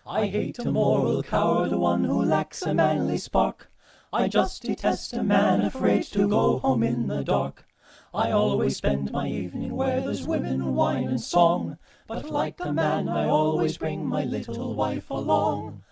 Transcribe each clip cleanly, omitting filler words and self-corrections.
I hate a moral coward, one who lacks a manly spark. I just detest a man afraid to go home in the dark. I always spend my evening where there's women, wine and song, but like a man I always bring my little wife along.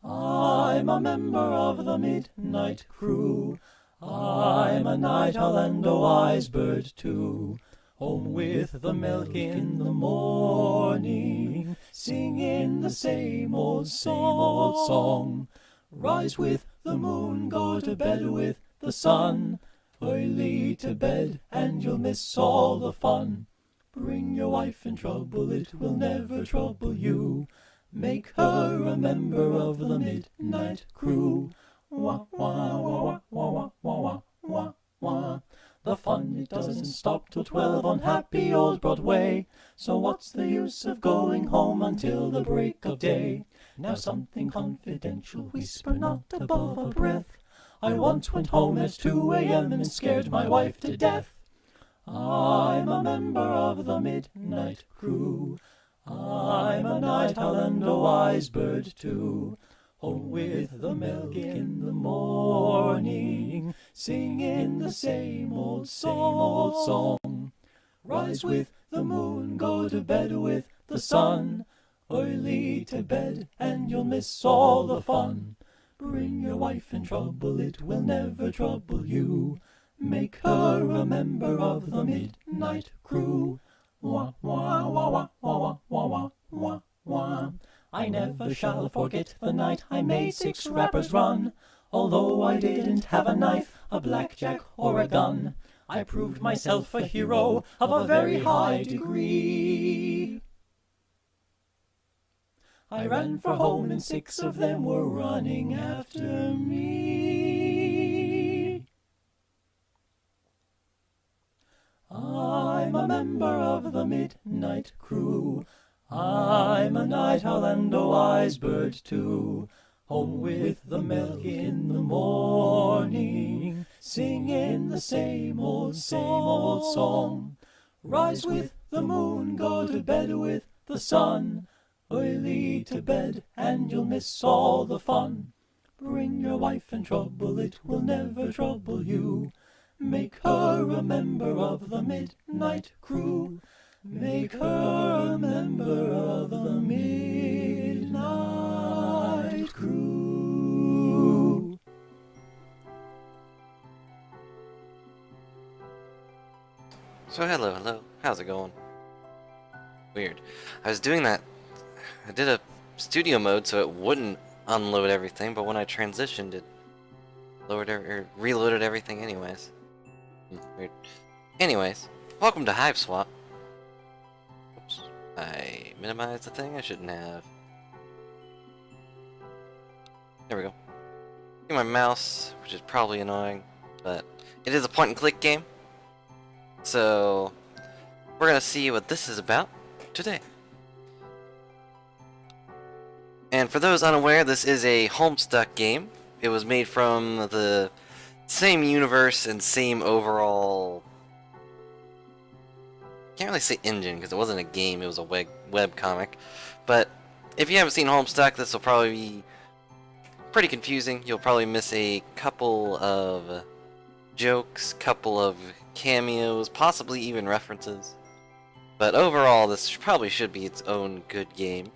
I'm a member of the midnight crew. I'm a night owl and a wise bird too. Home with the milk in the morning, singing the same old song. Rise with the moon, go to bed with the sun. Early to bed and you'll miss all the fun. Bring your wife in trouble, it will never trouble you. Make her a member of the midnight crew. Wah, wah, wah, wah, wah, wah, wah, wah, wah. The fun, it doesn't stop till 12 on happy old Broadway. So what's the use of going home until the break of day? Now something confidential, whisper not above a breath. I once went home at 2 a.m. and scared my wife to death. I'm a member of the midnight crew. I'm a night owl and a wise bird too. Home with the milk in the morning, singing the same old song. Rise with the moon, go to bed with the sun. Early to bed and you'll miss all the fun. Bring your wife in trouble, it will never trouble you. Make her a member of the midnight crew. Wah, wah, wah, wah, wah, wah, wah, wah, wah. I never shall forget the night I made 6 rappers run. Although I didn't have a knife, a blackjack, or a gun, I proved myself a hero of a very high degree. I ran for home and 6 of them were running after me. I'm a member of the midnight crew. I'm a night owl and a wise bird too. Home with the milk in the morning, singing the same old song. Rise with the moon, go to bed with the sun. Early to bed and you'll miss all the fun. Bring your wife in trouble, it will never trouble you. Make her a member of the midnight crew. Make her a member of the midnight crew. So hello, how's it going? Weird. I was doing that, I did a studio mode so it wouldn't unload everything, but when I transitioned it lowered or reloaded everything anyways. Weird. Anyways, welcome to Hiveswap. Oops, I minimized the thing I shouldn't have. There we go. My mouse, which is probably annoying, but it is a point and click game. So we're gonna see what this is about today. And for those unaware, this is a Homestuck game. It was made from the same universe and same overall... can't really say engine because it wasn't a game, it was a web comic. But if you haven't seen Homestuck, this will probably be pretty confusing. You'll probably miss a couple of jokes, couple of cameos, possibly even references. But overall, this probably should be its own good game.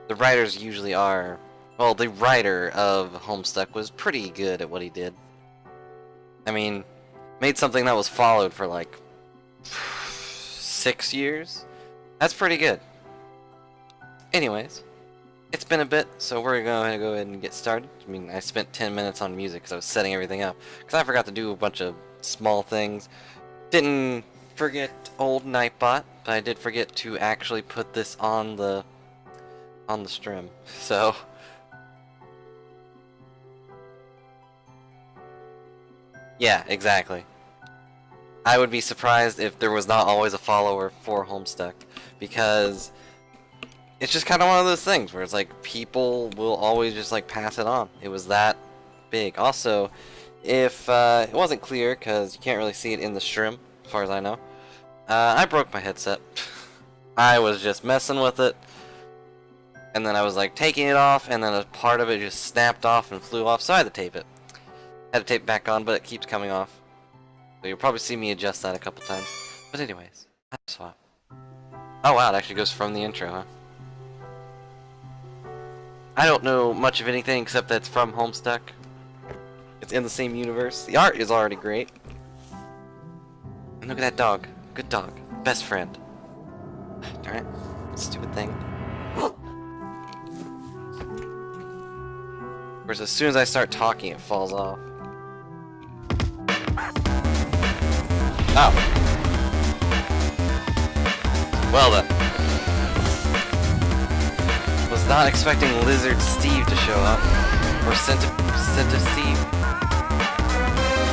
The writers usually are... well, the writer of Homestuck was pretty good at what he did. I mean, made something that was followed for like 6 years? That's pretty good. Anyways, it's been a bit, so we're going to go ahead and get started. I mean, I spent 10 minutes on music because I was setting everything up. Because I forgot to do a bunch of small things. Didn't forget old Nightbot, but I did forget to actually put this on the stream. So... yeah, exactly. I would be surprised if there was not always a follower for Homestuck, because it's just kind of one of those things where it's like people will always just like pass it on. It was that big. Also, if it wasn't clear, because you can't really see it in the stream, as far as I know, I broke my headset. I was just messing with it. And then I was like taking it off, and then a part of it just snapped off and flew off, so I had to tape it. Had to tape it back on, but it keeps coming off. So you'll probably see me adjust that a couple times. But anyways, Hiveswap. Oh wow, it actually goes from the intro, huh? I don't know much of anything except that it's from Homestuck. It's in the same universe. The art is already great. And look at that dog. Good dog. Best friend. Darn it. Stupid thing. Of course, as soon as I start talking, it falls off. Oh. Well then. Was not expecting Lizard Steve to show up. Or Senta Steve.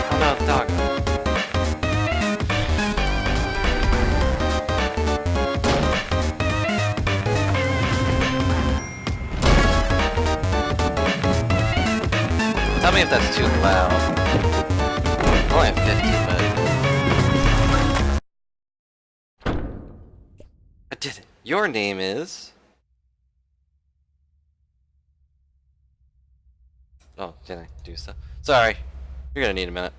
Oh no, the dog. Tell me if that's too loud. I only have 50, but... I did it. Your name is... Oh, did I do stuff? Sorry. You're gonna need a minute.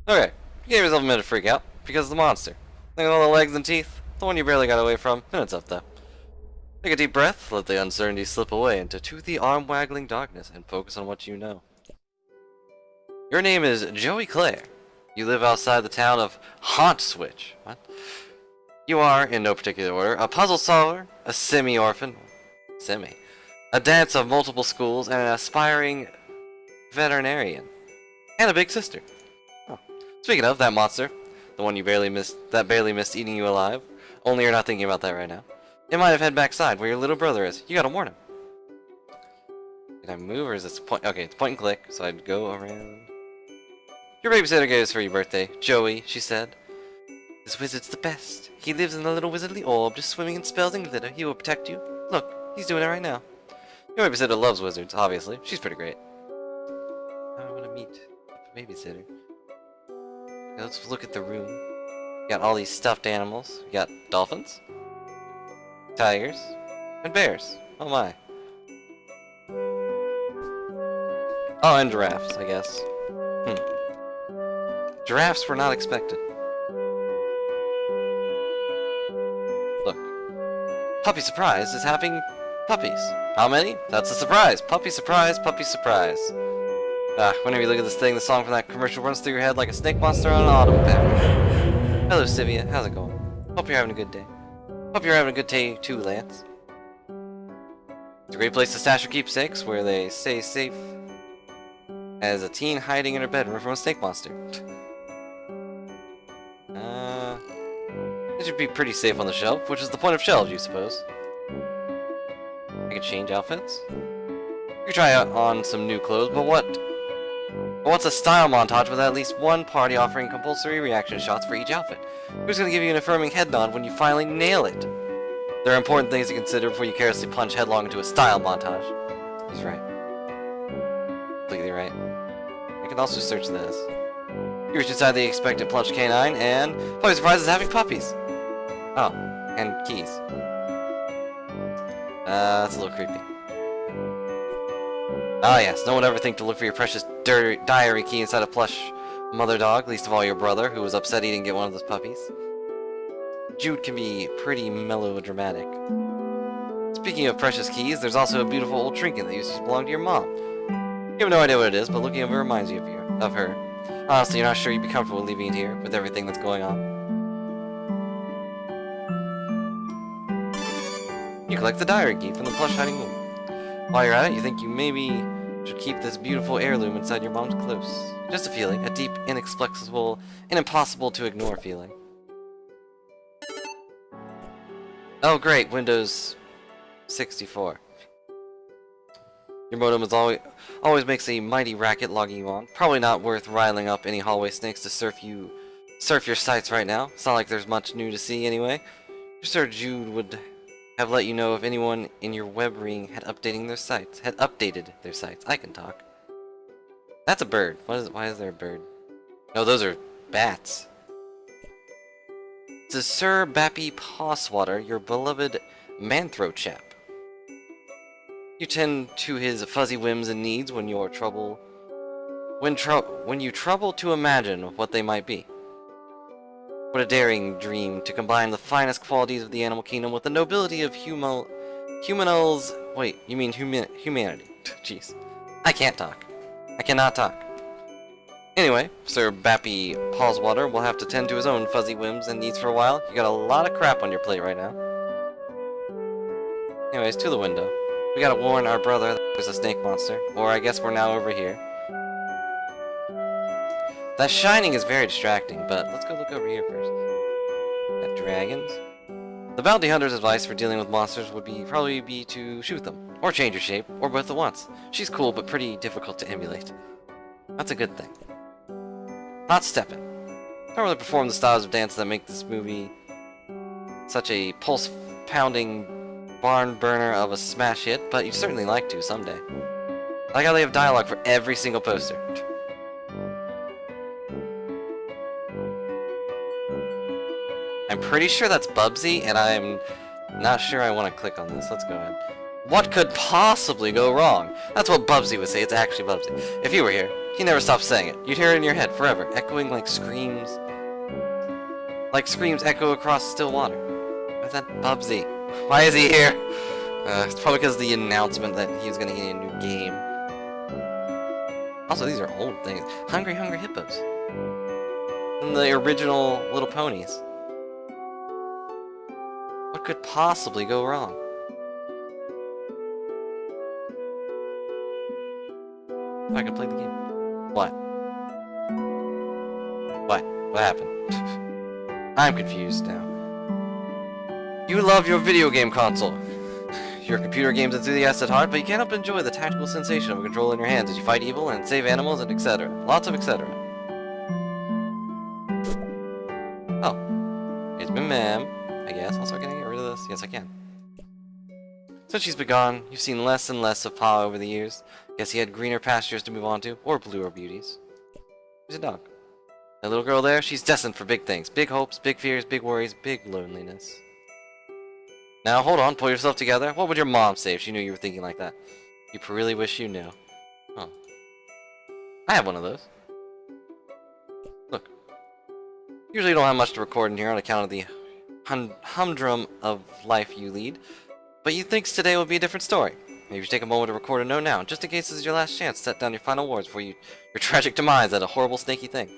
Okay. You gave yourself a minute to freak out, because of the monster. Think of all the legs and teeth. The one you barely got away from. Minutes up, though. Take a deep breath, let the uncertainty slip away into toothy, arm-waggling darkness, and focus on what you know. Your name is Joey Claire. You live outside the town of Haunt Switch. What? You are, in no particular order, a puzzle solver, a semi-orphan, a dance of multiple schools, and an aspiring veterinarian, and a big sister. Oh. Speaking of that monster, the one you barely missed eating you alive. Only you're not thinking about that right now. It might have head backside where your little brother is. You gotta warn him. Did I move or is this point? Okay, it's point and click, so I'd go around. Your babysitter gave us for your birthday, Joey, she said. This wizard's the best. He lives in a little wizardly orb, just swimming in spells and glitter. He will protect you. Look, he's doing it right now. Your babysitter loves wizards, obviously. She's pretty great. I want to meet the babysitter. Now let's look at the room. We got all these stuffed animals. We got dolphins, tigers, and bears. Oh my. Oh, and giraffes, I guess. Giraffes were not expected. Look. Puppy Surprise is having puppies. How many? That's a surprise. Puppy surprise, puppy surprise. Whenever you look at this thing, the song from that commercial runs through your head like a snake monster on an auto pack. Hello, Sivia. How's it going? Hope you're having a good day. Hope you're having a good day too, Lance. It's a great place to stash your keepsakes, where they stay safe as a teen hiding in her bedroom from a snake monster. It should be pretty safe on the shelf, which is the point of shelves, you suppose. I could change outfits. You could try out on some new clothes, but what's a style montage with at least one party offering compulsory reaction shots for each outfit? Who's gonna give you an affirming head nod when you finally nail it? There are important things to consider before you carelessly plunge headlong into a style montage. He's right. Completely right. I can also search this. You reach inside the expected plush canine, and Puppy Surprise is having puppies. Oh, and keys. That's a little creepy. Ah yes, no one ever think to look for your precious diary key inside a plush mother dog, least of all your brother, who was upset he didn't get one of those puppies. Jude can be pretty melodramatic. Speaking of precious keys, there's also a beautiful old trinket that used to belong to your mom. You have no idea what it is, but looking at it reminds you of her. Honestly, you're not sure you'd be comfortable leaving it here, with everything that's going on. You collect the diary key from the plush hiding room. While you're at it, you think you maybe should keep this beautiful heirloom inside your mom's clothes. Just a feeling, a deep, inexplicable, and impossible to ignore feeling. Oh great, Windows 64. Your modem is always makes a mighty racket logging you on. Probably not worth riling up any hallway snakes to surf your sites right now. It's not like there's much new to see anyway. Your Sir Jude would have let you know if anyone in your web ring had updated their sites. I can talk. That's a bird. Why is there a bird? No, those are bats. to Sir Bappy Pawswater, your beloved manthro chap. You tend to his fuzzy whims and needs when you trouble to imagine what they might be. What a daring dream to combine the finest qualities of the animal kingdom with the nobility of humanity. Jeez. I can't talk. I cannot talk. Anyway, Sir Bappy Pawswater will have to tend to his own fuzzy whims and needs for a while. You got a lot of crap on your plate right now. Anyways, to the window. We gotta warn our brother that there's a snake monster. Or I guess we're now over here. That shining is very distracting, but let's go look over here first. Got dragons. The bounty hunter's advice for dealing with monsters would probably be to shoot them, or change your shape, or both at once. She's cool, but pretty difficult to emulate. That's a good thing. Not stepping. Don't really perform the styles of dance that make this movie such a pulse-pounding barn burner of a smash hit, but you'd certainly like to someday. I like how they have dialogue for every single poster. I'm pretty sure that's Bubsy, and I'm not sure I want to click on this. Let's go ahead. What could possibly go wrong? That's what Bubsy would say. It's actually Bubsy. If he were here, he never stopped saying it. You'd hear it in your head forever, echoing like screams. Like screams echo across still water. Why's that Bubsy? Why is he here? It's probably because of the announcement that he was going to get a new game. Also, these are old things. Hungry, Hungry Hippos. And the original Little Ponies. What could possibly go wrong? If I could play the game. What? What happened? I'm confused now. You love your video game console. You're a computer games enthusiast at heart, but you can't help but enjoy the tactical sensation of a controller in your hands as you fight evil and save animals and etc. Lots of etc. Oh. It's been ma'am. I guess. Also, can I get rid of this? Yes, I can. Since she's been gone, you've seen less and less of Pa over the years. Guess he had greener pastures to move on to, or bluer beauties. Here's a dog. That little girl there, she's destined for big things. Big hopes, big fears, big worries, big loneliness. Now, hold on, pull yourself together. What would your mom say if she knew you were thinking like that? You really wish you knew. Oh. I have one of those. Look. Usually you don't have much to record in here on account of the humdrum of life you lead, but you think today will be a different story. Maybe you should take a moment to record a note now, just in case this is your last chance to set down your final words before your tragic demise at a horrible snaky thing.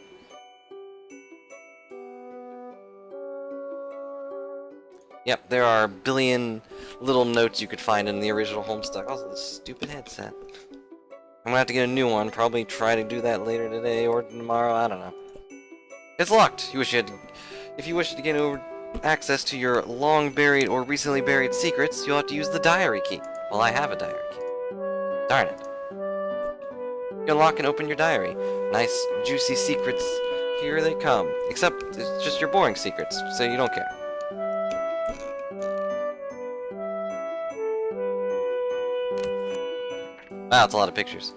Yep, there are a billion little notes you could find in the original Homestuck. Also, this stupid headset. I'm gonna have to get a new one, probably try to do that later today or tomorrow, I don't know. It's locked! If you wish to gain access to your long-buried or recently buried secrets, you'll have to use the diary key. Well, I have a diary key. Darn it. You unlock and open your diary. Nice, juicy secrets. Here they come. Except, it's just your boring secrets, so you don't care. Wow, that's a lot of pictures.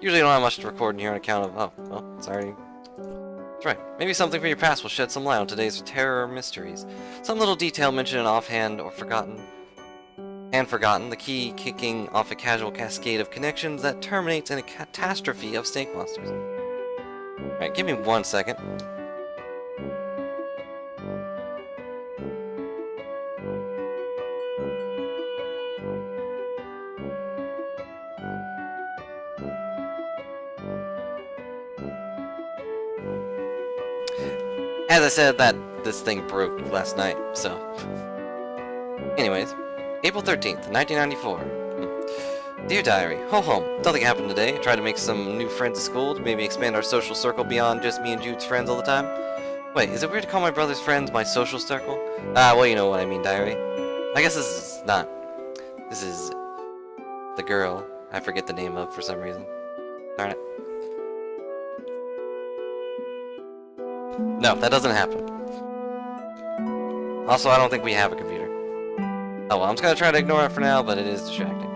Usually you don't have much to record in here on account of... Oh, well, sorry. That's right. Maybe something from your past will shed some light on today's terror mysteries. Some little detail mentioned offhand or forgotten. The key kicking off a casual cascade of connections that terminates in a catastrophe of snake monsters. Alright, give me 1 second. As I said, this thing broke last night, so... Anyways, April 13th, 1994. Dear Diary, ho hum, nothing happened today. I tried to make some new friends at school to maybe expand our social circle beyond just me and Jude's friends all the time. Wait, is it weird to call my brother's friends my social circle? Well, you know what I mean, Diary. I guess this is not... This is... the girl I forget the name of for some reason. Darn it. No, that doesn't happen. Also, I don't think we have a computer. Oh well, I'm just gonna try to ignore it for now, but it is distracting.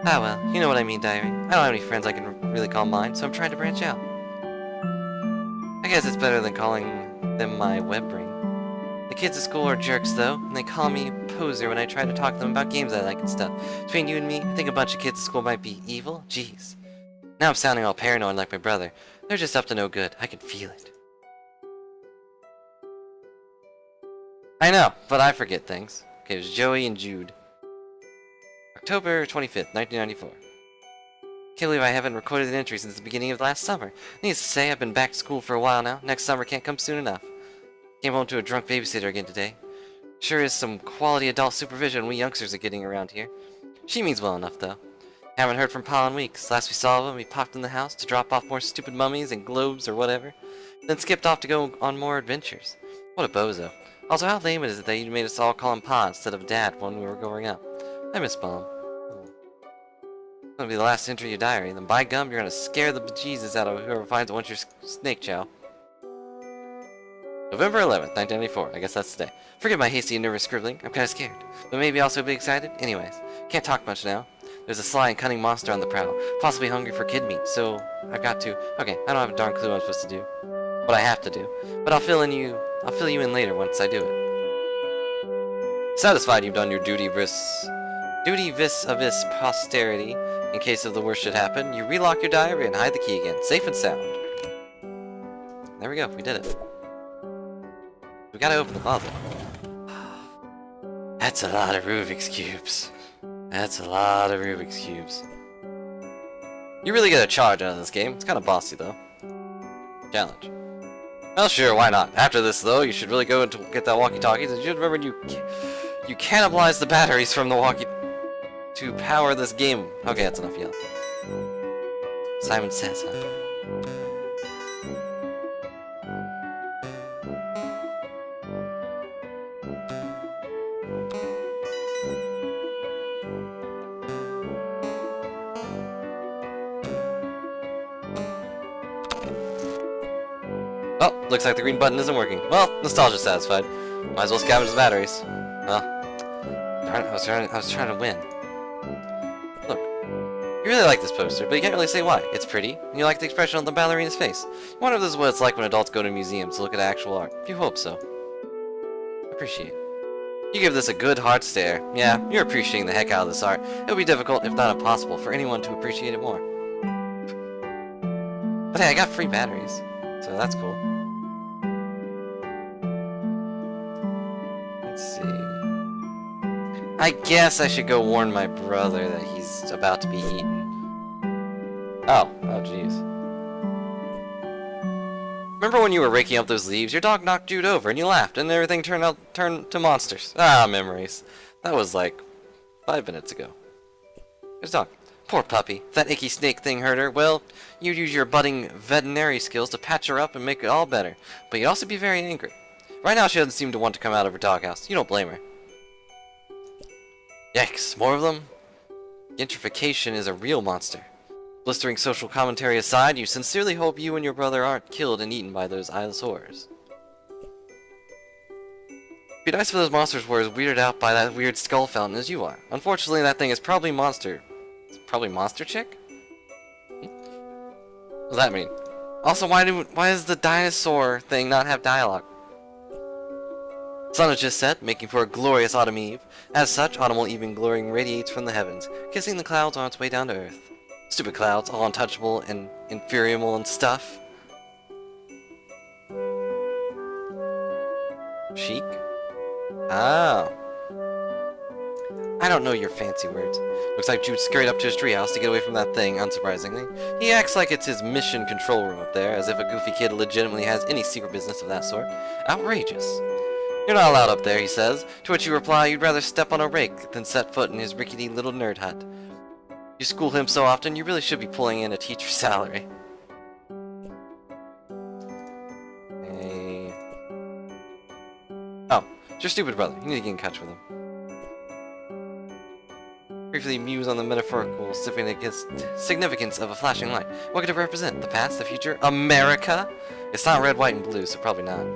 Ah well, you know what I mean, Diary. I don't have any friends I can really call mine, so I'm trying to branch out. I guess it's better than calling them my web ring. The kids at school are jerks, though, and they call me poser when I try to talk to them about games I like and stuff. Between you and me, I think a bunch of kids at school might be evil. Jeez. Now I'm sounding all paranoid like my brother. They're just up to no good. I can feel it. I know, but I forget things. Okay, it was Joey and Jude. October 25th, 1994. Can't believe I haven't recorded an entry since the beginning of last summer. Needless to say, I've been back to school for a while now. Next summer can't come soon enough. Came home to a drunk babysitter again today. Sure is some quality adult supervision we youngsters are getting around here. She means well enough, though. Haven't heard from Pa in weeks. Last we saw of him, he popped in the house to drop off more stupid mummies and globes or whatever, then skipped off to go on more adventures. What a bozo. Also, how lame is it that you made us all call him Pa instead of Dad when we were growing up? I miss Mom. It's gonna be the last entry of your diary, and then by gum, you're gonna scare the bejesus out of whoever finds it once your snake chow. November 11th, 1994. I guess that's today. Forgive my hasty and nervous scribbling. I'm kinda scared, but maybe also a bit excited. Anyways, can't talk much now. There's a sly and cunning monster on the prowl, possibly hungry for kid meat, so I've got to... Okay, I don't have a darn clue what I'm supposed to do. What I have to do. But I'll fill you in later once I do it. Satisfied you've done your duty vis-a-vis posterity. In case of the worst should happen, you relock your diary and hide the key again. Safe and sound. There we go, we did it. We gotta open the puzzle. That's a lot of Rubik's Cubes. That's a lot of Rubik's Cubes. You really get a charge out of this game. It's kind of bossy, though. Challenge. Well, sure, why not? After this, though, you should really go and get that walkie-talkies, and you should remember you cannibalize the batteries from the walkie to power this game. Okay, that's enough yelling. Simon Says, huh? Oh, looks like the green button isn't working. Well, nostalgia satisfied. Might as well scavenge the batteries. Well, I was trying to win. Look, you really like this poster, but you can't really say why. It's pretty, and you like the expression on the ballerina's face. You wonder if this is what it's like when adults go to museums to look at actual art. You hope so. Appreciate. You give this a good hard stare. Yeah, you're appreciating the heck out of this art. It would be difficult, if not impossible, for anyone to appreciate it more. But hey, I got free batteries, so that's cool. Let's see. I guess I should go warn my brother that he's about to be eaten. Oh jeez. Remember when you were raking up those leaves, your dog knocked Jude over and you laughed and everything turned to monsters. Ah, memories. That was like 5 minutes ago. There's dog. Poor puppy. If that icky snake thing hurt her, well, you'd use your budding veterinary skills to patch her up and make it all better. But you'd also be very angry. Right now she doesn't seem to want to come out of her doghouse. You don't blame her. Yikes, more of them? Gentrification is a real monster. Blistering social commentary aside, you sincerely hope you and your brother aren't killed and eaten by those eyeless horrors. It'd be nice if those monsters were as weirded out by that weird skull fountain as you are. Unfortunately, that thing is probably monster. It's probably monster chick? What does that mean? Also, why does the dinosaur thing not have dialogue? Sun has just set, making for a glorious autumn eve. As such, autumnal evening glory radiates from the heavens, kissing the clouds on its way down to earth. Stupid clouds, all untouchable and inferiable and stuff. Chic? Oh. I don't know your fancy words. Looks like Jude scurried up to his treehouse to get away from that thing, unsurprisingly. He acts like it's his mission control room up there, as if a goofy kid legitimately has any secret business of that sort. Outrageous. You're not allowed up there, he says, to which you reply you'd rather step on a rake than set foot in his rickety little nerd hut. You school him so often, you really should be pulling in a teacher's salary. Hey. Oh, it's your stupid brother. You need to get in touch with him. Briefly muse on the metaphorical significance of a flashing light. What could it represent? The past? The future? America? It's not red, white, and blue, so probably not.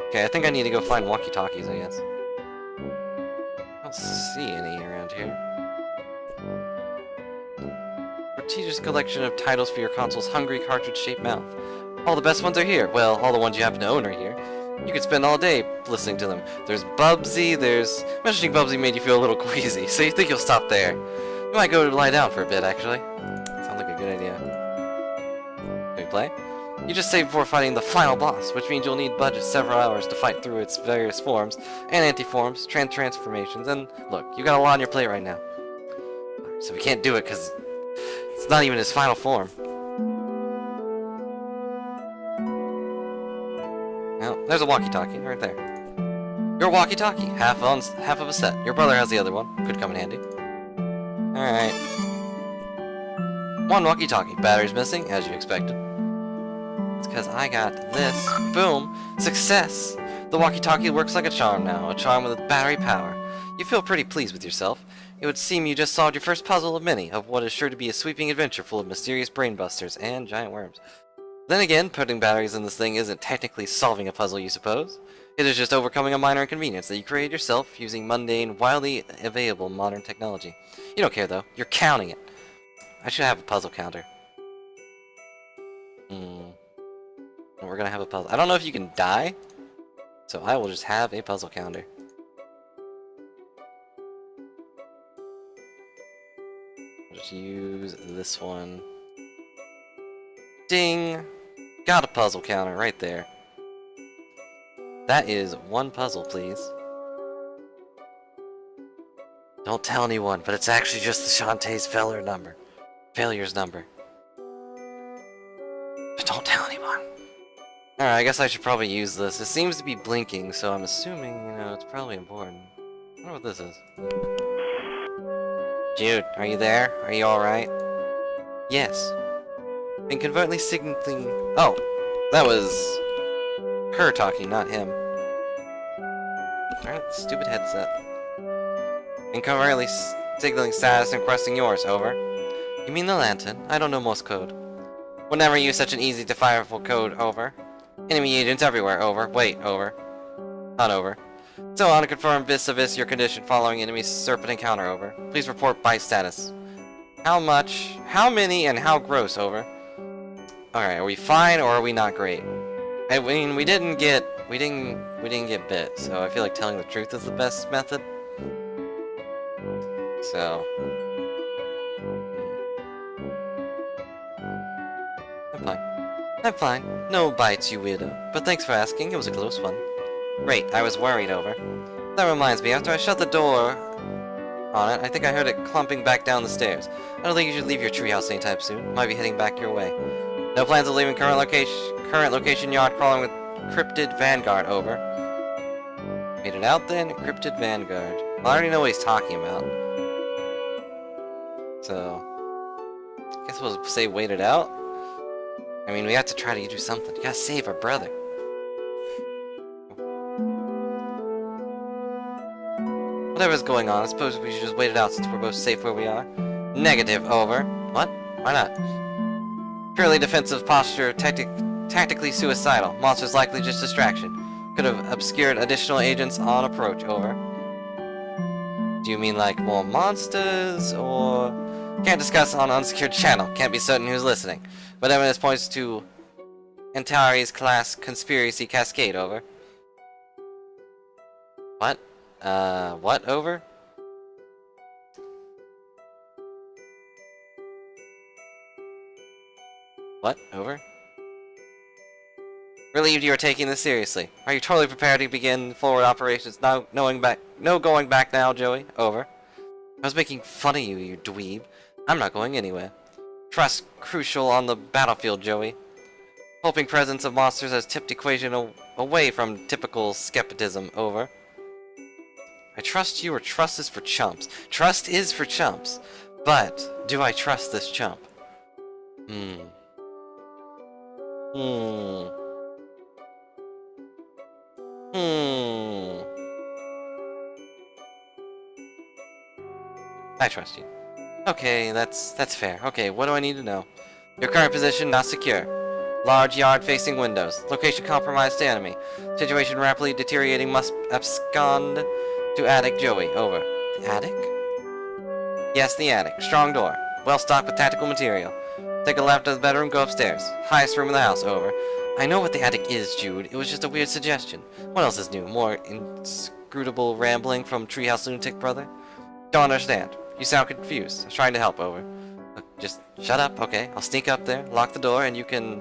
Okay, I think I need to go find walkie-talkies, I guess. I don't see any around here. Prestigious collection of titles for your console's hungry cartridge-shaped mouth. All the best ones are here. Well, all the ones you happen to own are here. You could spend all day listening to them. There's Bubsy, Mentioning Bubsy made you feel a little queasy, so you think you'll stop there. You might go lie down for a bit, actually. Sounds like a good idea. Can we play? You just save before fighting the final boss, which means you'll need budget several hours to fight through its various forms, and anti-forms, transformations, and look, you got a lot on your plate right now. So we can't do it because it's not even his final form. Now, there's a walkie-talkie right there. Your walkie-talkie, half of a set. Your brother has the other one. Could come in handy. Alright. One walkie-talkie. Battery's missing, as you expected. It's because I got this. Boom! Success! The walkie-talkie works like a charm now. A charm with battery power. You feel pretty pleased with yourself. It would seem you just solved your first puzzle of many, of what is sure to be a sweeping adventure full of mysterious brainbusters and giant worms. Then again, putting batteries in this thing isn't technically solving a puzzle, you suppose. It is just overcoming a minor inconvenience that you created yourself using mundane, wildly available modern technology. You don't care, though. You're counting it. I should have a puzzle counter. We're gonna have a puzzle. I don't know if you can die, so I will just have a puzzle counter. I'll just use this one. Ding! Got a puzzle counter right there. That is one puzzle, please. Don't tell anyone, but it's actually just the Shantae's failures number. But don't tell anyone. Alright, I guess I should probably use this. It seems to be blinking, so I'm assuming, it's probably important. I wonder what this is. Jude, are you there? Are you alright? Yes. And covertly signaling... Oh! That was... her talking, not him. Darn it, stupid headset. And covertly signaling status and requesting yours, over. You mean the lantern? I don't know Morse code. Would never use such an easy decipherable code, over. Enemy agents everywhere, over. Wait, over. Not over. So on to confirm vis-a-vis your condition following enemy serpent encounter, over. Please report by status. How much, how many, and how gross, over. Alright, are we fine or are we not great? I mean, we didn't get bit, so I feel like telling the truth is the best method. So... I'm fine. No bites, you weirdo. But thanks for asking, it was a close one. Great, I was worried, over. That reminds me, after I shut the door on it, I think I heard it clumping back down the stairs. I don't think you should leave your treehouse anytime soon. Might be heading back your way. No plans of leaving current location yard crawling with Cryptid Vanguard, over. Made it out then, Cryptid Vanguard. Well, I already know what he's talking about. So... I guess we'll say wait it out. I mean, we have to try to do something. You gotta save our brother. Whatever's going on, I suppose we should just wait it out since we're both safe where we are. Negative, over. What? Why not? Purely defensive posture, tactically suicidal. Monsters likely just distraction. Could have obscured additional agents on approach, over. Do you mean like more monsters, or... Can't discuss on unsecured channel. Can't be certain who's listening. But evidence points to Antares class conspiracy cascade, over. What? What, over? What, over? Relieved you are taking this seriously. Are you totally prepared to begin forward operations now, no going back now, Joey? Over. I was making fun of you, you dweeb. I'm not going anywhere. Trust crucial on the battlefield, Joey. Hoping presence of monsters has tipped equation away from typical skepticism, over. I trust you, or trust is for chumps. Trust is for chumps. But, do I trust this chump? I trust you. Okay, that's fair. Okay, what do I need to know? Your current position not secure. Large yard facing windows. Location compromised to enemy. Situation rapidly deteriorating, must abscond to attic, Joey. Over. The attic? Yes, the attic. Strong door. Well stocked with tactical material. Take a left of the bedroom, go upstairs. Highest room in the house. Over. I know what the attic is, Jude. It was just a weird suggestion. What else is new? More inscrutable rambling from Treehouse Lunatic Brother? Don't understand. You sound confused. I was trying to help, over. Look, just shut up, okay? I'll sneak up there, lock the door, and you can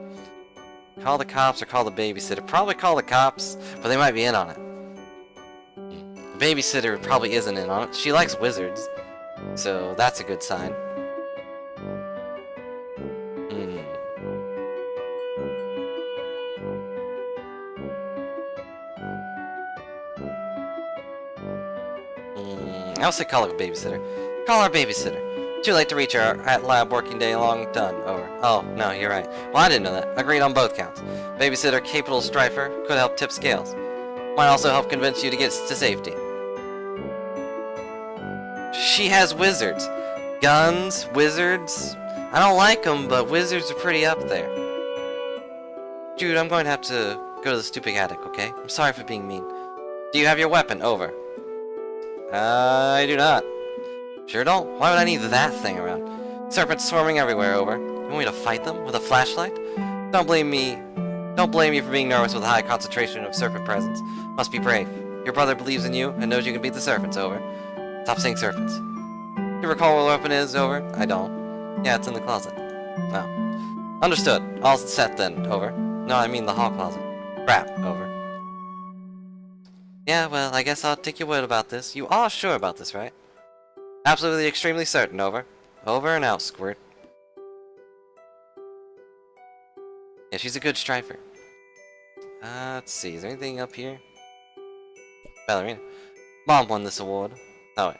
call the cops or call the babysitter. Probably call the cops, but they might be in on it. The babysitter probably isn't in on it. She likes wizards, so that's a good sign. I'll say call a babysitter. Call our babysitter. Too late to reach her at lab working day long done. Over. Oh, no, you're right. Well, I didn't know that. Agreed on both counts. Babysitter Capital Strifer could help tip scales. Might also help convince you to get to safety. She has wizards. Guns, wizards. I don't like them, but wizards are pretty up there. Jude, I'm going to have to go to the stupid attic, okay? I'm sorry for being mean. Do you have your weapon? Over. I do not. Sure don't. Why would I need that thing around? Serpents swarming everywhere, over. You want me to fight them with a flashlight? Don't blame me for being nervous with a high concentration of serpent presence. Must be brave. Your brother believes in you and knows you can beat the serpents, over. Stop saying serpents. You recall where the weapon is, over? I don't. Yeah, it's in the closet. Oh. Understood. All set then, over. No, I mean the hall closet. Crap, over. Yeah, well, I guess I'll take your word about this. You are sure about this, right? Absolutely, extremely certain, over. Over and out, Squirt. Yeah, she's a good strifer. Let's see, is there anything up here? Ballerina. Mom won this award. Oh, wait.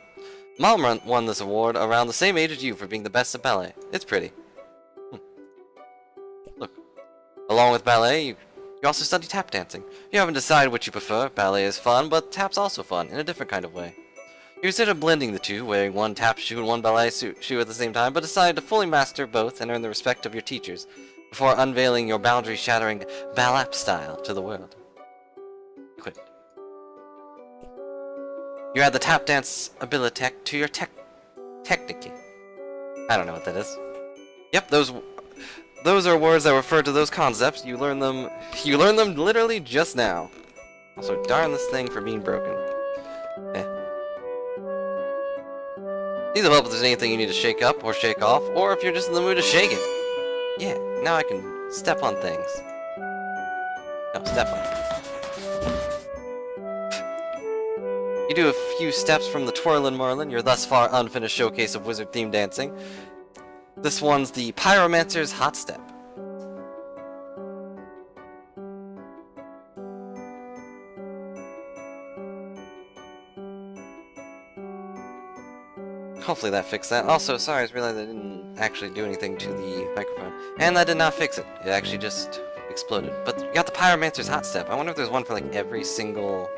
Mom won this award around the same age as you for being the best at ballet. It's pretty. Look. Along with ballet, you also study tap dancing. You haven't decided what you prefer. Ballet is fun, but tap's also fun, in a different kind of way. You considered blending the two, wearing one tap shoe and one ballet shoe at the same time, but decided to fully master both and earn the respect of your teachers, before unveiling your boundary-shattering ballap style to the world. Quit. You add the tap dance abilitech to your technique. I don't know what that is. Yep, those are words that refer to those concepts. You learn them literally just now. Also, darn this thing for being broken. These will help if there's anything you need to shake up or shake off, or if you're just in the mood to shake it. Yeah, now I can step on things. No, step on it. You do a few steps from the Twirlin' Merlin, your thus far unfinished showcase of wizard-themed dancing. This one's the Pyromancer's Hot Step. Hopefully that fixed that. Also, sorry, I just realized I didn't actually do anything to the microphone. And that did not fix it. It actually just exploded. But you got the Pyromancer's Hot Step. I wonder if there's one for like every single...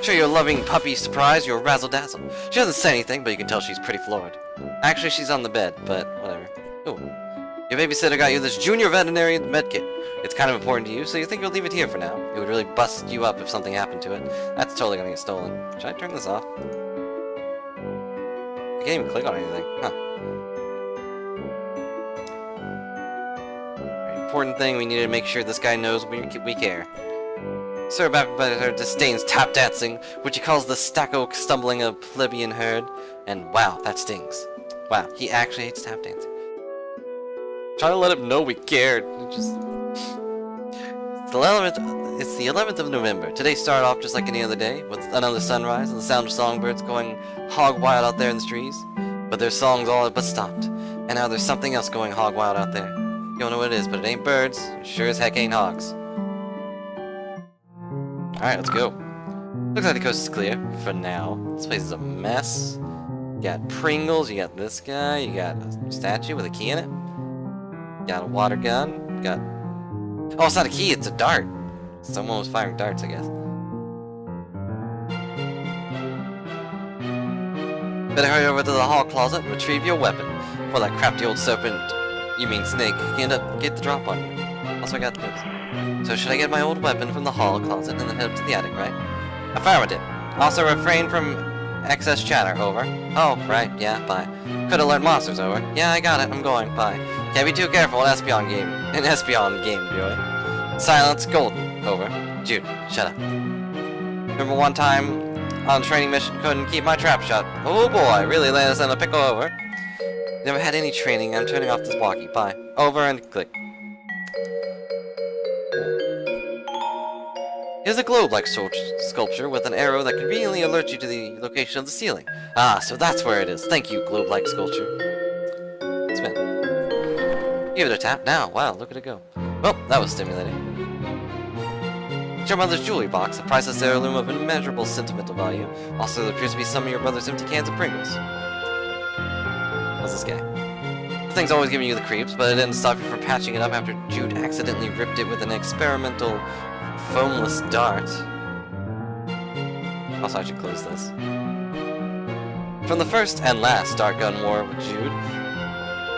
Show your loving puppy surprise, your razzle-dazzle. She doesn't say anything, but you can tell she's pretty floored. Actually, she's on the bed, but whatever. Ooh. Your babysitter got you this junior veterinary medkit. It's kind of important to you, so you think you'll leave it here for now. It would really bust you up if something happened to it. That's totally gonna get stolen. Should I turn this off? I can't even click on anything. Huh. Very important thing, we need to make sure this guy knows we care. Sir Babysitter disdains tap dancing, which he calls the stacco stumbling of plebeian herd. And wow, that stings. Wow, he actually hates tap dancing. Try to let him know we cared. It's the 11th of November. Today started off just like any other day, with another sunrise and the sound of songbirds going hog wild out there in the trees. But their songs all but stopped. And now there's something else going hog wild out there. You don't know what it is, but it ain't birds. It sure as heck ain't hogs. Alright, let's go. Looks like the coast is clear, for now. This place is a mess. You got Pringles, you got this guy, you got a statue with a key in it. You got a water gun, you got... Oh, it's not a key, it's a dart. Someone was firing darts, I guess. Better hurry over to the hall closet and retrieve your weapon. Before that crafty old serpent, you mean snake, can get the drop on you. Also, I got this. So should I get my old weapon from the hall closet and then head up to the attic, right? Affirmative. Also refrain from excess chatter, over. Oh, right, yeah, bye. Could alert monsters, over. Yeah, I got it, I'm going, bye. Can't be too careful in Espion game. Joey. Silence, golden. Over. Jude, shut up. Remember one time on a training mission, couldn't keep my trap shut. Oh boy, really landed us in a pickle. Over. Never had any training. I'm turning off this walkie. Bye. Over and click. Here's a globe-like sculpture with an arrow that conveniently alerts you to the location of the ceiling. Ah, so that's where it is. Thank you, globe-like sculpture. Spin. Give it a tap now. Wow, look at it go. Well, that was stimulating. It's your mother's jewelry box, a priceless heirloom of immeasurable sentimental value. Also, there appears to be some of your brother's empty cans of Pringles. What's this guy? The thing's always giving you the creeps, but it didn't stop you from patching it up after Jude accidentally ripped it with an experimental foamless dart. Also, I should close this. From the first and last dart gun war with Jude,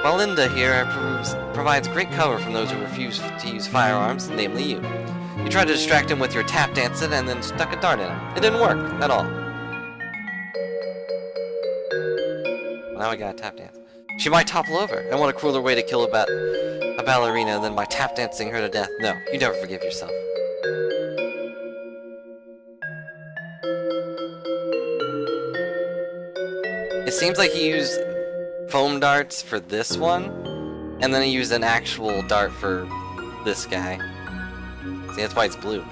Belinda here provides great cover from those who refuse to use firearms, namely you. You tried to distract him with your tap dancing and then stuck a dart in him. It didn't work at all. Well, now I gotta tap dance. She might topple over, and what a crueler way to kill a ballerina than by tap dancing her to death. No, you never forgive yourself. It seems like he used foam darts for this one, and then he used an actual dart for this guy. See, that's why it's blue.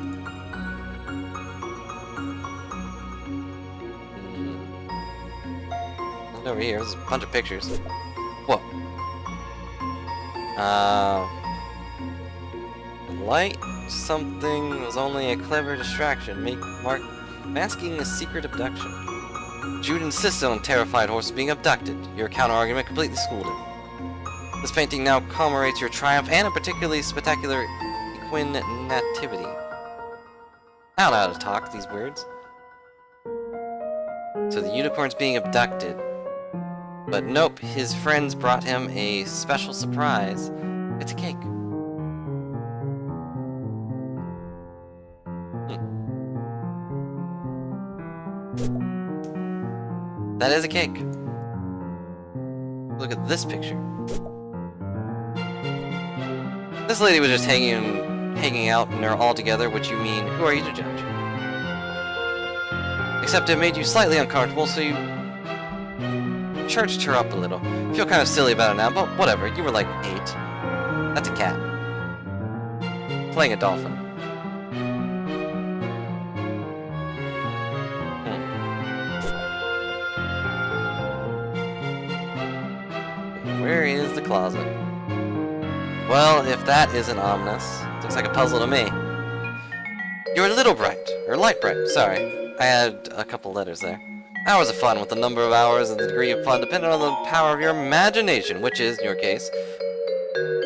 Look over here, there's a bunch of pictures. Whoa. Light something was only a clever distraction, masking a secret abduction. Jude insisted on terrified horse being abducted. Your counter-argument completely schooled him. This painting now commemorates your triumph and a particularly spectacular equine nativity. I don't know how to talk these words. So the unicorn's being abducted. But nope, his friends brought him a special surprise. It's a cake. That is a cake. Look at this picture. This lady was just hanging out and they're all together, which you mean, who are you to judge? Except it made you slightly uncomfortable, so you churched her up a little. I feel kind of silly about it now, but whatever, you were like 8. That's a cat. Playing a dolphin. Where is the closet? Well, if that isn't ominous, looks like a puzzle to me. You're little bright, or light bright, sorry. I had a couple letters there. Hours of fun, with the number of hours and the degree of fun dependent on the power of your imagination, which is, in your case,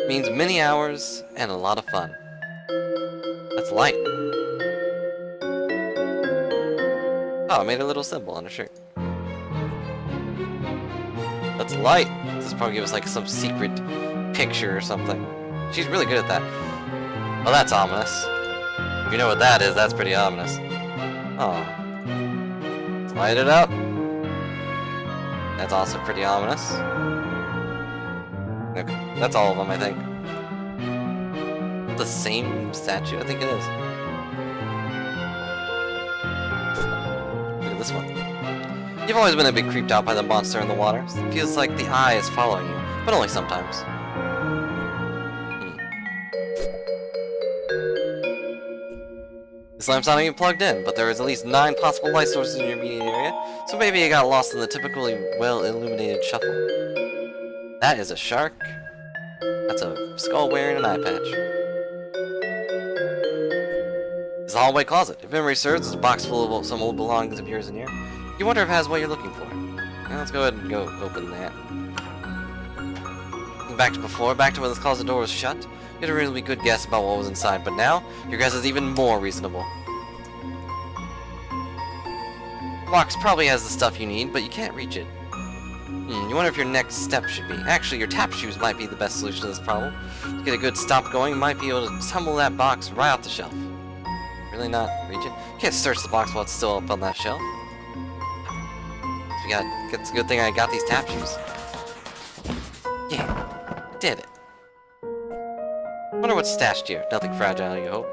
means many hours and a lot of fun. That's light. Oh, I made a little symbol on her shirt. That's light. This will probably give us like some secret picture or something. She's really good at that. Well, that's ominous. If you know what that is, that's pretty ominous. Oh. Let's light it up. That's also pretty ominous. Okay, that's all of them, I think. The same statue? I think it is. Look at this one. You've always been a bit creeped out by the monster in the water. It feels like the eye is following you, but only sometimes. This lamp's not even plugged in, but there is at least 9 possible light sources in your immediate area, so maybe it got lost in the typically well-illuminated shuffle. That is a shark. That's a skull wearing an eye patch. It's a hallway closet. If memory serves, it's a box full of some old belongings of yours in here. You wonder if it has what you're looking for. Now let's go ahead and go open that. Back to before, back to when this closet door was shut. You had a reasonably good guess about what was inside, but now, your guess is even more reasonable. The box probably has the stuff you need, but you can't reach it. You wonder if your next step should be. Actually, your tap shoes might be the best solution to this problem. To get a good stop going, you might be able to tumble that box right off the shelf. Really not reach it? You can't search the box while it's still up on that shelf. It's a good thing I got these tap shoes. Yeah, did it. Wonder what's stashed here. Nothing fragile, you hope.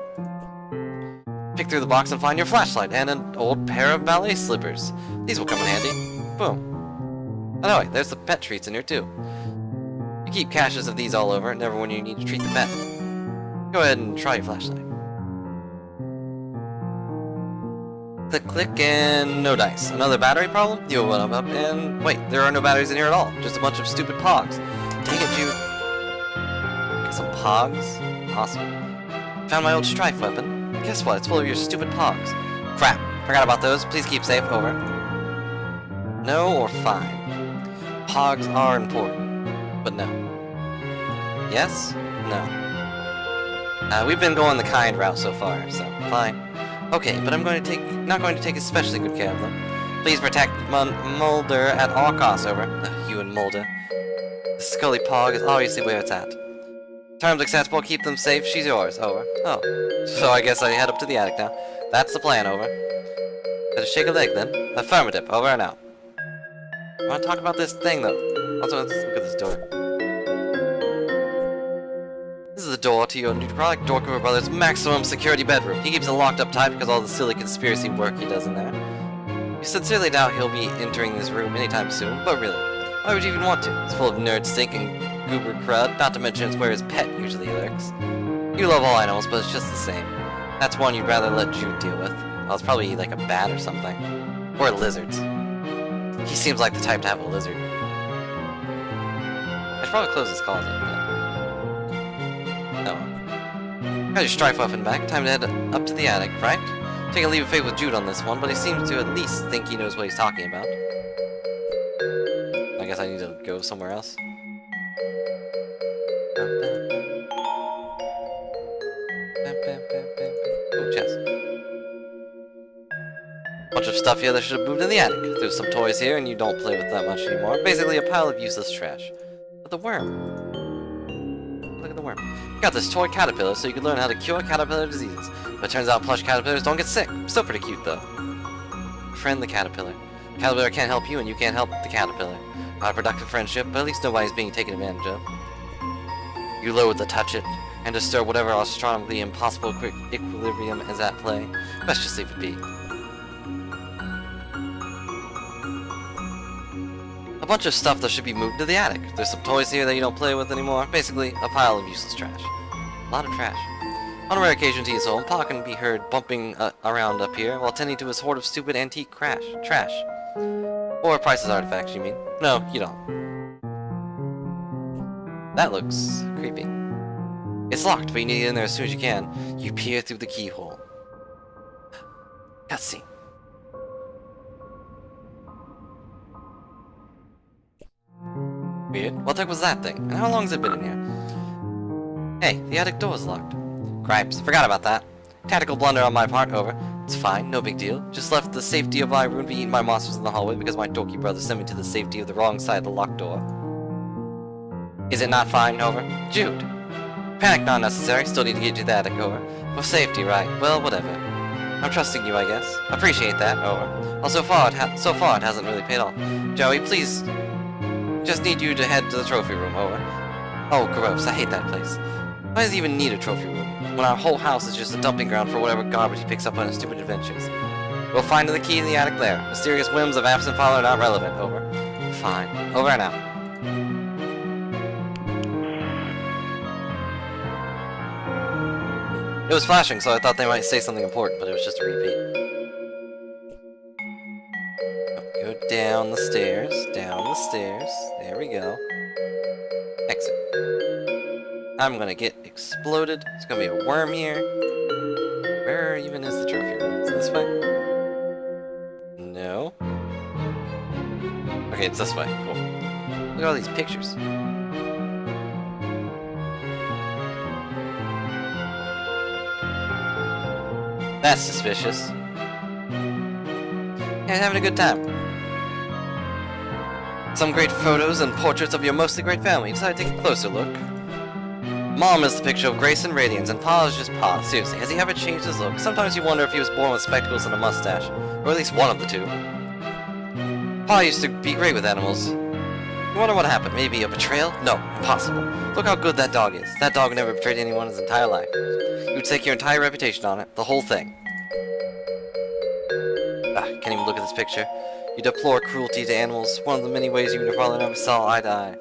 Pick through the box and find your flashlight and an old pair of ballet slippers. These will come in handy. Boom. Oh no, wait, there's the pet treats in here too. You keep caches of these all over, never when you need to treat the pet. Go ahead and try your flashlight. Click, click, and no dice. Another battery problem? You open up, and wait, there are no batteries in here at all. Just a bunch of stupid pogs. Take it, Jude. Get some pogs? Awesome. Found my old strife weapon. Guess what? It's full of your stupid pogs. Crap. Forgot about those. Please keep safe. Over. No or fine? Pogs are important. But no. Yes? No. We've been going the kind route so far, so fine. Okay, but I'm not going to take especially good care of them. Please protect Mulder at all costs. Over. You and Mulder. The Scully Pog is obviously where it's at. Terms acceptable. Keep them safe. She's yours. Over. Oh, so I guess I head up to the attic now. That's the plan. Over. Better shake a leg then. Affirmative. Over and out. I want to talk about this thing though. Also, let's look at this door. This is the door to your new product, Dorkover Brothers' maximum security bedroom. He keeps it locked up tight because of all the silly conspiracy work he does in there. You sincerely doubt he'll be entering this room anytime soon, but really, why would you even want to? It's full of nerd stink and goober crud, not to mention it's where his pet usually lurks. You love all animals, but it's just the same. That's one you'd rather let Jude deal with. Well, it's probably like a bat or something. Or lizards. He seems like the type to have a lizard. I should probably close this closet, but... Got your strife weapon back. Time to head up to the attic, right? Take a leap of faith with Jude on this one, but he seems to at least think he knows what he's talking about. I guess I need to go somewhere else. Oh, chest. Bunch of stuff here that should have moved in the attic. There's some toys here, and you don't play with that much anymore. Basically, a pile of useless trash. But the worm. Look at the worm. Got this toy caterpillar so you can learn how to cure caterpillar diseases. But it turns out plush caterpillars don't get sick. Still pretty cute though. Friend the caterpillar. The caterpillar can't help you and you can't help the caterpillar. Not a productive friendship, but at least nobody's being taken advantage of. You loathe to touch it and disturb whatever astronomically impossible equilibrium is at play. Best just leave it be. A bunch of stuff that should be moved to the attic. There's some toys here that you don't play with anymore. Basically, a pile of useless trash. A lot of trash. On a rare occasion to his home, Pa can be heard bumping around up here while tending to his hoard of stupid antique trash. Or priceless artifacts, you mean? No, you don't. That looks creepy. It's locked, but you need to get in there as soon as you can. You peer through the keyhole. Cutscene. Weird. What the heck was that thing? And how long has it been in here? Hey, the attic door is locked. Cripes, forgot about that. Tactical blunder on my part, over. It's fine, no big deal. Just left the safety of my room to be eaten by monsters in the hallway because my dorky brother sent me to the safety of the wrong side of the locked door. Is it not fine, over? Jude! Panic not necessary, still need to get to the attic, over. For safety, right? Well, whatever. I'm trusting you, I guess. Appreciate that, over. Well, so far it hasn't really paid off. Joey, please... Just need you to head to the trophy room, over. Oh, gross, I hate that place. Why does he even need a trophy room, when our whole house is just a dumping ground for whatever garbage he picks up on his stupid adventures? We'll find the key in the attic there. Mysterious whims of absent father are not relevant, over. Fine. Over and out. It was flashing, so I thought they might say something important, but it was just a repeat. Go down the stairs, there we go. Exit. I'm gonna get exploded. There's gonna be a worm here. Where even is the trophy room? Is it this way? No. Okay, it's this way. Cool. Look at all these pictures. That's suspicious. Yeah, having a good time. Some great photos and portraits of your mostly great family. Decided to take a closer look. Mom is the picture of grace and radiance, and Pa is just Pa. Seriously, has he ever changed his look? Sometimes you wonder if he was born with spectacles and a mustache. Or at least one of the two. Pa used to be great with animals. You wonder what happened? Maybe a betrayal? No, impossible. Look how good that dog is. That dog never betrayed anyone his entire life. You would stake your entire reputation on it, the whole thing. Can't even look at this picture. You deplore cruelty to animals, one of the many ways you probably never saw eye to eye.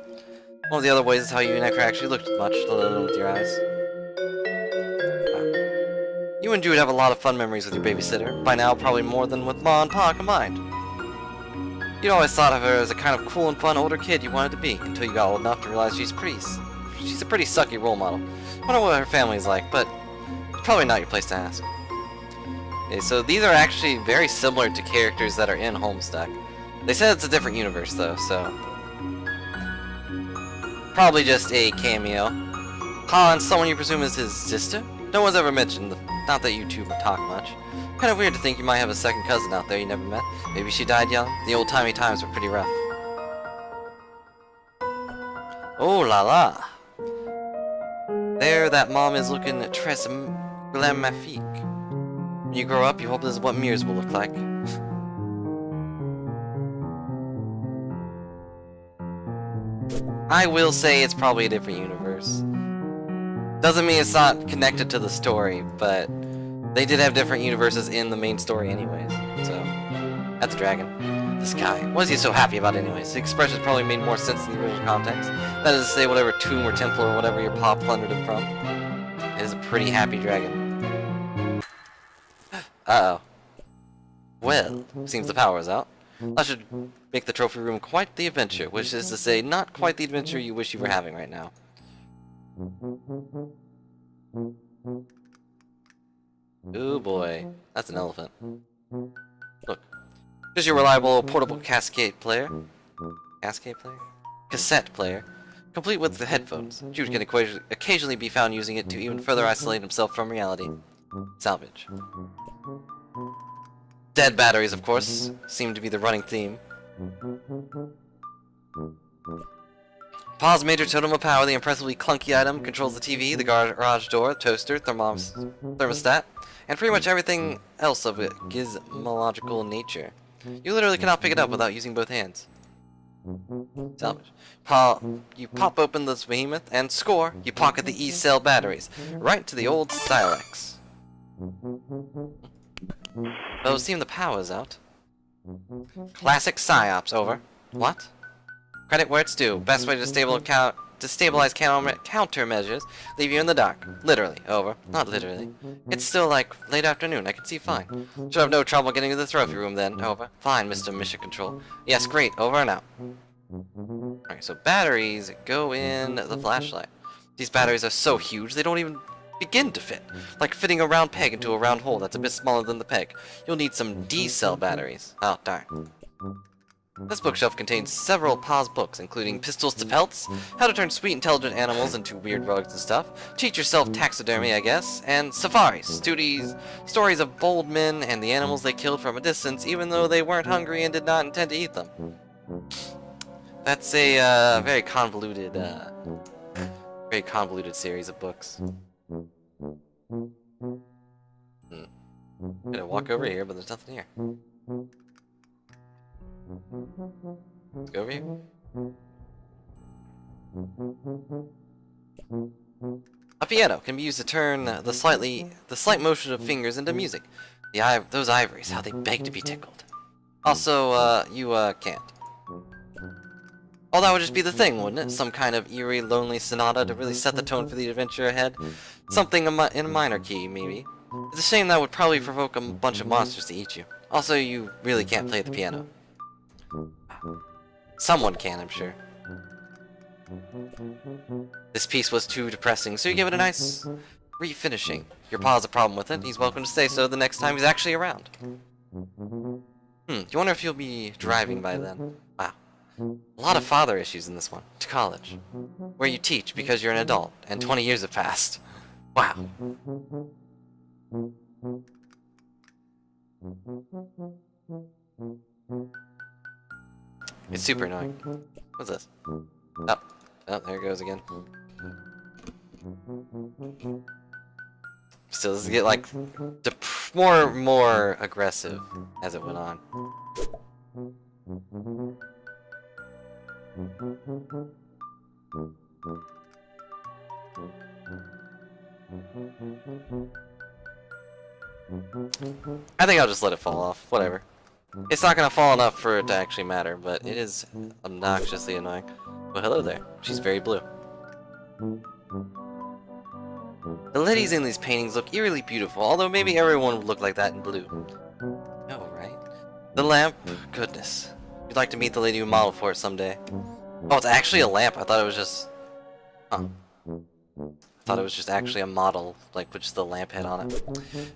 One of the other ways is how you never actually looked at much, let alone with your eyes. You and Jude have a lot of fun memories with your babysitter, by now probably more than with Ma and Pa combined. You'd always thought of her as a kind of cool and fun older kid you wanted to be, until you got old enough to realize she's a pretty sucky role model. Wonder what her family's like, but it's probably not your place to ask. Okay, so these are actually very similar to characters that are in Homestuck. They said it's a different universe though, so probably just a cameo. Han, someone you presume is his sister? No one's ever mentioned, not that you two talk much. Kind of weird to think you might have a second cousin out there you never met. Maybe she died young? The old-timey times were pretty rough. Oh la la! There that mom is looking très magnifique. When you grow up, you hope this is what mirrors will look like. I will say it's probably a different universe. Doesn't mean it's not connected to the story, but they did have different universes in the main story anyways. So, that's a dragon. This guy. What is he so happy about anyways? The expressions probably made more sense in the original context. That is to say, whatever tomb or temple or whatever your pa plundered him from. It is a pretty happy dragon. Uh-oh. Well, seems the power is out. I should make the trophy room quite the adventure, which is to say, not quite the adventure you wish you were having right now. Ooh boy, that's an elephant. Look, here's your reliable portable cassette player, complete with the headphones. Jude can occasionally be found using it to even further isolate himself from reality. Salvage. Dead batteries, of course, seem to be the running theme. Pa's major totem of power, the impressively clunky item, controls the TV, the garage door, toaster, thermostat, and pretty much everything else of a gizmological nature. You literally cannot pick it up without using both hands. Salvage. You pop open this behemoth, and score, you pocket the E-cell batteries, right to the old Stylex. Though it seems the power's out. Classic psyops, over. What? Credit where it's due. Best way to stabilize countermeasures, leave you in the dark. Literally, over. Not literally. It's still like late afternoon, I can see fine. Should have no trouble getting to the trophy room then, over. Fine, Mr. Mission Control. Yes, great, over and out. Alright, so batteries go in the flashlight. These batteries are so huge, they don't even begin to fit. Like fitting a round peg into a round hole that's a bit smaller than the peg. You'll need some D-cell batteries. Oh, darn. This bookshelf contains several Pa's books, including Pistols to Pelts, How to Turn Sweet Intelligent Animals into Weird Rugs and Stuff, Teach Yourself Taxidermy, I guess, and Safaris, stories of bold men and the animals they killed from a distance, even though they weren't hungry and did not intend to eat them. That's a very convoluted series of books. I'm gonna walk over here, but there's nothing here. Let's go over here. A piano can be used to turn the slight motion of fingers into music. Those ivories, how they beg to be tickled. Also, you can't. Oh, that would just be the thing, wouldn't it? Some kind of eerie, lonely sonata to really set the tone for the adventure ahead. Something in a minor key, maybe. It's a shame that would probably provoke a bunch of monsters to eat you. Also, you really can't play the piano. Someone can, I'm sure. This piece was too depressing, so you give it a nice refinishing. Your pa has a problem with it. He's welcome to say so the next time he's actually around. You wonder if he'll be driving by then. Wow. A lot of father issues in this one. To college. Where you teach because you're an adult, and 20 years have passed. Wow. It's super annoying. What's this? Oh, there it goes again. Still, this get like more aggressive as it went on. I think I'll just let it fall off. Whatever. It's not gonna fall enough for it to actually matter, but it is obnoxiously annoying. Well, hello there. She's very blue. The ladies in these paintings look eerily beautiful, although maybe everyone would look like that in blue. Oh, right. The lamp? Goodness. You'd like to meet the lady who modeled for it someday. Oh, it's actually a lamp. I thought it was just... Huh. I thought it was just actually a model, like with just the lamp head on it.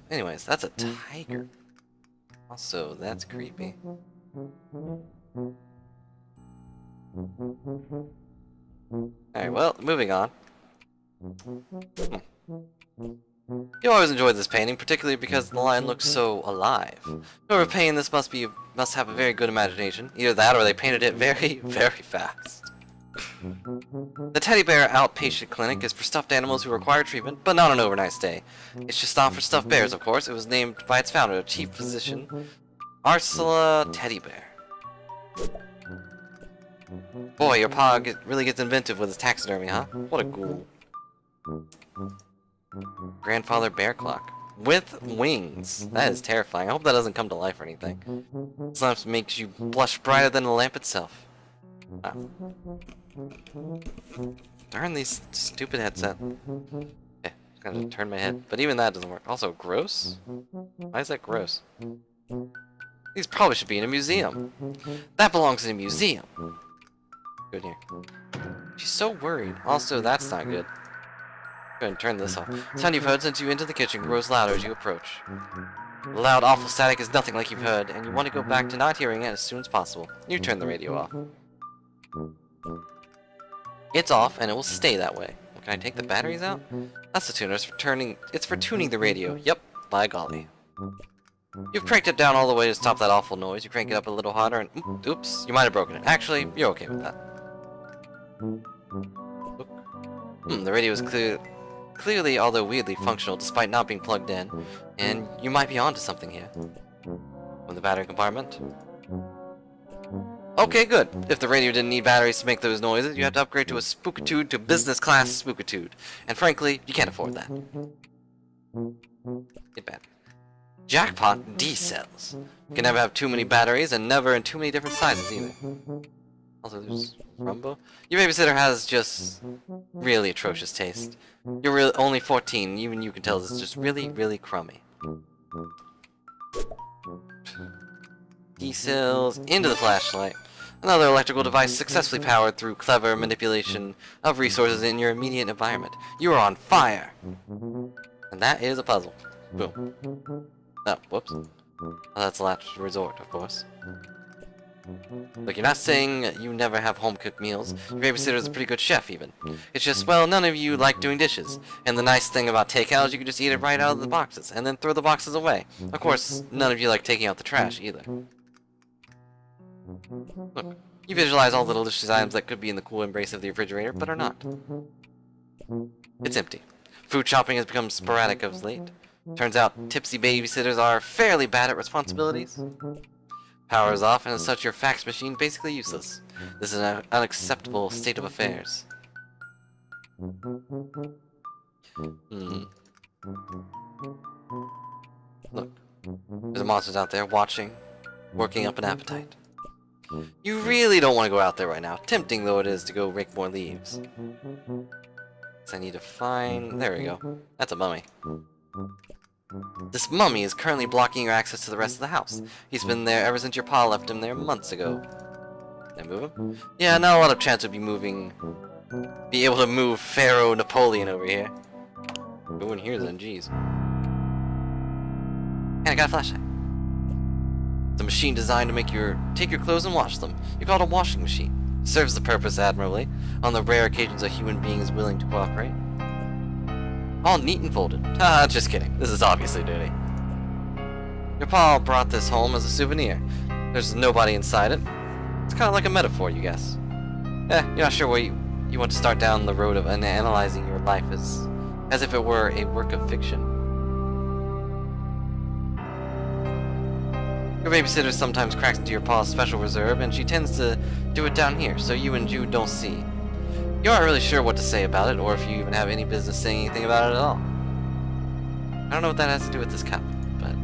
Anyways, that's a tiger. Also, that's creepy. Alright, well, moving on. You always enjoyed this painting, particularly because the line looks so alive. Whoever painted this must have a very good imagination. Either that or they painted it very, very fast. The Teddy Bear Outpatient Clinic is for stuffed animals who require treatment, but not an overnight stay. It's just not for stuffed bears, of course. It was named by its founder, Chief Physician Ursula Teddy Bear. Boy, your pa really gets inventive with his taxidermy, huh? What a ghoul. Grandfather Bear Clock. With wings. That is terrifying. I hope that doesn't come to life or anything. This lamp makes you blush brighter than the lamp itself. Wow. Darn these stupid headset. Yeah, gotta turn my head. But even that doesn't work. Also, gross? Why is that gross? These probably should be in a museum. That belongs in a museum. Good here. She's so worried. Also, that's not good. Go ahead and turn this off. The sound you've heard sends you into the kitchen grows louder as you approach. The loud, awful static is nothing like you've heard, and you want to go back to not hearing it as soon as possible. You turn the radio off. It's off, and it will stay that way. Can I take the batteries out? That's the tuner. It's for tuning the radio. Yep, by golly. You've cranked it down all the way to stop that awful noise. You crank it up a little harder, and oops, you might have broken it. Actually, you're okay with that. The radio is clearly, although weirdly, functional despite not being plugged in, and you might be onto something here. From the battery compartment. Okay, good. If the radio didn't need batteries to make those noises, you have to upgrade to a spookitude to business class spookitude. And frankly, you can't afford that. Get bad. Jackpot D-cells. You can never have too many batteries and never in too many different sizes either. Also, there's Rumbo. Your babysitter has just really atrocious taste. You're only 14, even you can tell this is just really, really crummy. D-cells into the flashlight. Another electrical device successfully powered through clever manipulation of resources in your immediate environment. You are on fire! And that is a puzzle. Boom. Oh, whoops. Oh, that's last resort, of course. Look, you're not saying you never have home-cooked meals. Your babysitter's a pretty good chef, even. It's just, well, none of you like doing dishes. And the nice thing about takeout is you can just eat it right out of the boxes, and then throw the boxes away. Of course, none of you like taking out the trash, either. Look, you visualize all the delicious items that could be in the cool embrace of the refrigerator, but are not. It's empty. Food shopping has become sporadic of late. Turns out, tipsy babysitters are fairly bad at responsibilities. Power is off, and as such, your fax machine basically useless. This is an unacceptable state of affairs. Look, there's monsters out there watching, working up an appetite. You really don't want to go out there right now, tempting though it is to go rake more leaves. So I need to find... there we go. That's a mummy. This mummy is currently blocking your access to the rest of the house. He's been there ever since your pa left him there months ago. Can I move him? Yeah, not a lot of chance of be able to move Pharaoh Napoleon over here. Go in here then, jeez. And I got a flashlight. It's a machine designed to make take your clothes and wash them. You call it a washing machine. It serves the purpose admirably, on the rare occasions a human being is willing to cooperate. All neat and folded. Just kidding. This is obviously dirty. Your pa brought this home as a souvenir. There's nobody inside it. It's kind of like a metaphor, you guess. You're not sure where you want to start down the road of analyzing your life as if it were a work of fiction. Your babysitter sometimes cracks into your pa's special reserve, and she tends to do it down here, so you and Jude don't see. You aren't really sure what to say about it, or if you even have any business saying anything about it at all. I don't know what that has to do with this cup, but...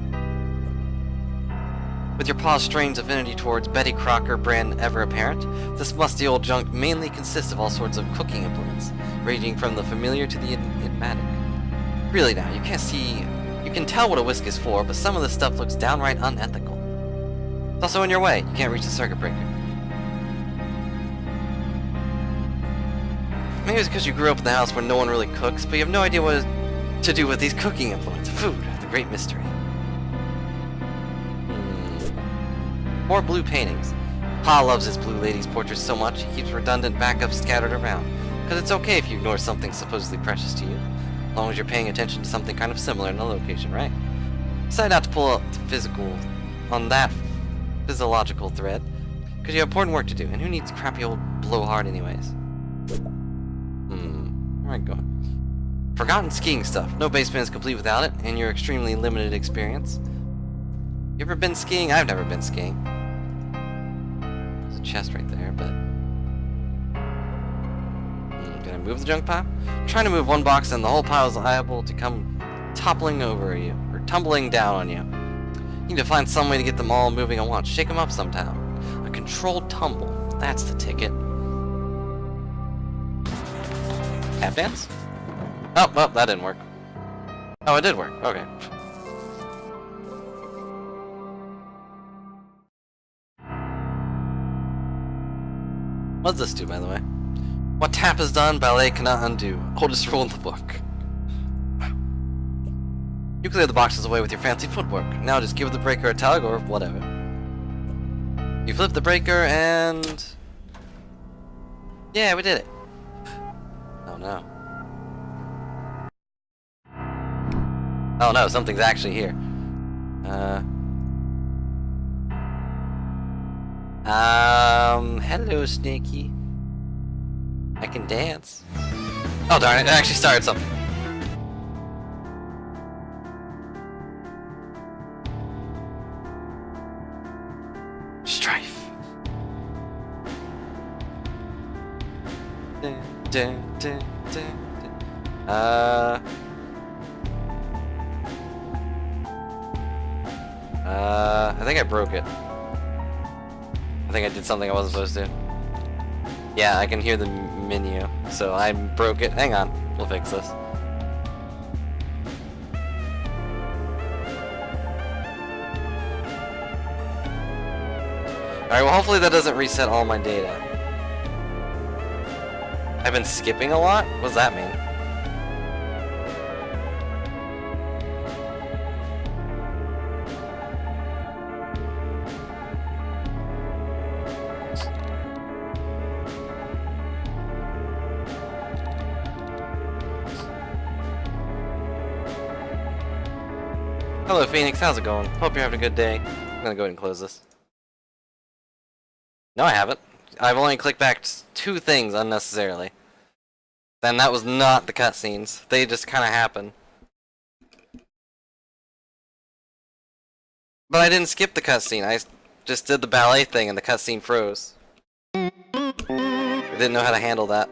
With your paw's strange affinity towards Betty Crocker brand ever apparent, this musty old junk mainly consists of all sorts of cooking implements, ranging from the familiar to the enigmatic. Really now, you can tell what a whisk is for, but some of this stuff looks downright unethical. It's also in your way, you can't reach the circuit breaker. Maybe it's because you grew up in the house where no one really cooks, but you have no idea what to do with these cooking implements. Food, the great mystery. More blue paintings. Pa loves his blue lady's portraits so much, he keeps redundant backups scattered around. Because it's okay if you ignore something supposedly precious to you, as long as you're paying attention to something kind of similar in a location, right? Decide not to pull out the physical on that physiological thread, because you have important work to do, and who needs crappy old blowhard anyways? Where am I going? Forgotten skiing stuff. No basement is complete without it, and your extremely limited experience. You ever been skiing? I've never been skiing. There's a chest right there, but... Can I move the junk pile? I'm trying to move one box and the whole pile is liable to come toppling over you, or tumbling down on you. You need to find some way to get them all moving at once. Shake them up sometime. A controlled tumble. That's the ticket. Tap dance? Oh, well, that didn't work. Oh, it did work. Okay. What does this do, by the way? What tap is done, ballet cannot undo. Oldest rule in the book. You clear the boxes away with your fancy footwork. Now just give the breaker a tug or whatever. You flip the breaker and... yeah, we did it. Oh no. Oh no, something's actually here. Hello, Snakey. I can dance. Oh darn it, it actually started something. Strife. Dun, dun, dun, dun, dun. I think I broke it. I think I did something I wasn't supposed to. Yeah, I can hear the menu, so I broke it. Hang on, we'll fix this. Alright, well hopefully that doesn't reset all my data. I've been skipping a lot? What does that mean? Hello Phoenix, how's it going? Hope you're having a good day. I'm gonna go ahead and close this. No, I haven't. I've only clicked back 2 things unnecessarily. Then that was not the cutscenes. They just kind of happen. But I didn't skip the cutscene. I just did the ballet thing and the cutscene froze. I didn't know how to handle that.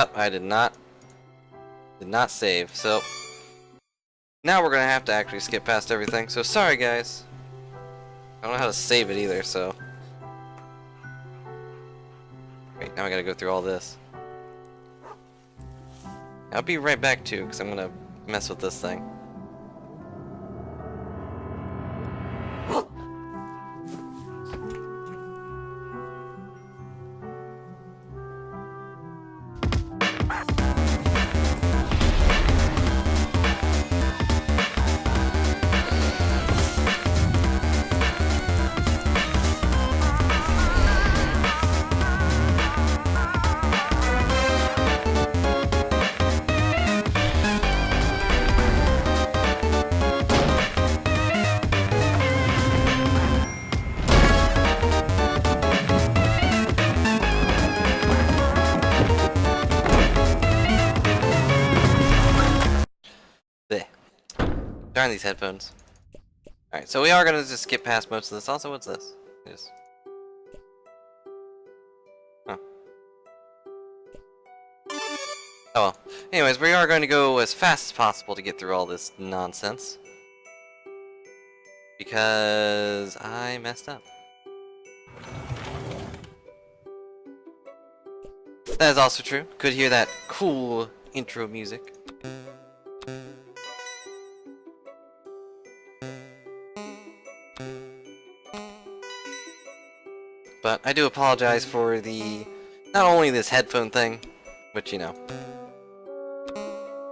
Oh, I did not save, so now we're gonna have to actually skip past everything, so sorry guys. I don't know how to save it either, so wait, now I gotta go through all this. I'll be right back too, because I'm gonna mess with this thing. Darn these headphones. Alright, so we are gonna just skip past most of this. Also, what's this? Yes. Oh. Oh well. Anyways, we are going to go as fast as possible to get through all this nonsense. Because I messed up. That is also true. Could hear that cool intro music. But I do apologize for the... not only this headphone thing, which, you know,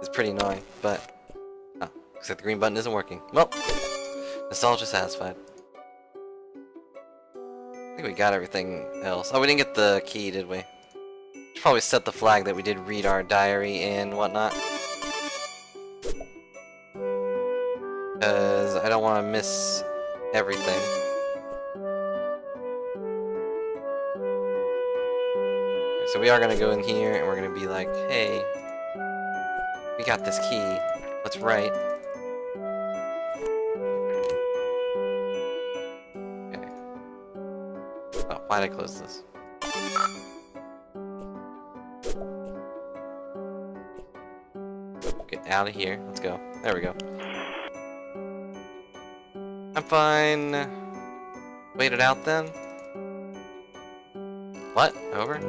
is pretty annoying, but... oh, except the green button isn't working. Well, nostalgia satisfied. I think we got everything else. Oh, we didn't get the key, did we? Should probably set the flag that we did read our diary and whatnot. Because I don't want to miss everything. So we are going to go in here and we're going to be like, hey, we got this key. Let's write. Okay. Oh, why'd I close this? Get out of here. Let's go. There we go. I'm fine. Wait it out then? What? Over?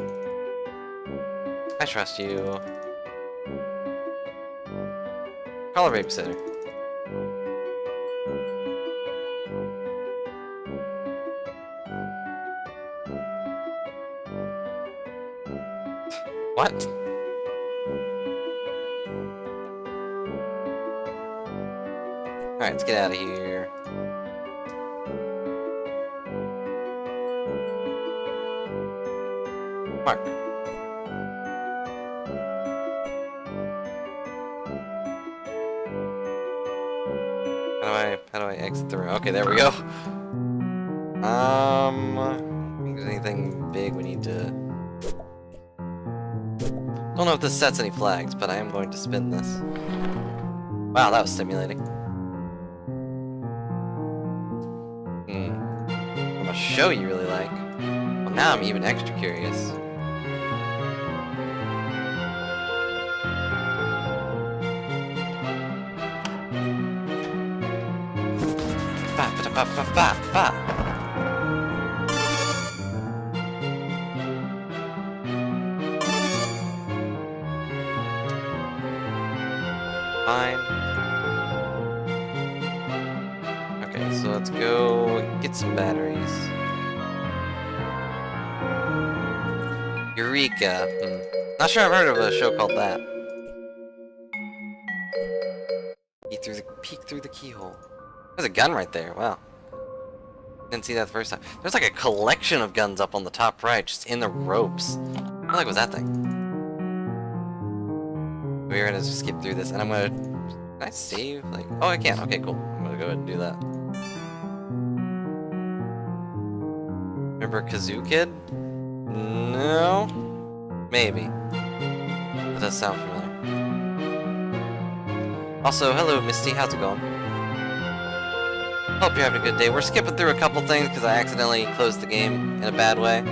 I trust you. Call a babysitter. What? Alright, let's get out of here. Mark. How do I exit the room? Okay, there we go. Think there's anything big we need to... Don't know if this sets any flags, but I am going to spin this. Wow, that was stimulating. From a show you really like. Well, now I'm even extra curious. Fine. Okay, so let's go get some batteries. Eureka. Not sure I've heard of a show called that. Peek through the keyhole. There's a gun right there. Wow. Didn't see that the first time. There's like a collection of guns up on the top right, just in the ropes. What the heck was that thing? We're gonna just skip through this, and I'm gonna... Can I save? Like, oh, I can. Okay, cool. I'm gonna go ahead and do that. Remember Kazoo Kid? No? Maybe. That does sound familiar. Also, hello Misty, how's it going? Hope you're having a good day. We're skipping through a couple things because I accidentally closed the game in a bad way.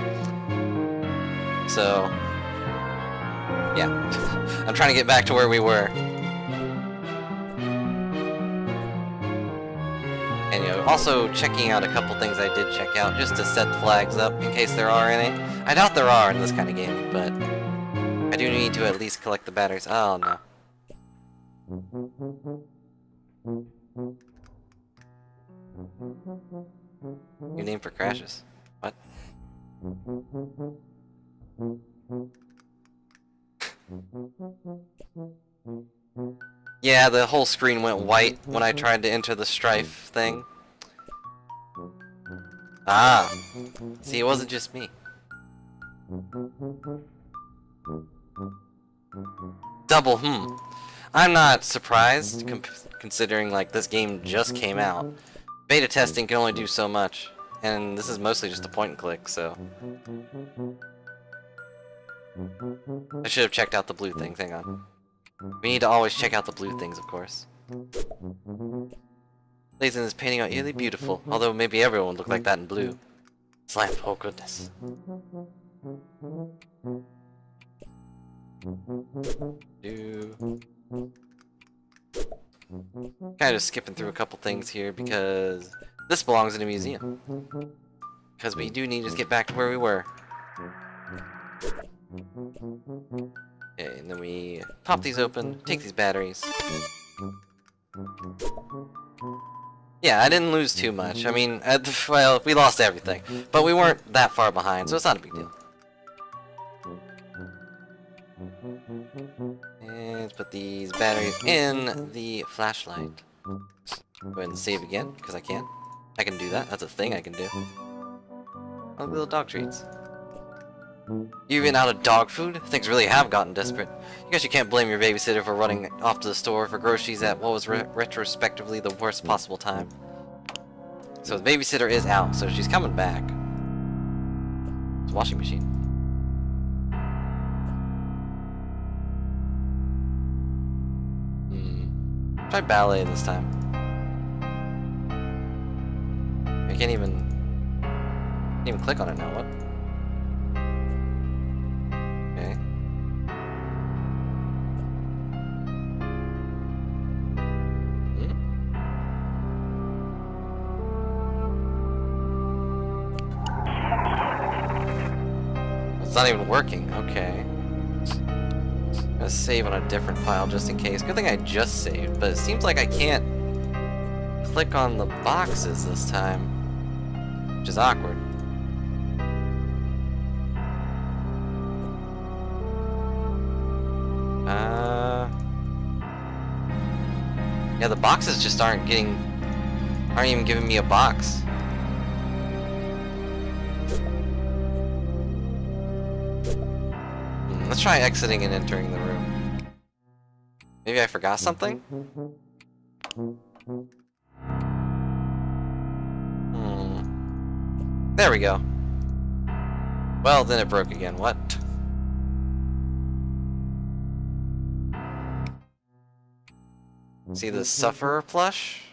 So, yeah. I'm trying to get back to where we were. And, you know, also checking out a couple things I did check out just to set flags up in case there are any. I doubt there are in this kind of game, but I do need to at least collect the batteries. Oh, no. New name for crashes. What? Yeah, the whole screen went white when I tried to enter the Strife thing. Ah! See, it wasn't just me. Double I'm not surprised, considering, like, this game just came out. Beta testing can only do so much, and this is mostly just a point and click, so... I should have checked out the blue things, hang on. We need to always check out the blue things, of course. Lazen is painting out really beautiful, although maybe everyone would look like that in blue. Slam, oh goodness. Kind of just skipping through a couple things here because this belongs in a museum. Because we do need to get back to where we were. Okay, and then we pop these open, take these batteries. Yeah, I didn't lose too much. I mean, well, we lost everything. But we weren't that far behind, so it's not a big deal. And let's put these batteries in the flashlight. Go ahead and save again, because I can. I can do that. That's a thing I can do. Oh, little dog treats. You even out of dog food? Things really have gotten desperate. I guess you can't blame your babysitter for running off to the store for groceries at what was retrospectively the worst possible time. So the babysitter is out, so she's coming back. It's a washing machine. Try ballet this time. I can't even click on it now. What? Okay. It's not even working. Okay. I'm gonna save on a different file just in case. Good thing I just saved, but it seems like I can't click on the boxes this time, which is awkward. Yeah, the boxes just aren't even giving me a box. Let's try exiting and entering the room. Maybe I forgot something? There we go. Well, then it broke again. What? See the Sufferer plush?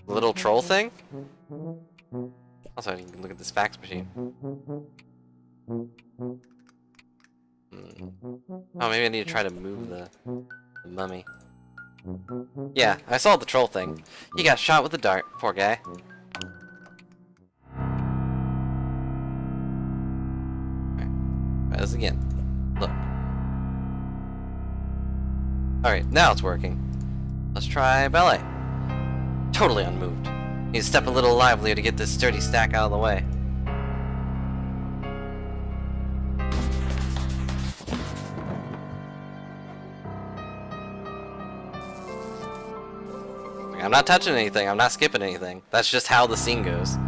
Little troll thing? Also, you can look at this fax machine. Oh, maybe I need to try to move the mummy. Yeah, I saw the troll thing. He got shot with a dart. Poor guy. Alright, try this again. Look. Alright, now it's working. Let's try ballet. Totally unmoved. Need to step a little livelier to get this sturdy stack out of the way. I'm not touching anything, I'm not skipping anything. That's just how the scene goes.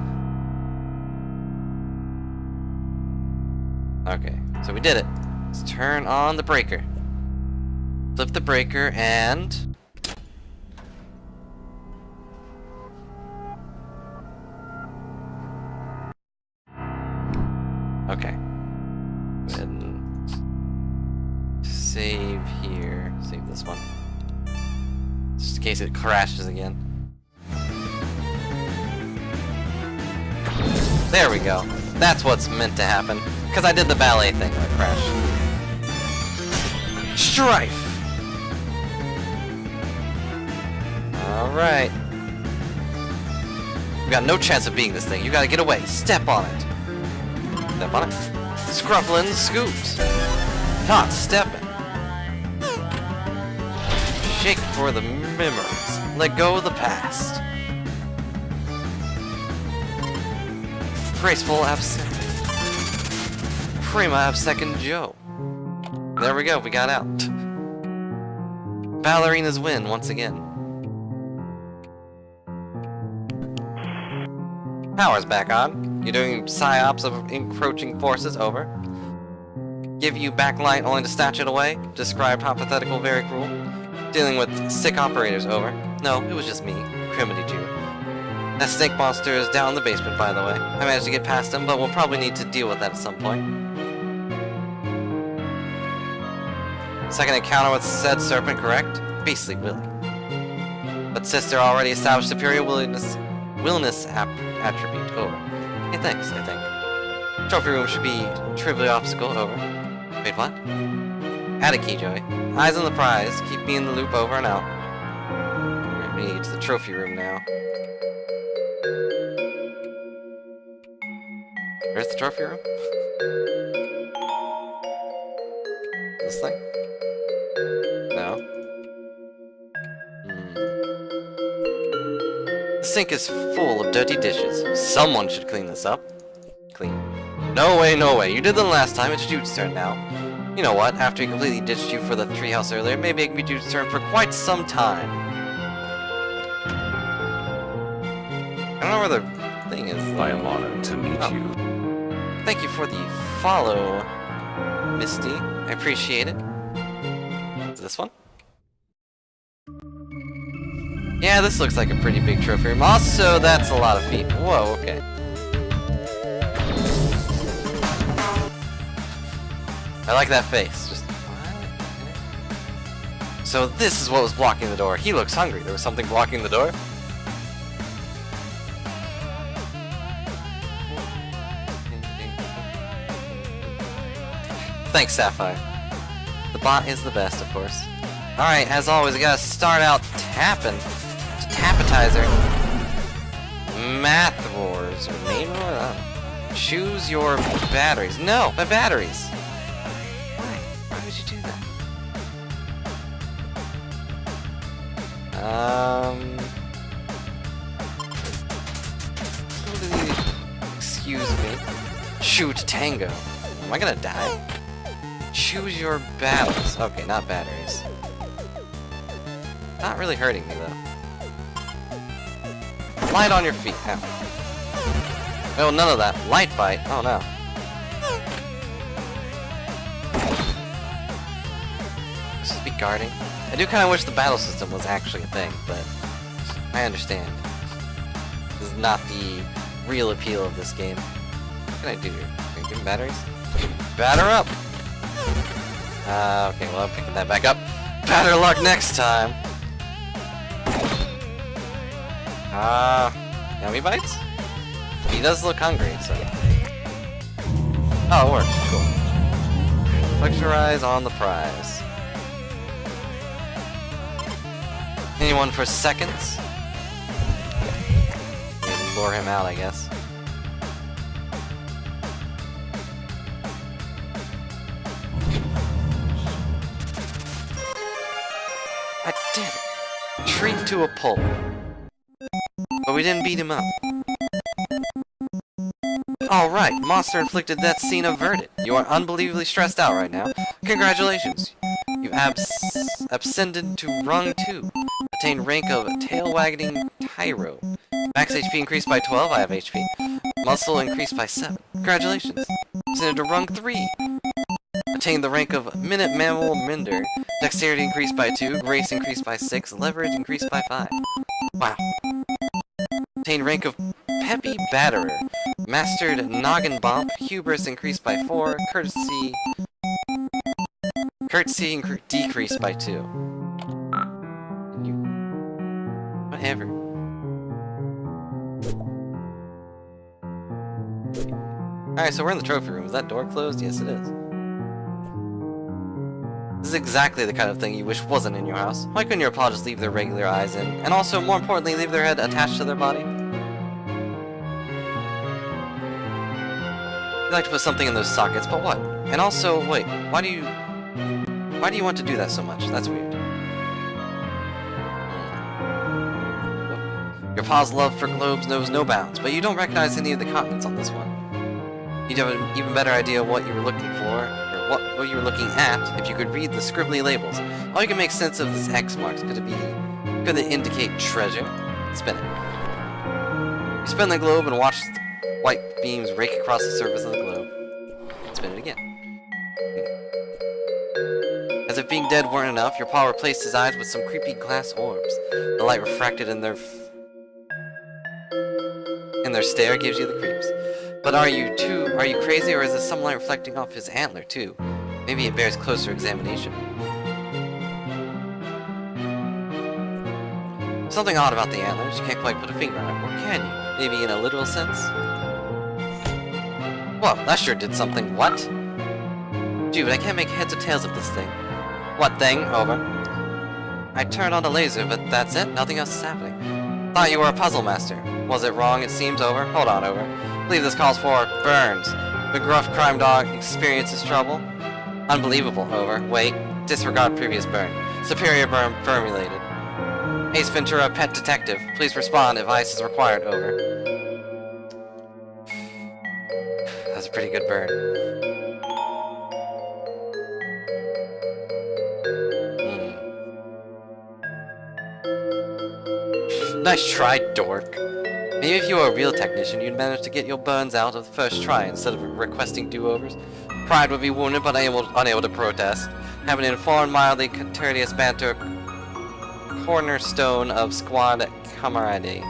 Okay, so we did it. Let's turn on the breaker. Flip the breaker and... Okay. Go ahead and save here. Save this one. Just in case it crashes again. There we go. That's what's meant to happen. Because I did the ballet thing when it crashed. Strife! Alright. We got no chance of beating this thing. You gotta get away. Step on it. Step on it. Scruffling scoops. Caught stepping. Shake for the memories. Let go of the past. Graceful absent. Prima absecond Joe. There we go, we got out. Ballerinas win once again. Power's back on. You're doing psyops of encroaching forces, over. Give you backlight only to snatch it away. Described hypothetical very cruel. Dealing with sick operators, over. No, it was just me, Criminy Jew. That snake monster is down in the basement, by the way. I managed to get past him, but we'll probably need to deal with that at some point. Second encounter with said serpent, correct? Beastly Willy. But sister already established superior willingness attribute, over. Hey, thanks, I think. Trophy room should be trivial obstacle, over. Wait, what? Add a key, Joey. Eyes on the prize. Keep me in the loop over and out. Alright, we need to get to the trophy room now. Where's the trophy room? This thing? No. The sink is full of dirty dishes. Someone should clean this up. Clean. No way, no way. You did them last time. It's Jude's turn now. You know what? After he completely ditched you for the treehouse earlier, maybe it can be Jude's turn for quite some time. I don't know where the thing is. I am honored to meet you. Thank you for the follow, Misty. I appreciate it. Is this one? Yeah, this looks like a pretty big trophy room. Also, that's a lot of feet. Whoa, okay. I like that face. Just. So this is what was blocking the door. He looks hungry. There was something blocking the door. Thanks, Sapphire. The bot is the best, of course. Alright, as always, we gotta start out tapping. Tappetizer. Math Wars, or Main War? I don't know. Choose your batteries. No, my batteries! Why? Why would you do that? Excuse me. Shoot Tango. Am I gonna die? Choose your battles. Okay, not batteries. Not really hurting me, though. Light on your feet. Ow. Oh, none of that. Light bite. Oh, no. Just be guarding. I do kind of wish the battle system was actually a thing, but I understand. This is not the real appeal of this game. What can I do here? Can I give him batteries? Batter up! Okay, well, I'm picking that back up. Better luck next time! Yummy bites? He does look hungry, so... Oh, it works. Cool. Flex your eyes on the prize. Anyone for seconds? Maybe lure him out, I guess. I did it! Treat to a pulp. But we didn't beat him up. Alright, monster inflicted death scene averted. You are unbelievably stressed out right now. Congratulations. You ascended to rung 2. Attained rank of tail wagging tyro. Max HP increased by 12, I have HP. Muscle increased by 7. Congratulations. Ascended to rung 3. Attained the rank of minute mammal minder. Dexterity increased by 2, grace increased by 6, leverage increased by 5. Wow. Attained rank of Peppy Batterer. Mastered Noggin Bump. Hubris increased by 4. Courtesy decreased by 2. Whatever. Alright, so we're in the trophy room. Is that door closed? Yes, it is. This is exactly the kind of thing you wish wasn't in your house. Why couldn't your paw just leave their regular eyes in? And also, more importantly, leave their head attached to their body? You like to put something in those sockets, but what? And also, wait, why do you want to do that so much? That's weird. Your paw's love for globes knows no bounds, but you don't recognize any of the continents on this one. You'd have an even better idea what you were looking for, or what you were looking at, if you could read the scribbly labels. All you can make sense of this X marks. Could it indicate treasure? Spin it. You spin the globe and watch the white beams rake across the surface of the globe. Spin it again. As if being dead weren't enough, your paw replaced his eyes with some creepy glass orbs. The light refracted in their stare gives you the creeps. But are you crazy, or is this some light reflecting off his antler too? Maybe it bears closer examination. Something odd about the antlers. You can't quite put a finger on it, or can you? Maybe in a literal sense? Well, that sure did something. What? Dude, I can't make heads or tails of this thing. What thing? Over. I turned on the laser, but that's it? Nothing else is happening. Thought you were a puzzle master. Was it wrong, it seems? Over. Hold on, over. Believe this calls for burns. The gruff crime dog experiences trouble? Unbelievable, over. Wait. Disregard previous burn. Superior burn formulated. Ace Ventura, pet detective. Please respond if ice is required, over. That's a pretty good burn. Nice try, dork. Maybe if you were a real technician, you'd manage to get your burns out of the first try instead of requesting do-overs. Pride would be wounded, but unable to protest. Having an informed, mildly courteous banter, cornerstone of squad camaraderie.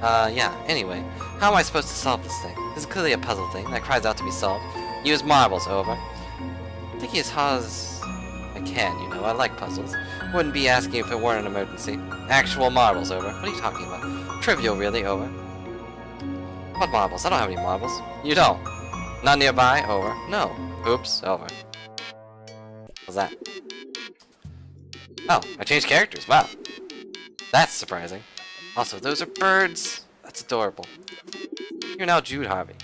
Yeah, anyway. How am I supposed to solve this thing? This is clearly a puzzle thing that cries out to be solved. Use marbles, over. Thinking as hard as I can, you know. I like puzzles. Wouldn't be asking if it weren't an emergency. Actual marbles, over. What are you talking about? Trivial, really, over. What marbles? I don't have any marbles. You don't? Not nearby, over. No. Oops, over. What's that? Oh, I changed characters. Wow. That's surprising. Also, those are birds. That's adorable. You're now Jude Harvey.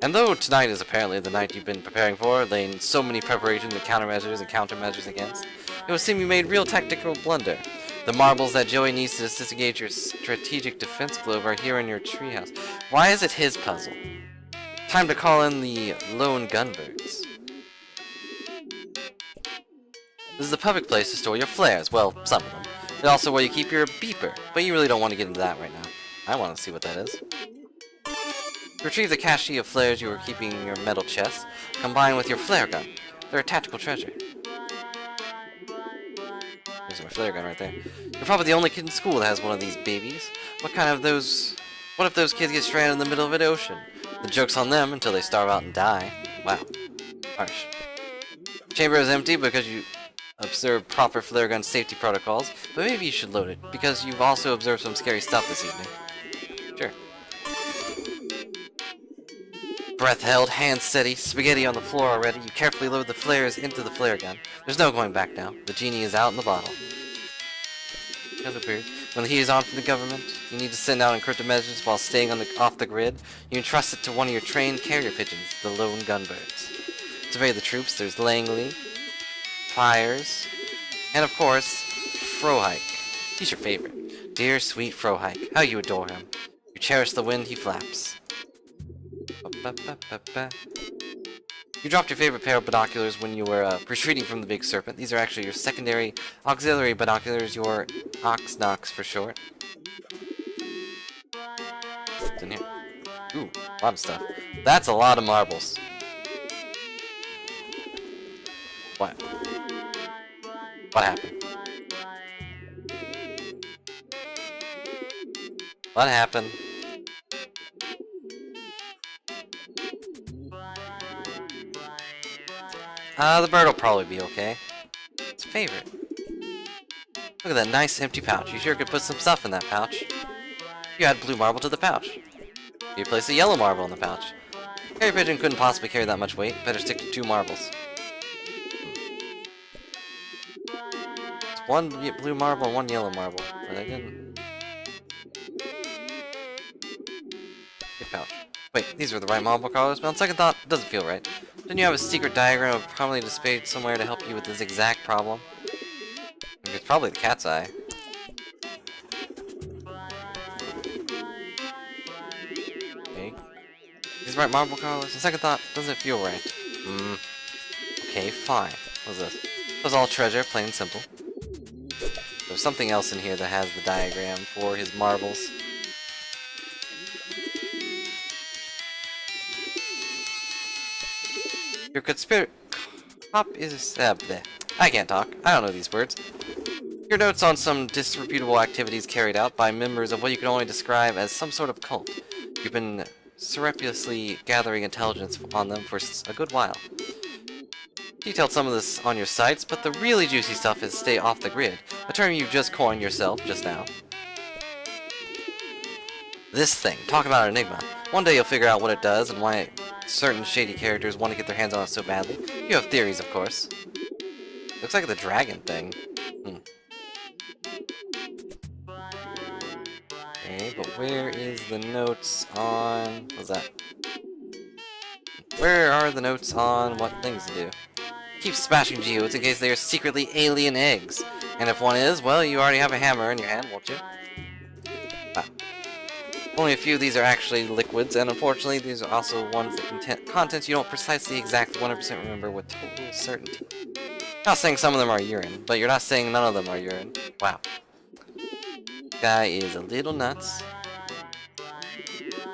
And though tonight is apparently the night you've been preparing for, laying so many preparations and countermeasures against, it would seem you made real tactical blunder. The marbles that Joey needs to disengage your strategic defense globe are here in your treehouse. Why is it his puzzle? Time to call in the lone gunbirds. This is the perfect place to store your flares. Well, some of them. It's also where you keep your beeper, but you really don't want to get into that right now. I want to see what that is. Retrieve the cache of flares you were keeping in your metal chest, combined with your flare gun. They're a tactical treasure. There's my flare gun right there. You're probably the only kid in school that has one of these babies. What if those kids get stranded in the middle of an ocean? The joke's on them until they starve out and die. Wow. Harsh. Chamber is empty because you observed proper flare gun safety protocols, but maybe you should load it, because you've also observed some scary stuff this evening. Sure. Breath held, hands steady, spaghetti on the floor already. You carefully load the flares into the flare gun. There's no going back now. The genie is out in the bottle. When the heat is on from the government, you need to send out encrypted messages while staying off the grid. You entrust it to one of your trained carrier pigeons, the lone gunbirds. To survey the troops, there's Langley, Pliers, and of course, Frohike. He's your favorite. Dear, sweet Frohike. How you adore him. You cherish the wind he flaps. You dropped your favorite pair of binoculars when you were retreating from the big serpent. These are actually your secondary auxiliary binoculars, your Oxnox for short. What's in here? Ooh, a lot of stuff. That's a lot of marbles. What? What happened? What happened? The bird will probably be okay. It's a favorite. Look at that nice empty pouch. You sure could put some stuff in that pouch. You add blue marble to the pouch. You place a yellow marble in the pouch. Carrier pigeon couldn't possibly carry that much weight. Better stick to 2 marbles. It's 1 blue marble and 1 yellow marble, but I didn't. Good pouch. Wait, these are the right marble colors, but on second thought, it doesn't feel right. Didn't you have a secret diagram of prominently displayed somewhere to help you with this exact problem? It's probably the cat's eye. Okay. These right marble colors? On second thought, doesn't feel right. Okay, fine. What's this? It was all treasure, plain and simple. There's something else in here that has the diagram for his marbles. Your cop is I can't talk. I don't know these words. Your notes on some disreputable activities carried out by members of what you can only describe as some sort of cult. You've been surreptitiously gathering intelligence on them for a good while. Detailed some of this on your sites, but the really juicy stuff is stay off the grid, a term you've just coined yourself just now. This thing, talk about an enigma. One day you'll figure out what it does and why certain shady characters want to get their hands on it so badly. You have theories, of course. Looks like the dragon thing. Hmm. Okay, but where is the notes on... What's that? Where are the notes on what things to do? Keep smashing geodes in case they are secretly alien eggs. And if one is, well, you already have a hammer in your hand, won't you? Ah. Only a few of these are actually liquids, and unfortunately, these are also ones that contain contents you don't precisely exactly 100% remember with total certainty. Not saying some of them are urine, but you're not saying none of them are urine. Wow. Guy is a little nuts.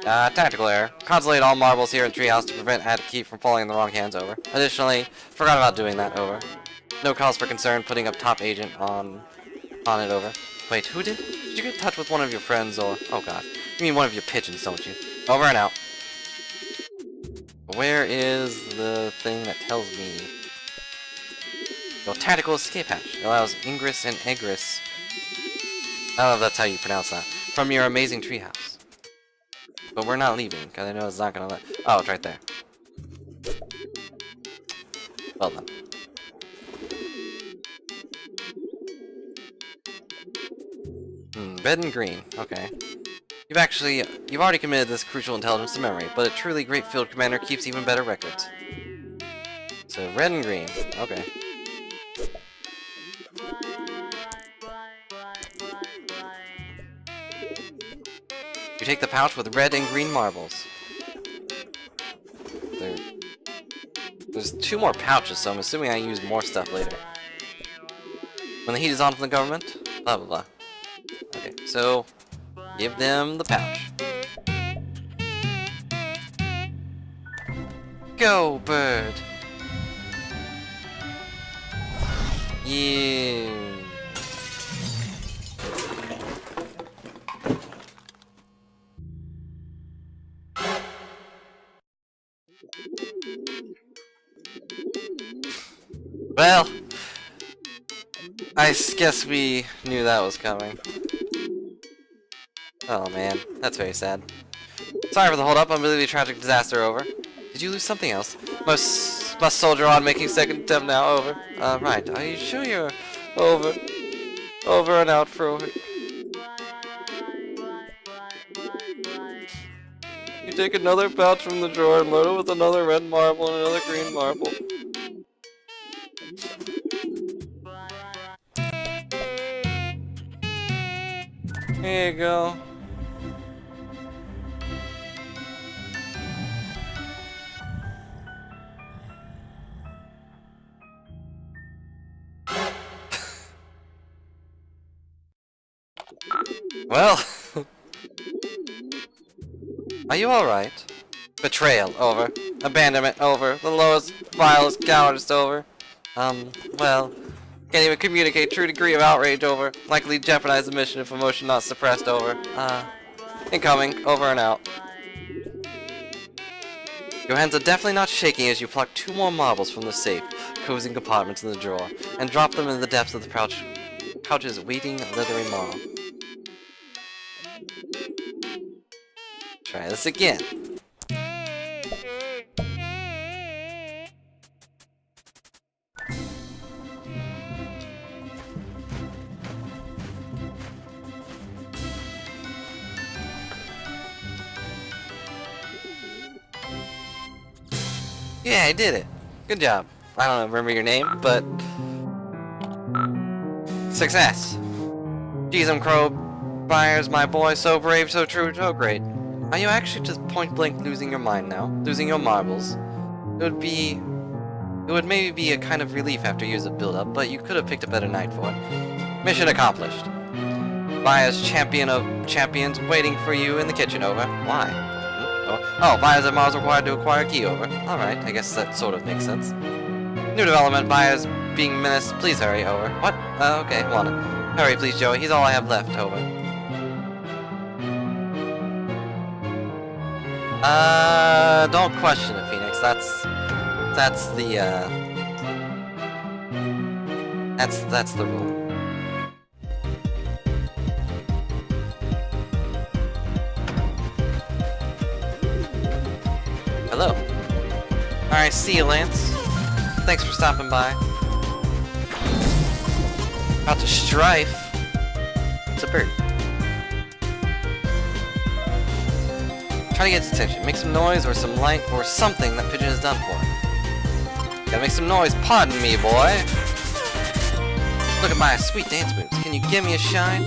Tactical error. Consolidate all marbles here in Treehouse to prevent add key from falling in the wrong hands, over. Additionally, forgot about doing that, over. No cause for concern putting up top agent on it, over. Wait, who did? Did you get in touch with one of your friends, or... Oh god. You mean one of your pigeons, don't you? Over and out. Where is the thing that tells me? Your tactical escape hatch. It allows ingress and egress. I don't know if that's how you pronounce that. From your amazing treehouse. But we're not leaving, because I know it's not gonna let... Oh, it's right there. Well done. Red and green. Okay. You've already committed this crucial intelligence to memory, but a truly great field commander keeps even better records. So, red and green. Okay. You take the pouch with red and green marbles. There's 2 more pouches, so I'm assuming I use more stuff later. When the heat is on from the government, blah blah blah. Okay, so give them the pouch. Go, bird! Yeah. Well, I guess we knew that was coming. Oh man, that's very sad. Sorry for the hold up, unbelievably tragic disaster, over. Did you lose something else? Must soldier on, making second attempt now, over. Right, are you sure you're over? Over and out, Frohick. You take another pouch from the drawer and load it with another red marble and another green marble. Here you go. Well, are you alright? Betrayal, over. Abandonment, over. The lowest, vilest cowardice, over. Well, can't even communicate true degree of outrage, over. Likely jeopardize the mission if emotion not suppressed, over. Incoming, over and out. Your hands are definitely not shaking as you pluck 2 more marbles from the safe, cozy compartments in the drawer, and drop them in the depths of the pouch's waiting leathery maw. Try this again. Yeah, I did it. Good job. I don't remember your name, but... Success! Jeez, I'm Crow Byers, my boy, so brave, so true, so great. Are you actually just point-blank losing your mind now? Losing your marbles? It would maybe be a kind of relief after years of build-up, but you could have picked a better night for it. Mission accomplished. Byers, champion of champions, waiting for you in the kitchen, over. Why? Oh, buyers at Mars required to acquire a key, over. Alright, I guess that sort of makes sense. New development, buyers being menaced. Please hurry, over. What? Okay, hold on. Hurry, please, Joey. He's all I have left, over. Don't question it, Phoenix. That's the rule. Hello. Alright, see you, Lance. Thanks for stopping by. About to strife. It's a bird. Try to get its attention. Make some noise or some light or something that Pigeon has done for him. Gotta make some noise. Pardon me, boy. Look at my sweet dance moves. Can you give me a shine?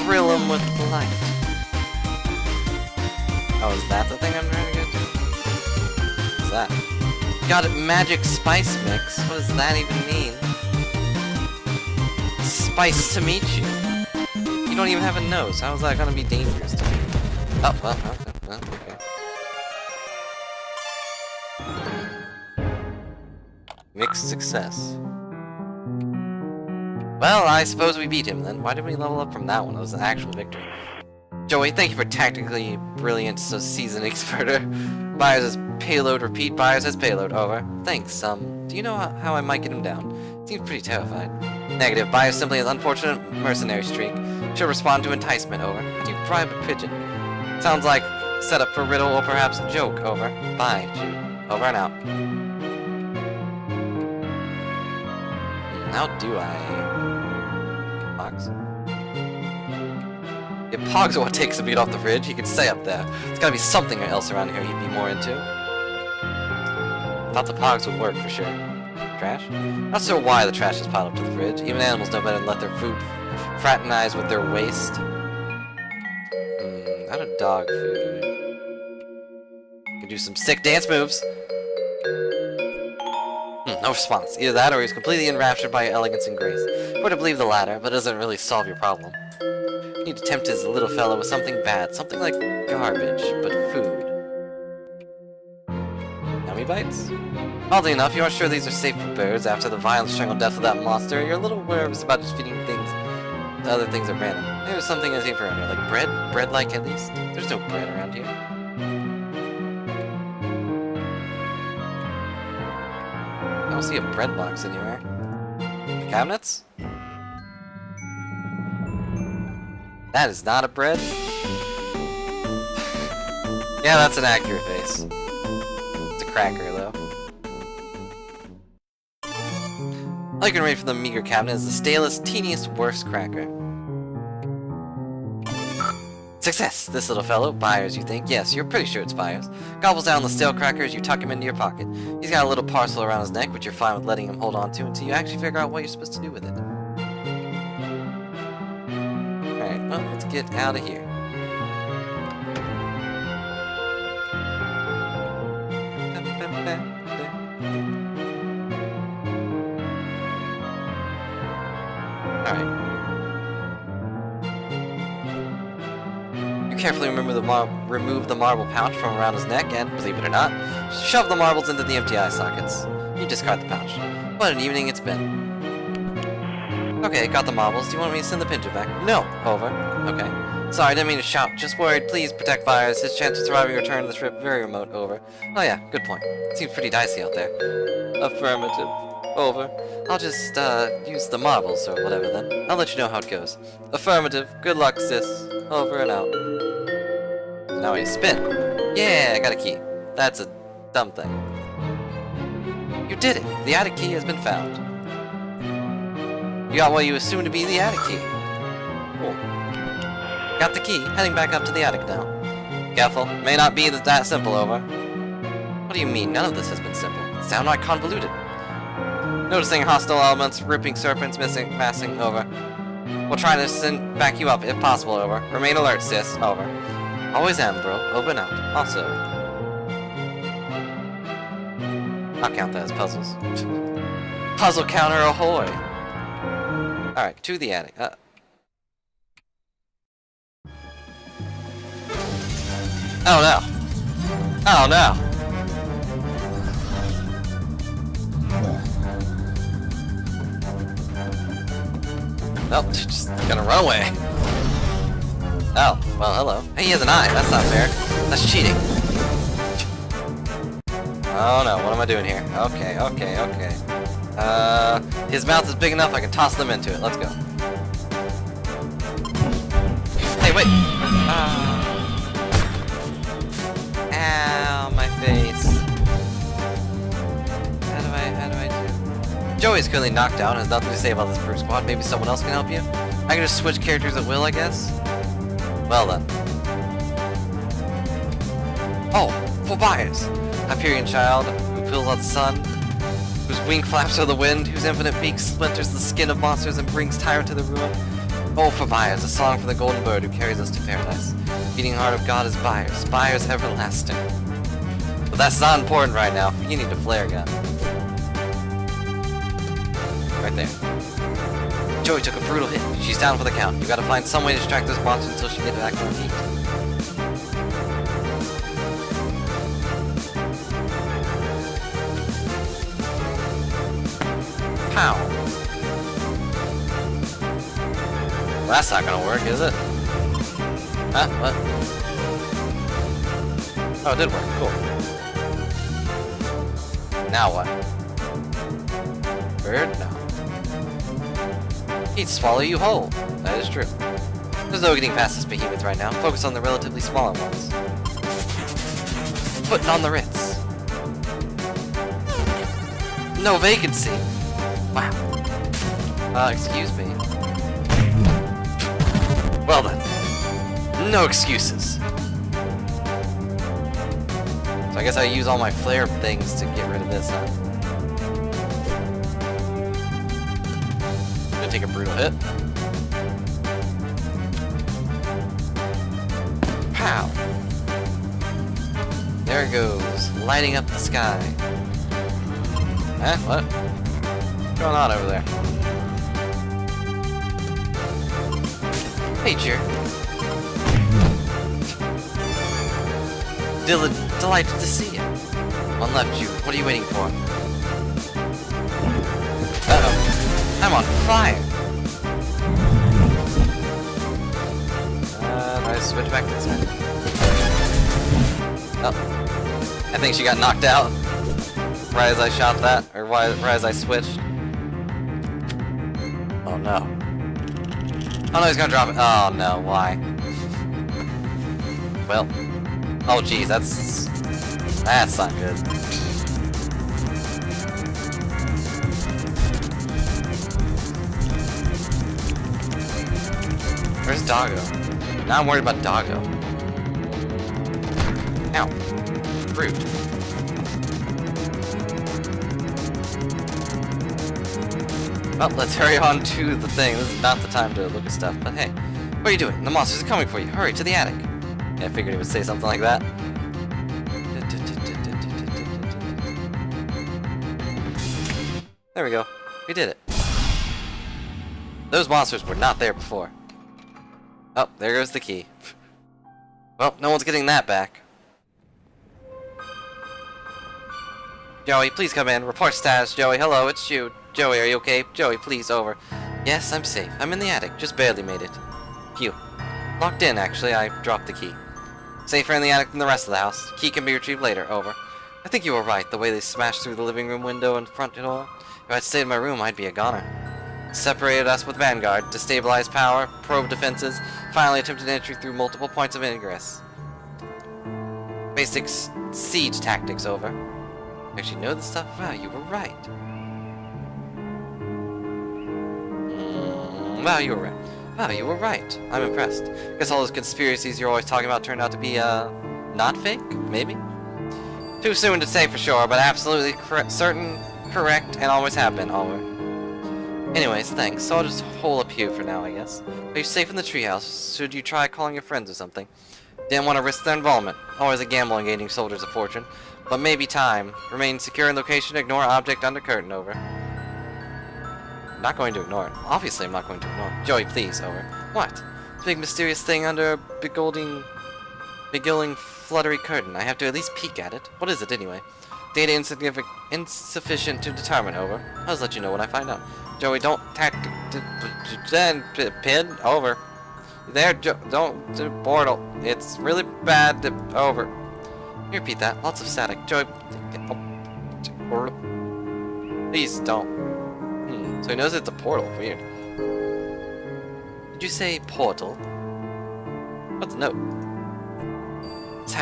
Thrill him with light. Oh, is that the thing I'm trying to get to? What's that? Got it, magic spice mix. What does that even mean? Spice to meet you. You don't even have a nose. How is that gonna be dangerous to me? Oh, well, okay. Mixed success. Well, I suppose we beat him then. Why did we level up from that one? It was an actual victory. Joey, thank you for tactically brilliant season experter. Byers as payload, repeat. Byers as payload, over. Thanks, do you know how I might get him down? Seems pretty terrified. Negative. Byers simply has unfortunate mercenary streak. Should respond to enticement, over. Do you bribe a pigeon? Sounds like setup for riddle or perhaps a joke, over. Bye, Jude. Over and out. How do I... Pogs? If Pogs are what takes the meat off the fridge, he can stay up there. There's gotta be something else around here he'd be more into. Thought the Pogs would work for sure. Trash? Not sure why the trash is piled up to the fridge. Even animals know better than let their food fraternize with their waste. Out of dog food. Can do some sick dance moves. No response. Either that or he's completely enraptured by your elegance and grace. Or to believe the latter, but it doesn't really solve your problem. You need to tempt his little fellow with something bad. Something like garbage, but food. Yummy bites? Oddly enough, you aren't sure these are safe for birds. After the violent strangled death of that monster, you're a little nervous about just feeding things to other things at random. Maybe there's something I see around here, like bread? Bread-like at least? There's no bread around here. I don't see a bread box anywhere. The cabinets? That is not a bread. Yeah, that's an accurate face. It's a cracker, though. All you can rate for the meager cabinet is the stalest, teeniest, worst cracker. Success! This little fellow, Byers, you think? Yes, you're pretty sure it's Byers. Gobbles down the stale crackers, you tuck him into your pocket. He's got a little parcel around his neck, which you're fine with letting him hold on to until you actually figure out what you're supposed to do with it. Alright, well, let's get out of here. Alright. Carefully remove the marble pouch from around his neck and, believe it or not, shove the marbles into the empty eye sockets. You discard the pouch. What an evening it's been. Okay, got the marbles. Do you want me to send the pigeon back? No. Over. Okay. Sorry, I didn't mean to shout. Just worried. Please protect Byers. His chance of surviving a return to the trip very remote. Over. Oh yeah, good point. Seems pretty dicey out there. Affirmative. Over. I'll just, use the marbles or whatever then. I'll let you know how it goes. Affirmative. Good luck, sis. Over and out. Now I spin. Yeah, I got a key. That's a dumb thing. You did it! The attic key has been found. You got what you assume to be the attic key. Cool. Got the key, heading back up to the attic now. Careful, may not be that simple, over. What do you mean? None of this has been simple. It's downright convoluted. Noticing hostile elements, ripping serpents, massing, over. We'll try to back you up if possible, over. Remain alert, sis, over. Always am, bro. Over and out. Also, I'll count that as puzzles. Puzzle counter ahoy! Alright, to the attic. Oh no! Oh no! Nope, just gonna run away. Oh, well, hello. Hey, he has an eye. That's not fair. That's cheating. Oh no, what am I doing here? Okay. His mouth is big enough I can toss them into it. Let's go. Hey, wait! Ow, my face. Joey's currently knocked out and has nothing to say about this Brew Squad. Maybe someone else can help you? I can just switch characters at will, I guess? Well then. Oh, Phobias! Hyperion child, who pulls out the sun, whose wing flaps are the wind, whose infinite beak splinters the skin of monsters and brings tyrant to the ruin. Oh, Phobias, a song from the golden bird who carries us to paradise. Beating heart of God is Bias, Bias everlasting. But that's not important right now. You need a flare gun. Right there. Joey took a brutal hit. She's down for the count. You gotta find some way to distract those monsters until she gets back on her feet. Pow. Well, that's not gonna work, is it? Huh? What? Oh, it did work. Cool. Now what? Bird? No. He'd swallow you whole. That is true. There's no getting past this behemoth right now. Focus on the relatively smaller ones. Putting on the Ritz. No vacancy. Wow. Excuse me. Well then. No excuses. So I guess I use all my flare things to get rid of this, huh? Gonna take a brutal hit. Pow! There it goes, lighting up the sky. Huh? What? What's going on over there? Hey, jerk. Delighted to see you. One left, you. What are you waiting for? Uh-oh. I'm on fire. I switch back to this one. Oh. I think she got knocked out. Right as I shot that, or right as I switched. Oh no. Oh no, he's gonna drop it. Oh no, why? Well. Oh geez, that's not good. Where's Doggo? Now I'm worried about Doggo. Ow. Rude. Well, let's hurry on to the thing. This is not the time to look at stuff, but hey. What are you doing? The monsters are coming for you. Hurry, to the attic. Yeah, I figured he would say something like that. There we go. We did it. Those monsters were not there before. Oh, there goes the key. Well, no one's getting that back. Joey, please come in. Report status. Joey, hello, it's you. Joey, are you okay? Joey, please, over. Yes, I'm safe. I'm in the attic. Just barely made it. Phew. Locked in, actually. I dropped the key. Safer in the attic than the rest of the house. Key can be retrieved later. Over. I think you were right. The way they smashed through the living room window and front door. If I'd stayed in my room, I'd be a goner. Separated us with Vanguard, destabilized power, probe defenses, finally attempted entry through multiple points of ingress. Basic siege tactics, over. Actually know this stuff? Wow, you were right. Wow, you were right. Wow, you were right. I'm impressed. Guess all those conspiracies you're always talking about turned out to be, not fake? Maybe? Too soon to say for sure, but absolutely certain, correct, and always have been, Oliver. Anyways, thanks. So I'll just hole up here for now, I guess. Are you safe in the treehouse? Should you try calling your friends or something? Didn't want to risk their involvement. Always a gamble on gaining soldiers of fortune. But maybe time. Remain secure in location, ignore object under curtain, over. I'm not going to ignore it. Obviously I'm not going to ignore it. Joey, please, over. What? Big mysterious thing under a beguiling fluttery curtain. I have to at least peek at it. What is it, anyway? Data insufficient to determine, over. I'll just let you know when I find out. Joey, don't pin, over. There, don't, portal. It's really bad, over. Can you repeat that? Lots of static. Joey, please don't. So he knows it's a portal. Weird. Did you say portal? What's the note? This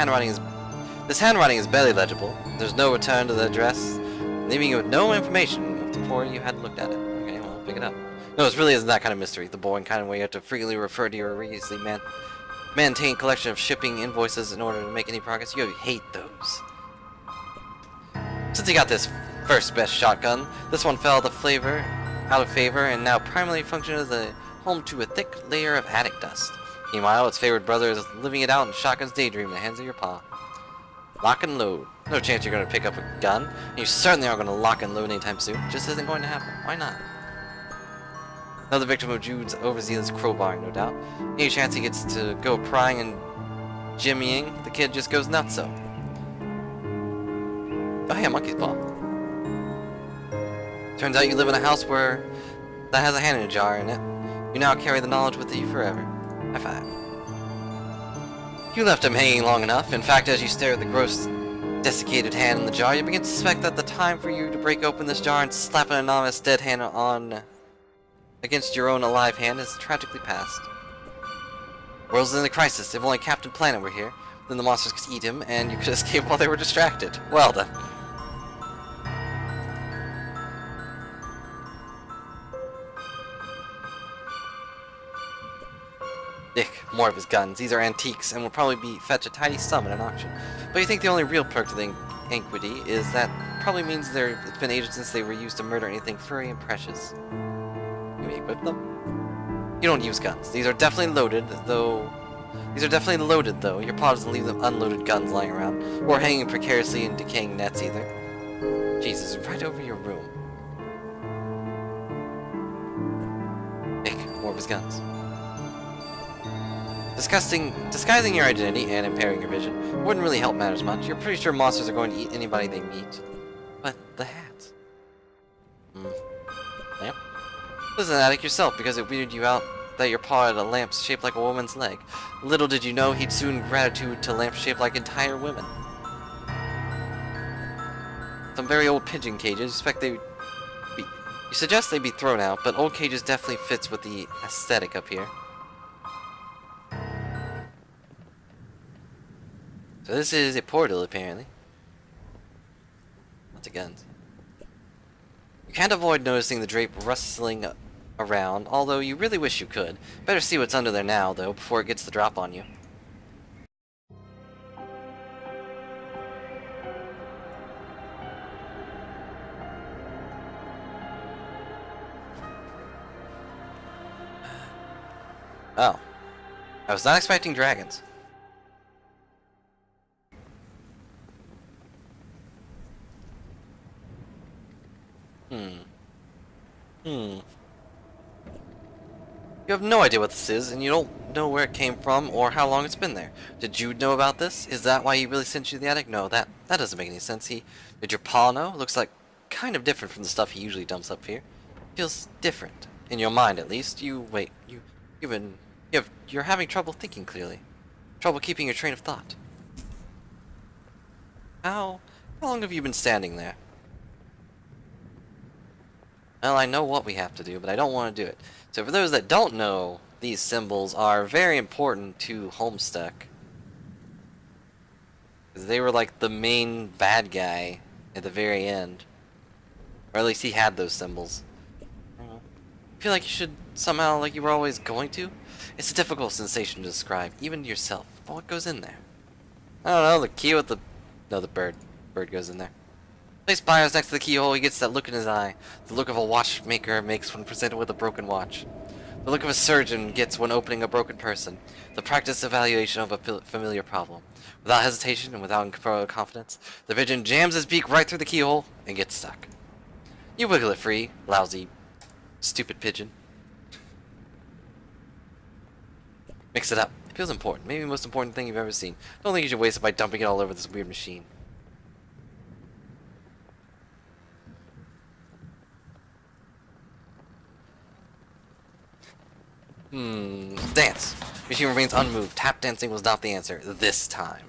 handwriting is barely legible. There's no return to the address, leaving you with no information before you had looked at it. Okay, well, pick it up. No, it really isn't that kind of mystery. The boring kind where you have to frequently refer to your easily maintained collection of shipping invoices in order to make any progress. You hate those. Since you got this first best shotgun, this one fell out of favor, and now primarily functions as a home to a thick layer of attic dust. Meanwhile, its favorite brother is living it out in Shotgun's daydream in the hands of your pa. Lock and load. No chance you're going to pick up a gun, and you certainly aren't going to lock and load anytime soon. Just isn't going to happen. Why not? Another victim of Jude's overzealous crowbar, no doubt. Any chance he gets to go prying and jimmying, the kid just goes nutso. Oh hey, a monkey's paw. Turns out you live in a house that has a hand in a jar in it. You now carry the knowledge with you forever. High five. You left him hanging long enough. In fact, as you stare at the gross, desiccated hand in the jar, you begin to suspect that the time for you to break open this jar and slap an anonymous dead hand against your own alive hand is tragically past. World's in a crisis. If only Captain Planet were here, then the monsters could eat him, and you could escape while they were distracted. Well then. Dick, more of his guns. These are antiques, and will probably fetch a tidy sum at an auction. But you think the only real perk to the antiquity is that probably means it's been ages since they were used to murder anything furry and precious. You equip them? You don't use guns. These are definitely loaded, though. Your pod doesn't leave them unloaded guns lying around, or hanging precariously in decaying nets either. Jesus, right over your room. Dick, more of his guns. Disguising your identity and impairing your vision wouldn't really help matters much. You're pretty sure monsters are going to eat anybody they meet. But the hat. Yep. This is an addict yourself because it weirded you out that your paw had a lamp shaped like a woman's leg. Little did you know he'd soon gratitude to lamps shaped like entire women. Some very old pigeon cages. You suggest they be thrown out, but old cages definitely fits with the aesthetic up here. So this is a portal, apparently. Lots of guns. You can't avoid noticing the drape rustling around, although you really wish you could. Better see what's under there now, though, before it gets the drop on you. Oh. I was not expecting dragons. You have no idea what this is, and you don't know where it came from or how long it's been there. Did Jude know about this? Is that why he really sent you to the attic? No, that doesn't make any sense. Did your pa know? Looks like kind of different from the stuff he usually dumps up here. Feels different. In your mind, at least. You're having trouble thinking clearly. Trouble keeping your train of thought. How long have you been standing there? Well, I know what we have to do, but I don't want to do it. So for those that don't know, these symbols are very important to Homestuck. Because they were like the main bad guy at the very end. Or at least he had those symbols. I feel like you should somehow, like you were always going to. It's a difficult sensation to describe, even to yourself. But what goes in there? I don't know, the key with the... No, the bird. Bird goes in there. Place Byers next to the keyhole, he gets that look in his eye. The look of a watchmaker makes when presented with a broken watch. The look of a surgeon gets when opening a broken person. The practiced evaluation of a familiar problem. Without hesitation and without confidence, the pigeon jams his beak right through the keyhole and gets stuck. You wiggle it free, lousy, stupid pigeon. Mix it up. It feels important. Maybe the most important thing you've ever seen. Don't think you should waste it by dumping it all over this weird machine. Dance. Machine remains unmoved. Tap dancing was not the answer. This time.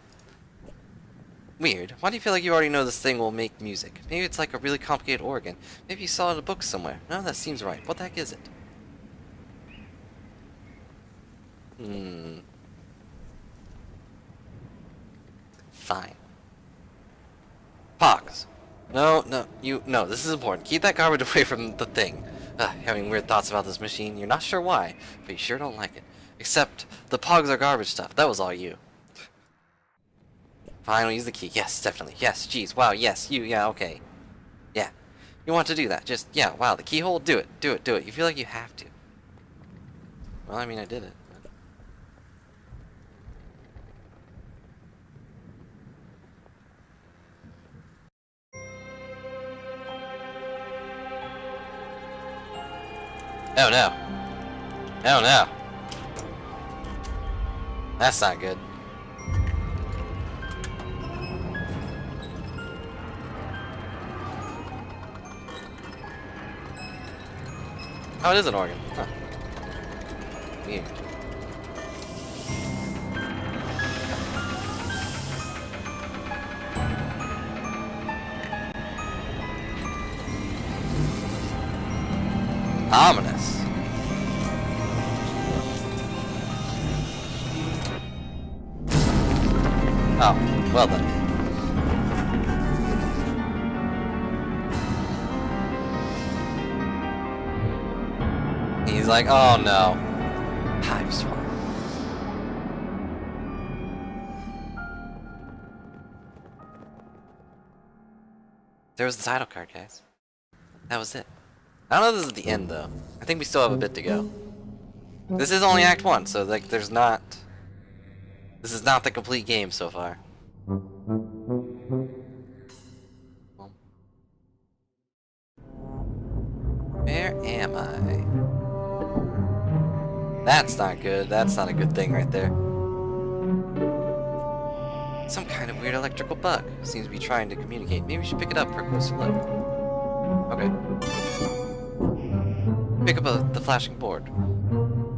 Weird. Why do you feel like you already know this thing will make music? Maybe it's like a really complicated organ. Maybe you saw it in a book somewhere. No, that seems right. What the heck is it? Fine. Pogs. No, no, this is important. Keep that garbage away from the thing. Having weird thoughts about this machine. You're not sure why, but you sure don't like it. Except, the pogs are garbage stuff. That was all you. Fine, I'll use the key. Yes, definitely. Yes, jeez, wow, yes, you, yeah, okay. Yeah. You want to do that. Just, yeah, wow, the keyhole, do it, do it, do it. You feel like you have to. Well, I mean, I did it. Oh no. Oh no. That's not good. Oh, it is an organ. Huh. Weird. Ominous. Oh, well then. He's like, oh no. Hiveswap. There was the title card, guys. That was it. I don't know if this is the end, though. I think we still have a bit to go. This is only Act 1, so, like, there's not... This is not the complete game so far. Where am I? That's not good. That's not a good thing right there. Some kind of weird electrical bug. Seems to be trying to communicate. Maybe we should pick it up for a closer look. Okay. Pick up the flashing board.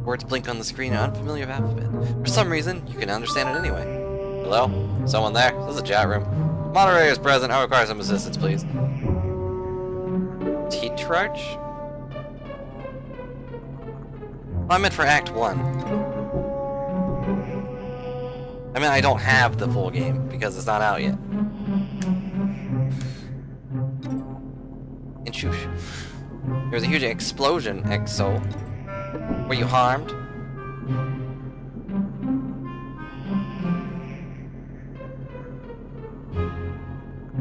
Words blink on the screen in an unfamiliar alphabet. For some reason, you can understand it anyway. Hello? Someone there? This is a chat room. Moderator is present. I require some assistance, please. Tetrarch? Well, I meant for Act 1. I mean, I don't have the full game, because it's not out yet. And shoosh. There was a huge explosion, Exo. Were you harmed?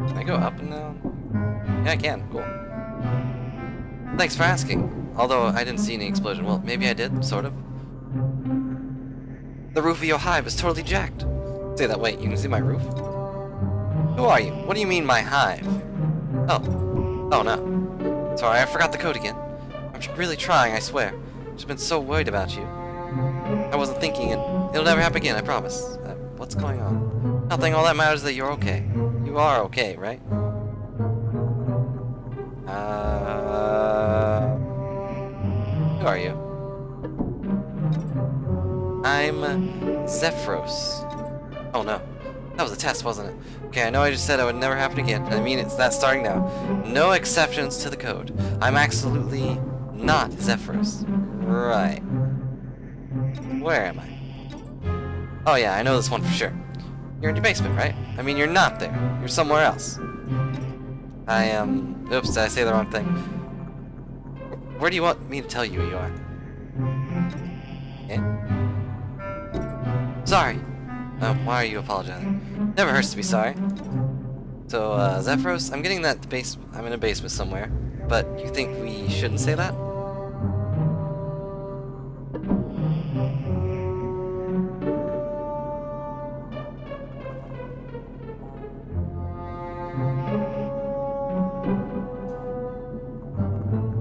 Can I go up and down? Yeah, I can. Cool. Thanks for asking. Although I didn't see any explosion. Well, maybe I did, sort of. The roof of your hive is totally jacked. Say that, wait, you can see my roof? Who are you? What do you mean, my hive? Oh. Oh, no. Sorry, I forgot the code again. I'm really trying, I swear. I've just been so worried about you. I wasn't thinking, and it'll never happen again, I promise. What's going on? Nothing, all that matters is that you're okay. You are okay, right? Who are you? I'm Zephyros. Oh no. That was a test, wasn't it? Okay, I know I just said it would never happen again. I mean, it's that starting now. No exceptions to the code. I'm absolutely not Zephyros. Right. Where am I? Oh yeah, I know this one for sure. You're in your basement, right? I mean, you're not there. You're somewhere else. I am... Oops, did I say the wrong thing? Where do you want me to tell you you are? Yeah? Sorry. Why are you apologizing? Never hurts to be sorry. So, Zephyros, I'm getting that I'm in a basement somewhere. But you think we shouldn't say that?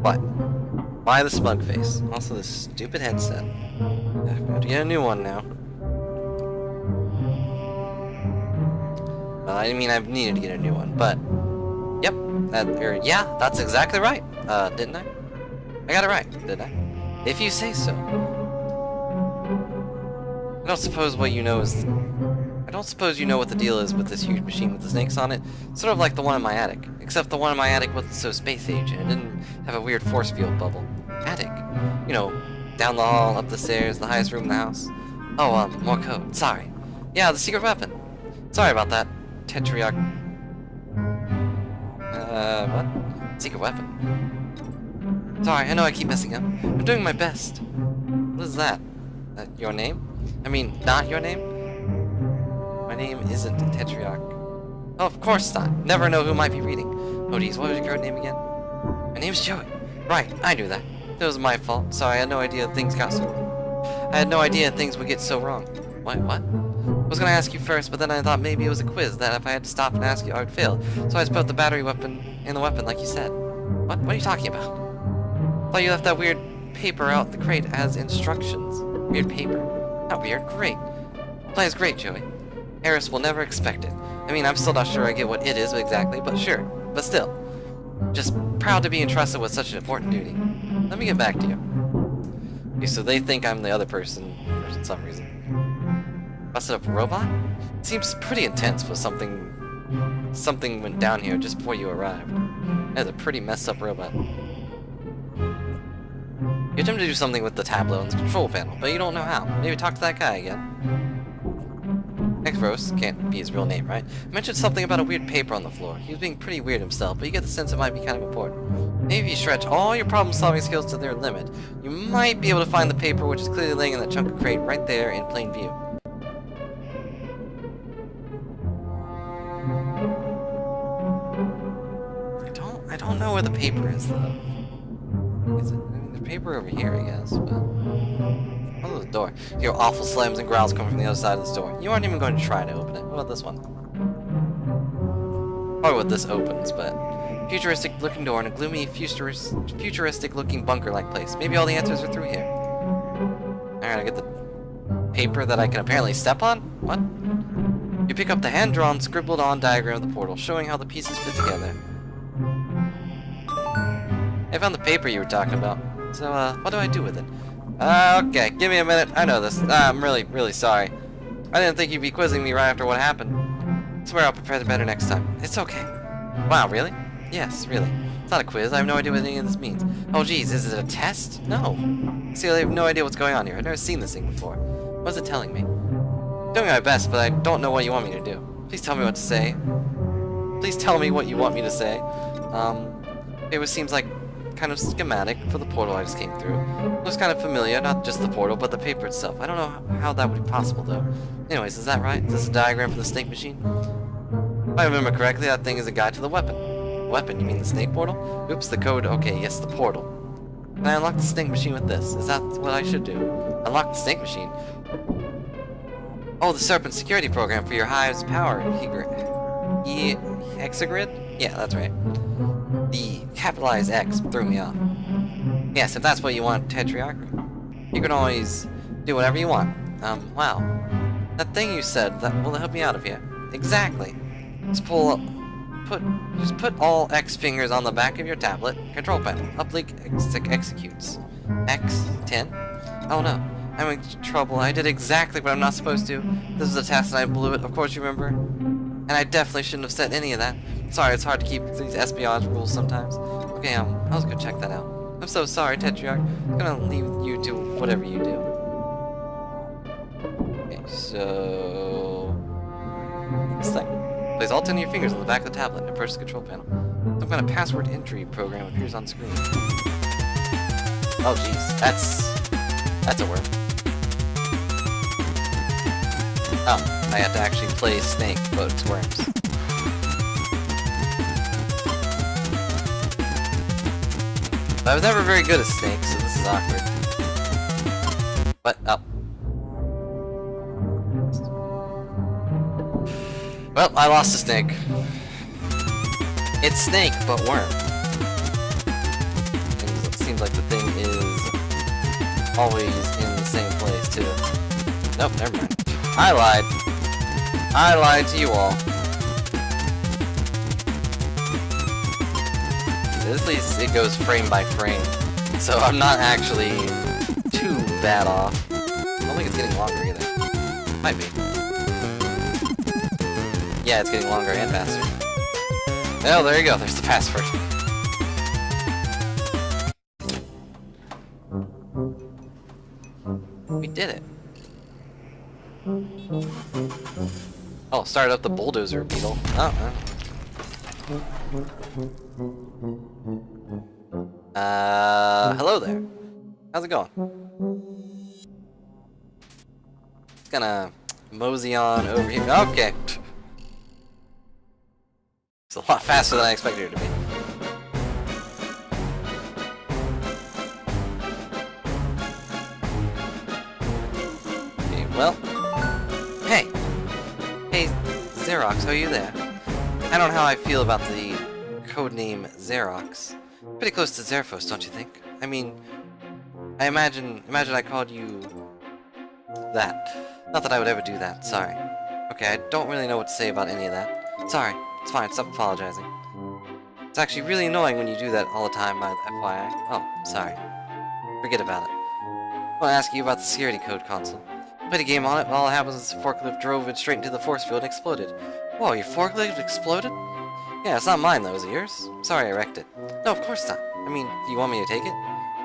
What? Why the smug face? Also this stupid headset. I have to get a new one now. I mean, I've needed to get a new one, but... Yep, yeah, that's exactly right. Didn't I? I got it right, didn't I? If you say so. I don't suppose what you know is... I don't suppose you know what the deal is with this huge machine with the snakes on it. Sort of like the one in my attic. Except the one in my attic wasn't so space age, and it didn't have a weird force field bubble. Attic? You know, down the hall, up the stairs, the highest room in the house. Oh, more code. Sorry. Yeah, the secret weapon. Sorry about that. Tetriarch. What? Secret weapon. Sorry, I know I keep messing up. I'm doing my best. What is that? Your name? I mean, not your name? My name isn't Tetriarch. Oh, of course not. Never know who might be reading. Oh geez, what was your code name again? My name's Joey. Right, I knew that. It was my fault. Sorry, I had no idea things got so... I had no idea things would get so wrong. What? I was gonna ask you first, but then I thought maybe it was a quiz that if I had to stop and ask you, I would fail. So I just put the battery weapon in the weapon like you said. What? What are you talking about? I thought you left that weird paper out in the crate as instructions. Weird paper? Not weird, great. The plan is great, Joey. Harris will never expect it. I mean, I'm still not sure I get what it is exactly, but sure. But still. Just proud to be entrusted with such an important duty. Let me get back to you. Okay, so they think I'm the other person for some reason. Busted up a robot? Seems pretty intense for something went down here just before you arrived. That's a pretty messed up robot. You attempt to do something with the tablet on the control panel, but you don't know how. Maybe talk to that guy again. X-Rose, can't be his real name, right? Mentioned something about a weird paper on the floor. He was being pretty weird himself, but you get the sense it might be kind of important. Maybe if you stretch all your problem-solving skills to their limit, you might be able to find the paper which is clearly laying in that chunk of crate right there in plain view. I don't know where the paper is, though. Is it? I mean, the paper over here, I guess, but... Oh, the door. You hear awful slams and growls coming from the other side of this door. You aren't even going to try to open it. What about this one? Probably what this opens, but... Futuristic-looking door in a gloomy, futuristic-looking bunker-like place. Maybe all the answers are through here. Alright, I get the paper that I can apparently step on? What? You pick up the hand-drawn, scribbled-on diagram of the portal, showing how the pieces fit together. I found the paper you were talking about. So, what do I do with it? Okay, give me a minute. I know this. I'm really, really sorry. I didn't think you'd be quizzing me right after what happened. I swear I'll prepare better next time. It's okay. Wow, really? Yes, really. It's not a quiz. I have no idea what any of this means. Oh, geez, is it a test? No. See, I have no idea what's going on here. I've never seen this thing before. What's it telling me? I'm doing my best, but I don't know what you want me to do. Please tell me what to say. Please tell me what you want me to say. It seems like kind of schematic for the portal I just came through. Looks kind of familiar, not just the portal, but the paper itself. I don't know how that would be possible, though. Anyways, is that right? Is this a diagram for the snake machine? If I remember correctly, that thing is a guide to the weapon. Weapon? You mean the snake portal? Oops, the code. Okay, yes, the portal. Can I unlock the snake machine with this? Is that what I should do? Unlock the snake machine? Oh, the serpent security program for your Hive's power. Hexagrid? Yeah, that's right. The capitalized X threw me off. Yes, if that's what you want, Tetriarch, you can always do whatever you want. Wow. That thing you said, that will help me out of here. Exactly. Just put all X fingers on the back of your tablet. Control panel. Uplink executes. X 10? Oh no. I'm in trouble. I did exactly what I'm not supposed to. This was a test and I blew it, of course you remember. And I definitely shouldn't have said any of that. Sorry, it's hard to keep these espionage rules sometimes. Okay, I'll go check that out. I'm so sorry, Tetriarch. I'm gonna leave you to whatever you do. Okay, so... this thing. Place all 10 of your fingers on the back of the tablet and approach the control panel. Some kind of password entry program appears on screen. Oh jeez, that's a word. Oh, I have to actually play Snake, but it's worms. But I was never very good at Snake, so this is awkward. What? Oh. Well, I lost a Snake. It's Snake, but worm. It seems like the thing is always in the same place, too. Nope, never mind. I lied. I lied to you all. At least it goes frame by frame, so I'm not actually too bad off. I don't think it's getting longer either. Might be. Yeah, it's getting longer and faster. Oh, there you go. There's the password. We did it. Oh, started up the bulldozer beetle. Oh, Hello there. How's it going? Just gonna mosey on over here. Okay. It's a lot faster than I expected it to be. Okay, well. Hey! Hey, Xerox, are you there? I don't know how I feel about the codename Xerox. Pretty close to Xerphos, don't you think? I mean, I imagine I called you that. Not that I would ever do that, sorry. Okay, I don't really know what to say about any of that. Sorry, it's fine, stop apologizing. It's actually really annoying when you do that all the time, FYI. Oh, sorry. Forget about it. I want to ask you about the security code console. Played a game on it, but all that happened was the forklift drove it straight into the force field and exploded. Whoa, your forklift exploded? Yeah, it's not mine though, is it yours? Sorry, I wrecked it. No, of course not. I mean, do you want me to take it?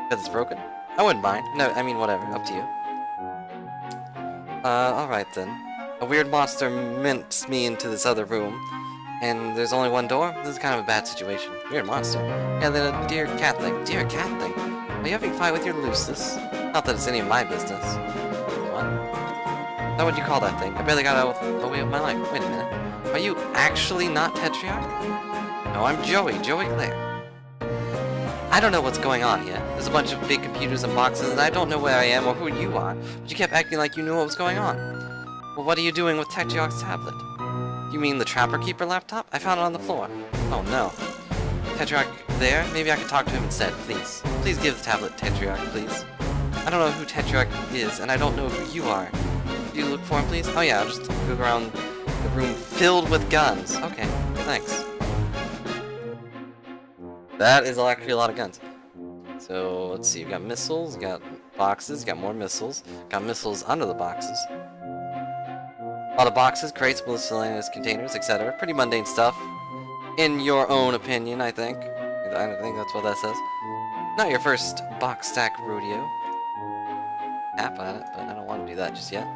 Because it's broken? I wouldn't mind. No, I mean, whatever, up to you. Alright then. A weird monster minced me into this other room, and there's only one door? This is kind of a bad situation. Weird monster. Yeah, then a dear cat thing. Dear cat thing? Are you having a fight with your Lucis? Not that it's any of my business. What? Is that what you call that thing? I barely got out of the way of my life. Wait a minute. Are you actually not Tetriarch? No, I'm Joey Claire. I don't know what's going on here. There's a bunch of big computers and boxes, and I don't know where I am or who you are, but you kept acting like you knew what was going on. Well, what are you doing with Tetriarch's tablet? You mean the Trapper Keeper laptop? I found it on the floor. Oh no. Tetriarch there? Maybe I could talk to him instead, please. Please give the tablet to Tetriarch, please. I don't know who Tetriarch is, and I don't know who you are. Do you look for him, please? Oh yeah, I'll just go around the room filled with guns. Okay, thanks. That is actually a lot of guns. So, let's see, you got missiles, you got boxes, you got more missiles, got missiles under the boxes. A lot of boxes, crates, miscellaneous containers, etc. Pretty mundane stuff. In your own opinion, I think. I think that's what that says. Not your first box stack rodeo. Tap at it, but I don't want to do that just yet.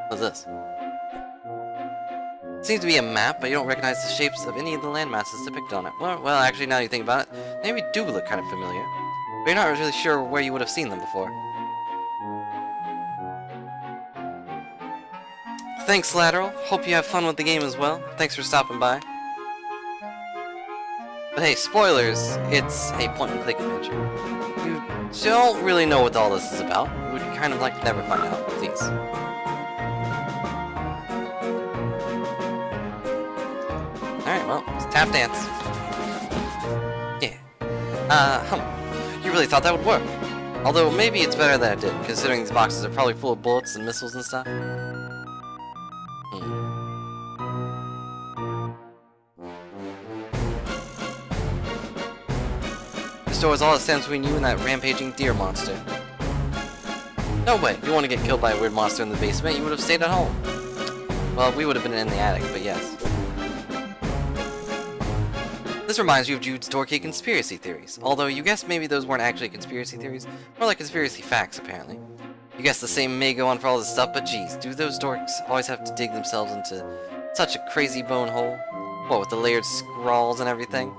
What's this? Seems to be a map, but you don't recognize the shapes of any of the landmasses depicted on it. Well, actually, now you think about it, they maybe do look kind of familiar. But you're not really sure where you would have seen them before. Thanks, Lateral. Hope you have fun with the game as well. Thanks for stopping by. But hey, spoilers, it's a point-and-click adventure. You don't really know what all this is about. You would kind of like to never find out, please. Alright, well, it's tap dance. Yeah. You really thought that would work. Although, maybe it's better that it did, considering these boxes are probably full of bullets and missiles and stuff. This door is all that stands between you and that rampaging deer monster. No way, if you want to get killed by a weird monster in the basement, you would have stayed at home. Well, we would have been in the attic, but yes. This reminds you of Jude's dorky conspiracy theories, although you guessed maybe those weren't actually conspiracy theories, more like conspiracy facts, apparently. You guessed the same may go on for all this stuff, but geez, do those dorks always have to dig themselves into such a crazy bone hole? What, with the layered scrawls and everything?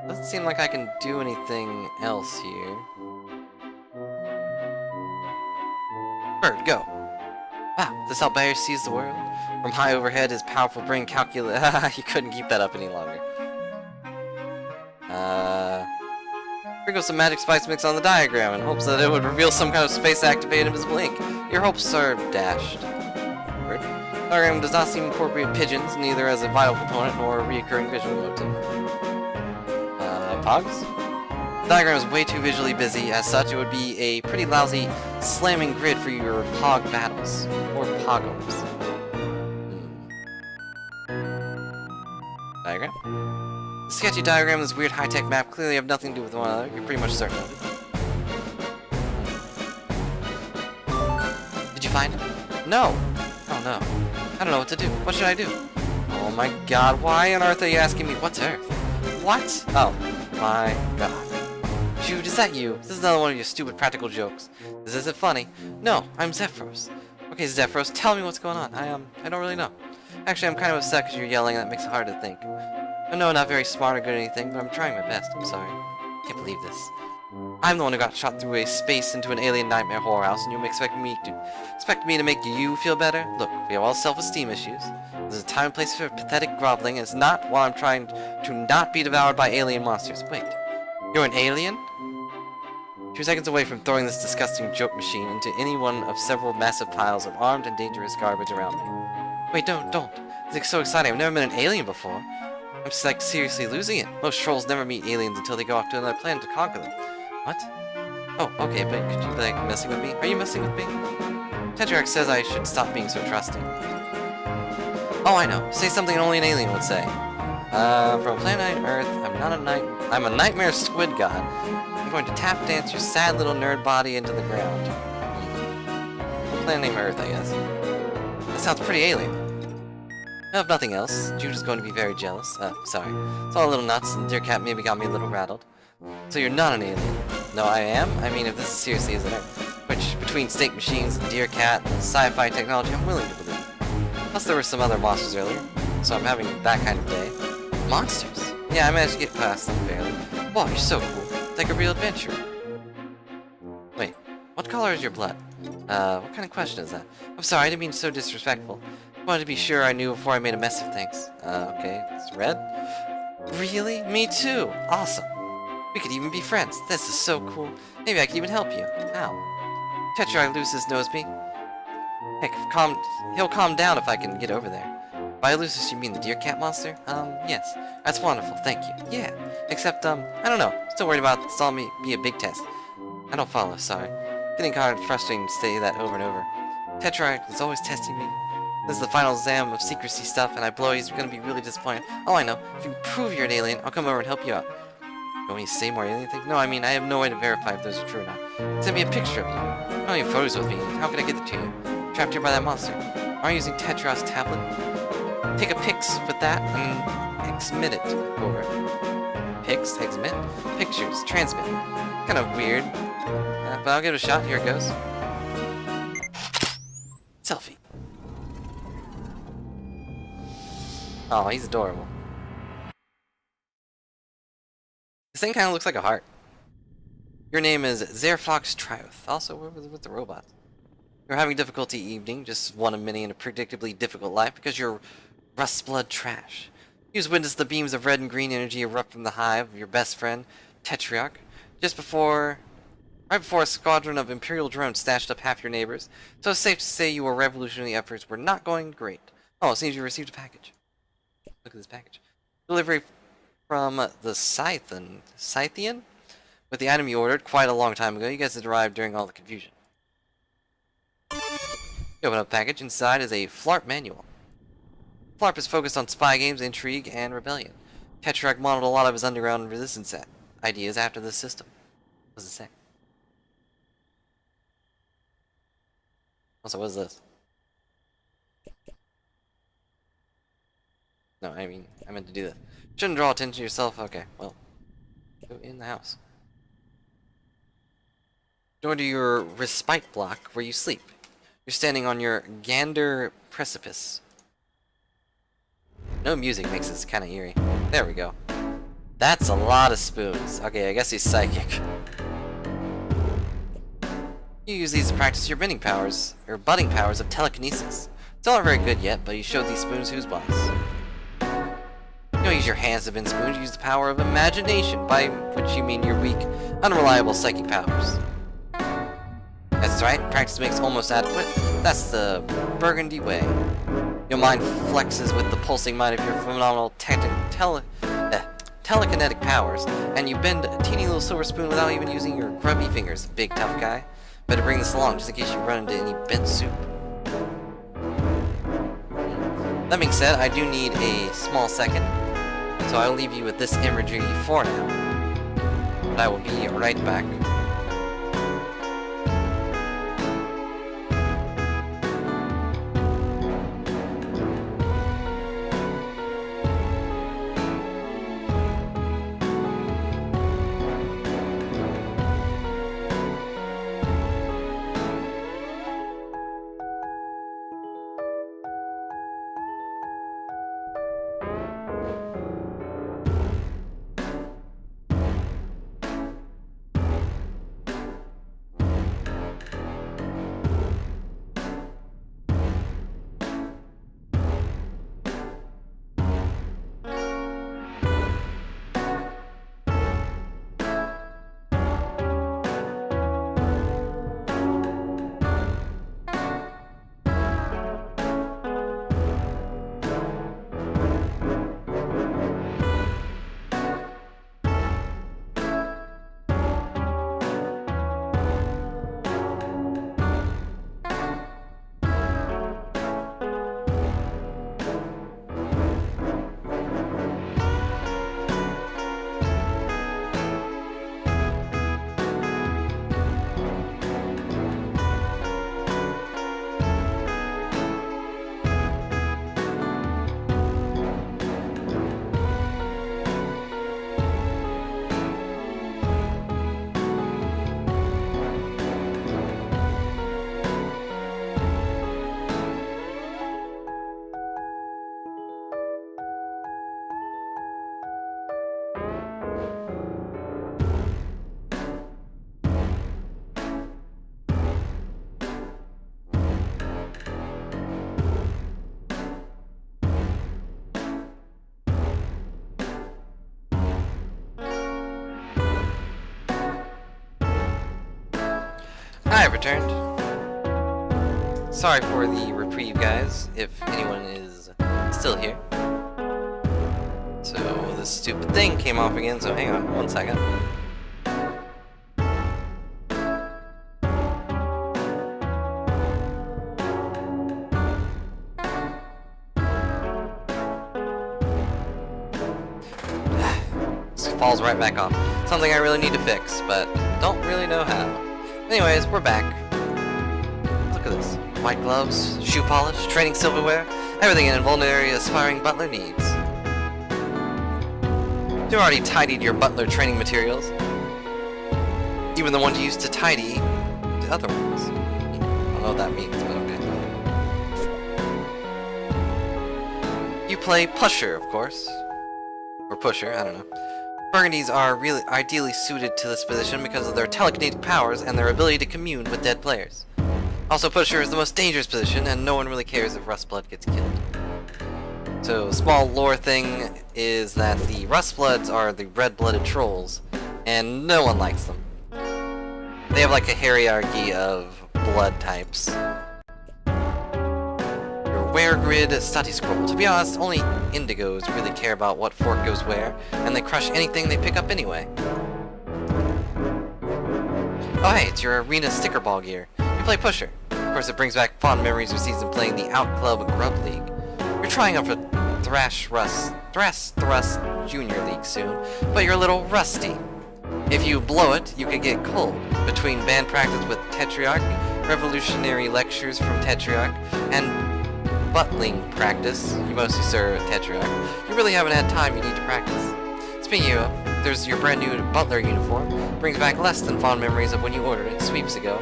Doesn't seem like I can do anything else here. Bird, go! Wow, this how Bayer sees the world? From high overhead, his powerful brain calculated. He couldn't keep that up any longer. Sprinkle some magic spice mix on the diagram in hopes that it would reveal some kind of space-activated invisible ink. Your hopes are dashed. Bird. The diagram does not seem to incorporate pigeons, neither as a vital component nor a recurring visual motif. Pogs? The diagram is way too visually busy, as such it would be a pretty lousy slamming grid for your pog battles. Or poggers. Diagram? The sketchy diagram and this weird high-tech map clearly have nothing to do with one another, you're pretty much certain of it. Did you find it? No! Oh no. I don't know what to do. What should I do? Oh my god, why on earth are you asking me what's Earth? What? Oh. My god. Jude, is that you? This is another one of your stupid practical jokes. This isn't funny. No, I'm Zephyros. Okay, Zephyros, tell me what's going on. I don't really know. Actually, I'm kind of upset because you're yelling and that makes it hard to think. I know I'm not very smart or good at anything, but I'm trying my best. I'm sorry. I can't believe this. I'm the one who got shot through a space into an alien nightmare horror house, and you expect me to make you feel better? Look, we have all self-esteem issues. There's a time and place for pathetic groveling, and it's not while I'm trying to not be devoured by alien monsters. Wait, you're an alien? 2 seconds away from throwing this disgusting joke machine into any one of several massive piles of armed and dangerous garbage around me. Wait, don't. It's so exciting. I've never met an alien before. I'm just, like, seriously losing it. Most trolls never meet aliens until they go off to another planet to conquer them. What? Oh, okay, but could you be, like, messing with me? Are you messing with me? Tetrarch says I should stop being so trusting. Oh, I know. Say something only an alien would say. From a planet Earth, I'm a nightmare squid god. I'm going to tap dance your sad little nerd body into the ground. A planet named Earth, I guess. That sounds pretty alien. If nothing else, Jude is going to be very jealous. Sorry. It's all a little nuts, and dear cat maybe got me a little rattled. So you're not an alien. No, I am? I mean, if this seriously is an Earth, which, between snake machines and deer cat and sci-fi technology, I'm willing to believe. Plus, there were some other monsters earlier, so I'm having that kind of day. Monsters? Yeah, I managed to get past them barely. Wow, you're so cool. It's like a real adventure. Wait, what color is your blood? What kind of question is that? I'm sorry, I didn't mean so disrespectful. I wanted to be sure I knew before I made a mess of things. Okay, it's red? Really? Me too! Awesome! We could even be friends. This is so cool. Maybe I could even help you. How? Tetrarch Lucis knows me. Heck, he'll calm down if I can get over there. By Lucis, you mean the deer cat monster? Yes. That's wonderful, thank you. Yeah. Except, I don't know. Still worried about this all be a big test. I don't follow, sorry. Getting kind of frustrating to say that over and over. Tetrarch is always testing me. This is the final exam of secrecy stuff, and I blow he's gonna be really disappointed. Oh, I know. If you prove you're an alien, I'll come over and help you out. You want me to say more alien things? No, I mean, I have no way to verify if those are true or not. Send me a picture of you. I don't have any photos with me. How can I get it to you? Trapped here by that monster. Are you using Tetrarch's tablet? Take a pics with that and exmit it over. Pics? Exmit? Pictures. Transmit. Kind of weird. But I'll give it a shot. Here it goes. Selfie. Oh, he's adorable. This thing kind of looks like a heart. Your name is Zerfox Triuth. Also, with the robots. You're having difficulty evening, just one of many in a predictably difficult life because you're rust-blood trash. You've witnessed the beams of red and green energy erupt from the hive of your best friend, Tetrarch, right before a squadron of Imperial drones snatched up half your neighbors. So it's safe to say your revolutionary efforts were not going great. Oh, it seems you received a package. Look at this package. Delivery from the Scythian? With the item you ordered quite a long time ago. You guys had arrived during all the confusion. You open up the package. Inside is a Flarp manual. Flarp is focused on spy games, intrigue, and rebellion. Tetrarch modeled a lot of his underground resistance ideas after this system. What does it say? Also, what is this? No, I mean, I meant to do this. Shouldn't draw attention to yourself. Okay, well, go in the house. Go to your respite block where you sleep. You're standing on your Gander precipice. No music makes this kind of eerie. There we go. That's a lot of spoons. Okay, I guess he's psychic. You use these to practice your budding powers of telekinesis. Still not very good yet, but you showed these spoons who's boss. You don't use your hands to bend spoons, you use the power of imagination, by which you mean your weak, unreliable psychic powers. That's right, practice makes almost adequate. That's the Burgundy way. Your mind flexes with the pulsing might of your phenomenal telekinetic powers, and you bend a teeny little silver spoon without even using your grubby fingers, big tough guy. Better bring this along just in case you run into any bent soup. That being said, I do need a small second, so I'll leave you with this imagery for now. But I will be right back. I've returned. Sorry for the reprieve, guys, if anyone is still here. So, this stupid thing came off again, so hang on 1 second. Falls right back off. Something I really need to fix, but don't really know how. Anyways, we're back. Look at this. White gloves, shoe polish, training silverware, everything an invulnerary aspiring butler needs. You already tidied your butler training materials. Even the ones you used to tidy the other ones. I don't know what that means, but okay. You play Pusher, of course. Or Pusher, I don't know. Burgundies are really ideally suited to this position because of their telekinetic powers and their ability to commune with dead players. Also, Pusher is the most dangerous position, and no one really cares if Rustblood gets killed. So, small lore thing is that the Rustbloods are the red-blooded trolls, and no one likes them. They have like a hierarchy of blood types. Where grid study scroll. To be honest, only indigos really care about what fork goes where, and they crush anything they pick up anyway. Oh hey, it's your arena sticker ball gear. You play Pusher. Of course, it brings back fond memories of season playing the Out Club Grub League. You're trying out for Thrust Junior League soon, but you're a little rusty. If you blow it, you could get cold. Between band practice with Tetriarch, revolutionary lectures from Tetriarch, and butling practice, you mostly serve at Tetriarch, you really haven't had time you need to practice. Speaking of, there's your brand new butler uniform, brings back less than fond memories of when you ordered it sweeps ago.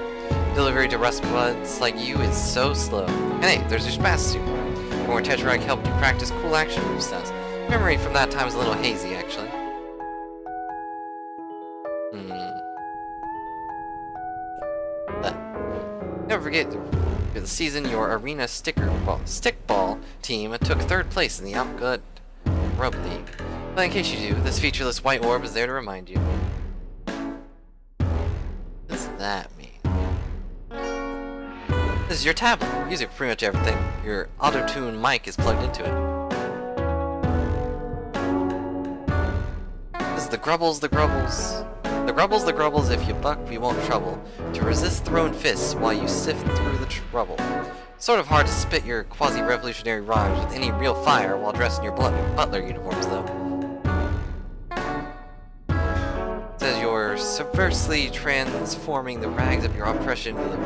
Delivery to Rustbloods like you is so slow. And hey, there's your smash suit, where Tetriarch helped you practice cool action move styles. Memory from that time is a little hazy, actually. Never forget, for the season, your arena stickball team took 3rd place in the Outgut Grub League. But in case you do, this featureless white orb is there to remind you. What does that mean? This is your tablet. Use it for pretty much everything. Your auto-tune mic is plugged into it. This is the Grubbles, the Grubbles. The Grubbles, if you buck, we won't trouble. To resist thrown fists while you sift through the trouble. Sort of hard to spit your quasi-revolutionary rhymes with any real fire while dressed in your butler uniforms, though. It says you're subversively transforming the rags of your oppression to the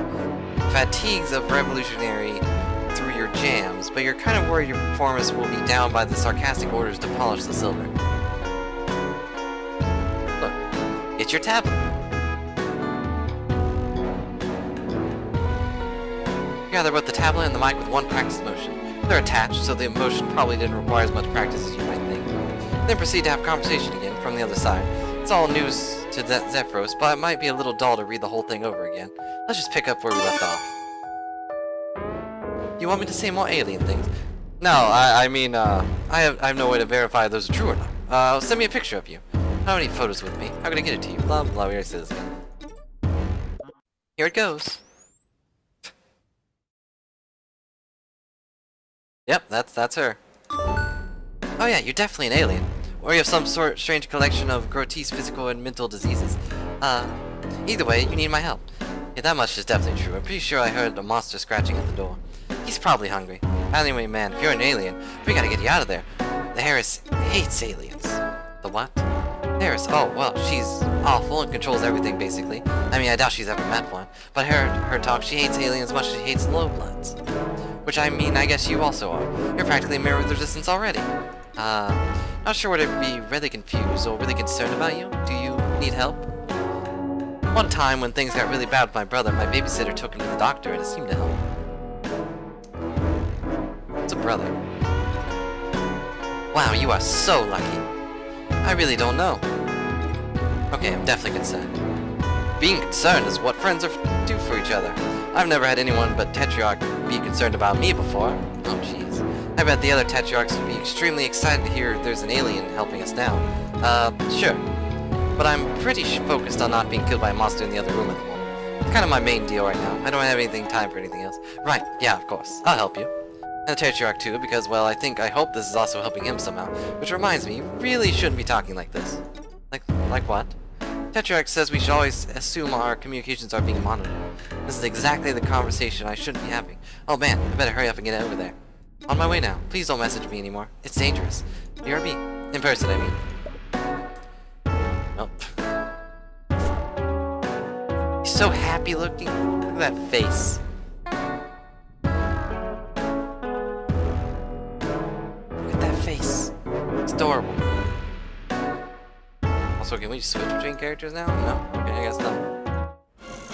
fatigues of revolutionary through your jams, but you're kind of worried your performance will be down by the sarcastic orders to polish the silver. It's your tablet. You gather both the tablet and the mic with one practice motion. They're attached, so the motion probably didn't require as much practice as you might think. Then proceed to have conversation again from the other side. It's all news to Zephyros, but it might be a little dull to read the whole thing over again. Let's just pick up where we left off. You want me to say more alien things? No, I mean, I have no way to verify if those are true or not. Send me a picture of you. I don't have any photos with me. How can I get it to you? Blah blah. We already said this again. Here it goes. Yep, that's her. Oh yeah, you're definitely an alien. Or you have some sort of strange collection of grotesque physical and mental diseases. Either way, you need my help. Yeah, that much is definitely true. I'm pretty sure I heard a monster scratching at the door. He's probably hungry. Anyway, man, if you're an alien, we gotta get you out of there. The Harris hates aliens. The what? Harris, oh, well, she's awful and controls everything, basically. I mean, I doubt she's ever met one. But her talk, she hates aliens as much as she hates lowbloods. Which, I mean, I guess you also are. You're practically a mirror with resistance already. Not sure whether to be really confused or really concerned about you. Do you need help? One time, when things got really bad with my brother, my babysitter took him to the doctor and it seemed to help. It's a brother. Wow, you are so lucky. I really don't know. Okay, I'm definitely concerned. Being concerned is what friends do for each other. I've never had anyone but Tetriarch be concerned about me before. Oh jeez. I bet the other Tetriarchs would be extremely excited to hear there's an alien helping us now. Sure. But I'm pretty focused on not being killed by a monster in the other room at the moment. kind of my main deal right now. I don't have anything time for anything else. Right, yeah, of course. I'll help you. And the Tetrarch too, because, well, I hope this is also helping him somehow. Which reminds me, you really shouldn't be talking like this. Like what? Tetrarch says we should always assume our communications are being monitored. This is exactly the conversation I shouldn't be having. Oh man, I better hurry up and get over there. On my way now. Please don't message me anymore. It's dangerous. BRB. In person, I mean. Nope. He's so happy looking. Look at that face. Look at that face. It's adorable. Also, can we switch between characters now? No? Okay, I guess not.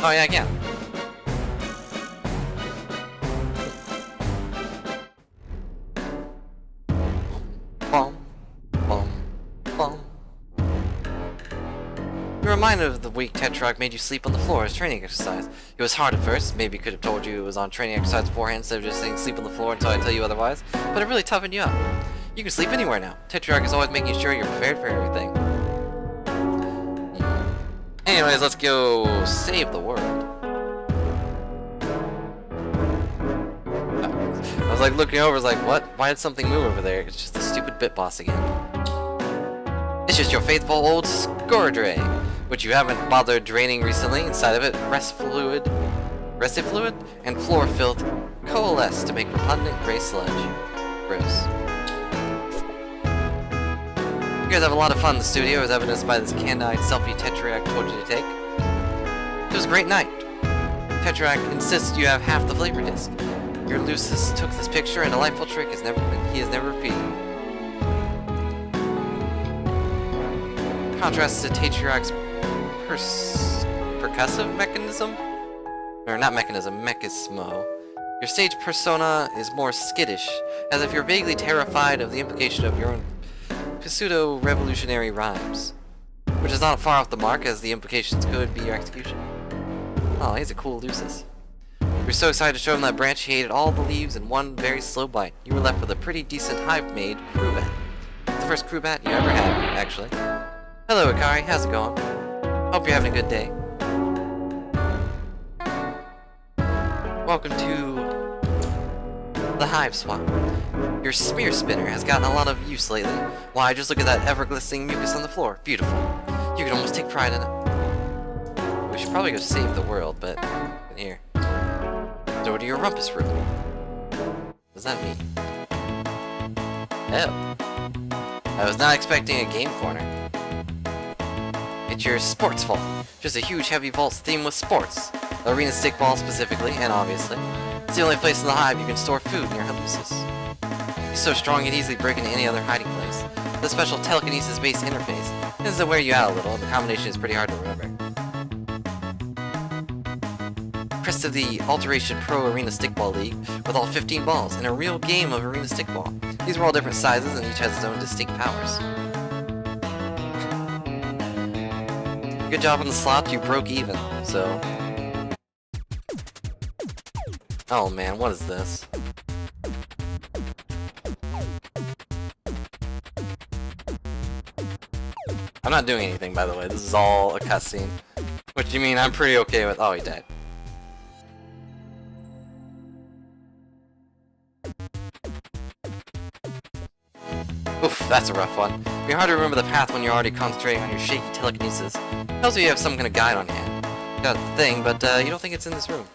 Oh yeah, I can. Bum, bum, bum. You're reminded of the week Tetrarch made you sleep on the floor as training exercise. It was hard at first. Maybe he could have told you it was on training exercise beforehand instead of just saying sleep on the floor until I tell you otherwise. But it really toughened you up. You can sleep anywhere now. Tetrarch is always making sure you're prepared for everything. Anyways, let's go save the world. I was like looking over, I was like, what? Why did something move over there? It's just the stupid bit boss again. It's just your faithful old Scourdray, which you haven't bothered draining recently. Inside of it, restive fluid, and floor filth coalesce to make repugnant gray sludge. Gross. You guys have a lot of fun in the studio, as evidenced by this candide selfie Tetrarch told you to take. It was a great night. Tetrarch insists you have half the flavor disc. Your Lucis took this picture, and a delightful trick he has never repeated. Contrasts to Tetrarch's percussive mechanism? Or not mechanism, mechismo. Your stage persona is more skittish, as if you're vaguely terrified of the implication of your own pseudo-revolutionary rhymes. Which is not far off the mark, as the implications could be your execution. Oh, he's a cool Lucis. You were so excited to show him that branch he hated all the leaves in one very slow bite. You were left with a pretty decent hive-made crew bat. It's the first crew bat you ever had, actually. Hello, Ikari. How's it going? Hope you're having a good day. Welcome to the Hiveswap. Your spear spinner has gotten a lot of use lately. Why, just look at that ever-glistening mucus on the floor. Beautiful. You can almost take pride in it. We should probably go save the world, but in here. Go to your rumpus room. What does that mean? Oh. I was not expecting a game corner. It's your sports vault. Just a huge heavy vault themed with sports. The arena stickball specifically, and obviously. It's the only place in the hive you can store food near Lucis. He's so strong he'd easily break into any other hiding place. The special telekinesis-based interface. This will wear you out a little, and the combination is pretty hard to remember. Crest of the Alteration Pro Arena Stickball League with all 15 balls in a real game of Arena Stickball. These were all different sizes and each has its own distinct powers. Good job on the slot, you broke even, so... Oh man, what is this? I'm not doing anything, by the way. This is all a cutscene. Which you mean I'm pretty okay with. Oh, he died. Oof, that's a rough one. It'd be hard to remember the path when you're already concentrating on your shaky telekinesis. Tells you have some kind of guide on hand. You got the thing, but you don't think it's in this room.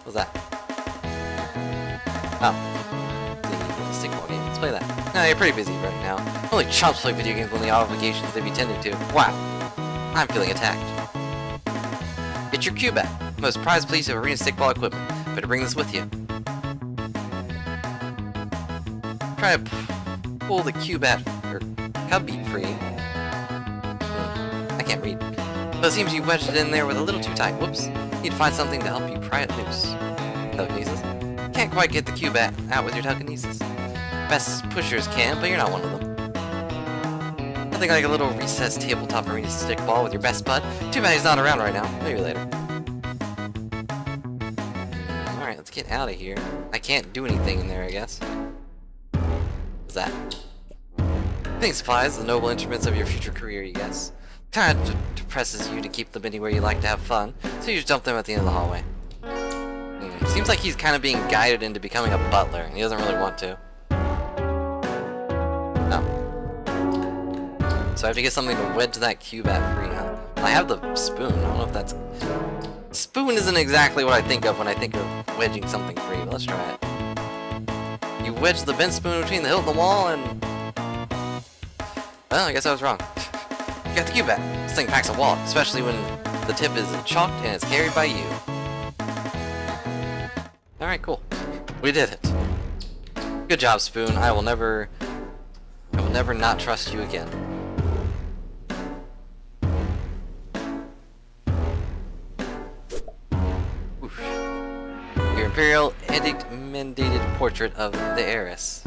What's that? Oh. The stickball game. Let's play that. No, you're pretty busy right now. Only chumps play video games when the obligations they'd be tended to. Wow. I'm feeling attacked. Get your Q back. Most prized piece of arena stickball equipment. Better bring this with you. Try to pull the Q-Bat or Cubby free. I can't read. But it seems you wedged it in there with a little too tight. Whoops. Need to find something to help you pry it loose. Telekinesis. Can't quite get the Q-Bat out with your telekinesis. Best pushers can, but you're not one of them. Nothing like a little recessed tabletop arena stickball with your best bud. Too bad he's not around right now. Maybe later. Alright, let's get out of here. I can't do anything in there, I guess. What's that? Cleaning supplies, the noble instruments of your future career, you guess. Kinda depresses you to keep them anywhere you like to have fun, so you just dump them at the end of the hallway. Seems like he's kind of being guided into becoming a butler, and he doesn't really want to. No. So I have to get something to wedge that cube at free, huh? I have the spoon. I don't know if that's... Spoon isn't exactly what I think of when I think of wedging something free, but let's try it. You wedge the bent spoon between the hilt and the wall, and... Well, I guess I was wrong. You got the cube back. This thing packs a wallop, especially when the tip is chalked and it's carried by you. Alright, cool. We did it. Good job, Spoon. I will never not trust you again. Oof. Your Imperial Edict mandated portrait of the heiress.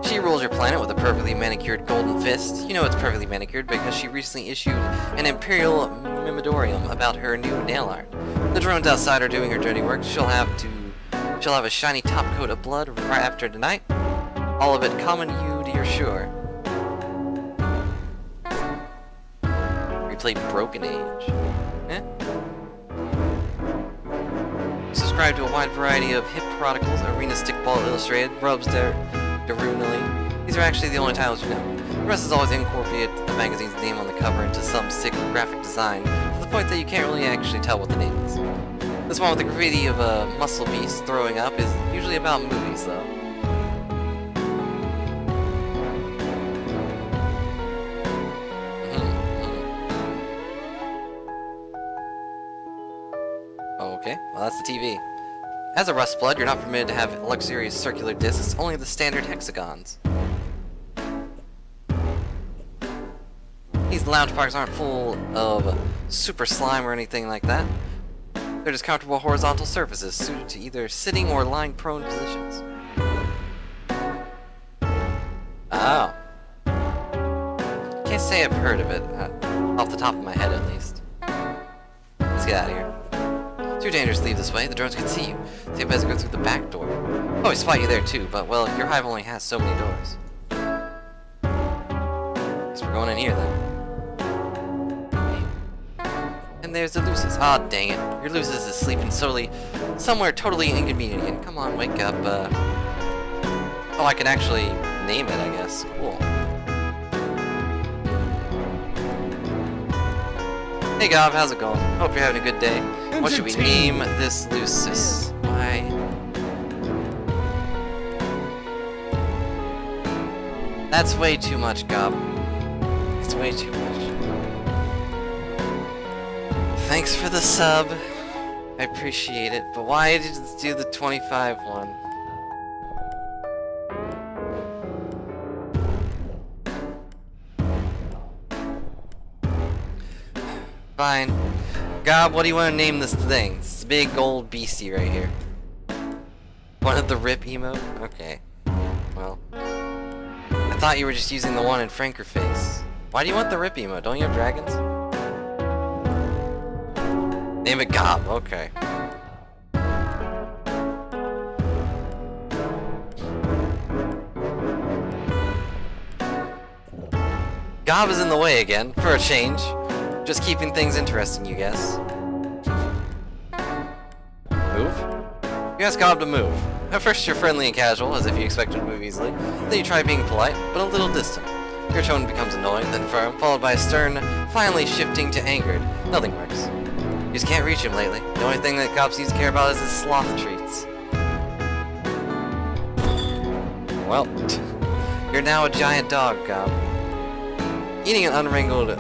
She rules your planet with a perfectly manicured golden fist. You know it's perfectly manicured because she recently issued an Imperial Memorandum about her new nail art. The drones outside are doing her dirty work. She'll have a shiny top coat of blood right after tonight. All of it common you to your sure. Replay Broken Age. Eh? Subscribe to a wide variety of hip prodigals, Arena Stickball Illustrated, Grubs Darunally. These are actually the only titles you know. The rest is always incorporated the magazine's name on the cover into some sick graphic design, to the point that you can't really actually tell what the name is. This one with the graffiti of a muscle beast throwing up is usually about movies, though. Okay, well that's the TV. As a Rustblood, you're not permitted to have luxurious circular discs, only the standard hexagons. These lounge parks aren't full of super slime or anything like that. They're just comfortable horizontal surfaces suited to either sitting or lying prone positions. Oh. Can't say I've heard of it, off the top of my head at least. Let's get out of here. Too dangerous to leave this way, the drones can see you. So you better go through the back door. Oh, I spot you there too, but well, your hive only has so many doors. Guess we're going in here then. And there's the Lucis. Aw, dang it. Your Lucis is sleeping solely somewhere totally inconvenient again. Come on, wake up. Oh, I can actually name it, I guess. Cool. Hey, Gob, how's it going? Hope you're having a good day. What should we name this Lucis? Why? That's way too much, Gob. It's way too much. Thanks for the sub. I appreciate it, but why did you do the 25 one? Fine. Gob, what do you want to name this thing? This big old beastie right here. One of the rip emote? Okay. Well. I thought you were just using the one in Frankerface. Why do you want the rip emote? Don't you have dragons? Name it Gob, okay. Gob is in the way again, for a change. Just keeping things interesting, you guess. Move? You ask Gob to move. At first you're friendly and casual, as if you expect him to move easily. Then you try being polite, but a little distant. Your tone becomes annoying, then firm, followed by a stern, finally shifting to angered. Nothing works. You just can't reach him lately. The only thing that Gob seems to care about is his sloth treats. Well, you're now a giant dog, Gob. Eating an unwrangled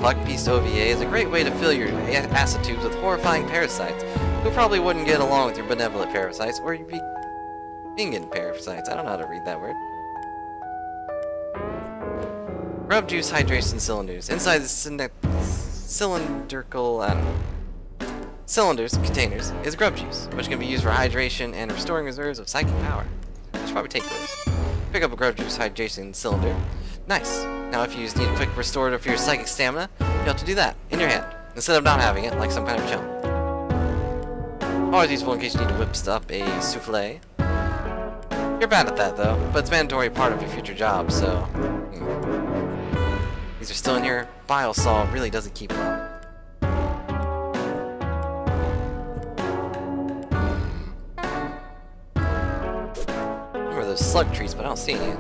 pluck-piece OVA is a great way to fill your acid tubes with horrifying parasites, who probably wouldn't get along with your benevolent parasites, or you'd be vegan parasites. I don't know how to read that word. Grub juice hydration cylinders. Inside the cylindrical, cylinders, containers, is grub juice, which can be used for hydration and restoring reserves of psychic power. I should probably take those. Pick up a grub juice hydration cylinder. Nice. Now if you just need a quick restorative for your psychic stamina, you have to do that, in your hand, instead of not having it, like some kind of chump. Always useful in case you need to whip up a souffle. You're bad at that though, but it's a mandatory part of your future job, so... These are still in here. Bile saw really doesn't keep well. Remember those slug trees, but I don't see any.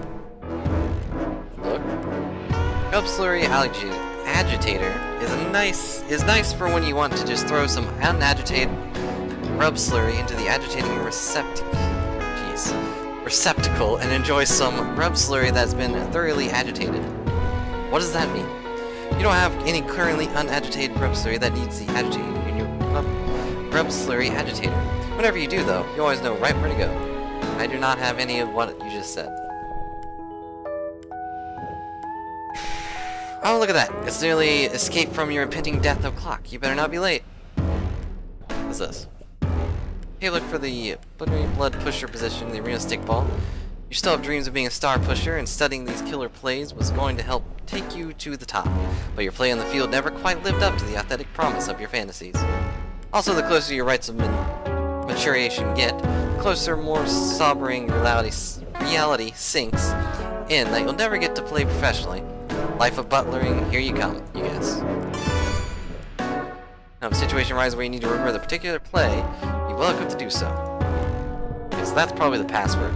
Look. Grub Slurry Agitator is nice for when you want to just throw some unagitated grub slurry into the agitating receptacle and enjoy some grub slurry that's been thoroughly agitated. What does that mean? You don't have any currently unagitated grub slurry that needs the agitating in your grub slurry agitator. Whenever you do, though, you always know right where to go. I do not have any of what you just said. Oh, look at that. It's nearly escaped from your impending death o'clock. You better not be late. What's this? Hey, look for the blood pusher position in the arena stickball. You still have dreams of being a star pusher, and studying these killer plays was going to help take you to the top. But your play on the field never quite lived up to the athletic promise of your fantasies. Also, the closer your rites of maturation get, the closer more sobering reality sinks in that you'll never get to play professionally. Life of butlering, here you come, you guess. Now, if a situation arises where you need to remember the particular play, be welcome to do so. Okay, so that's probably the password.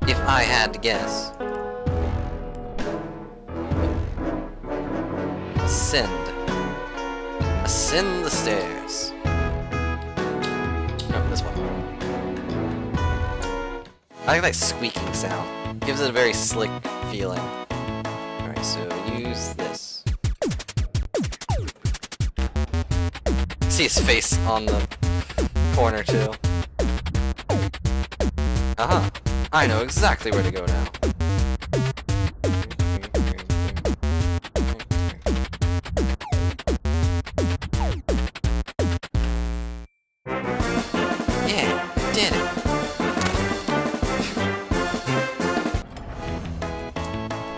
If I had to guess. Ascend. Ascend the stairs. No, this one. I like that squeaking sound. Gives it a very slick feeling. Alright, so use this. See his face on the corner too. Uh-huh. I know exactly where to go now. Yeah, did it.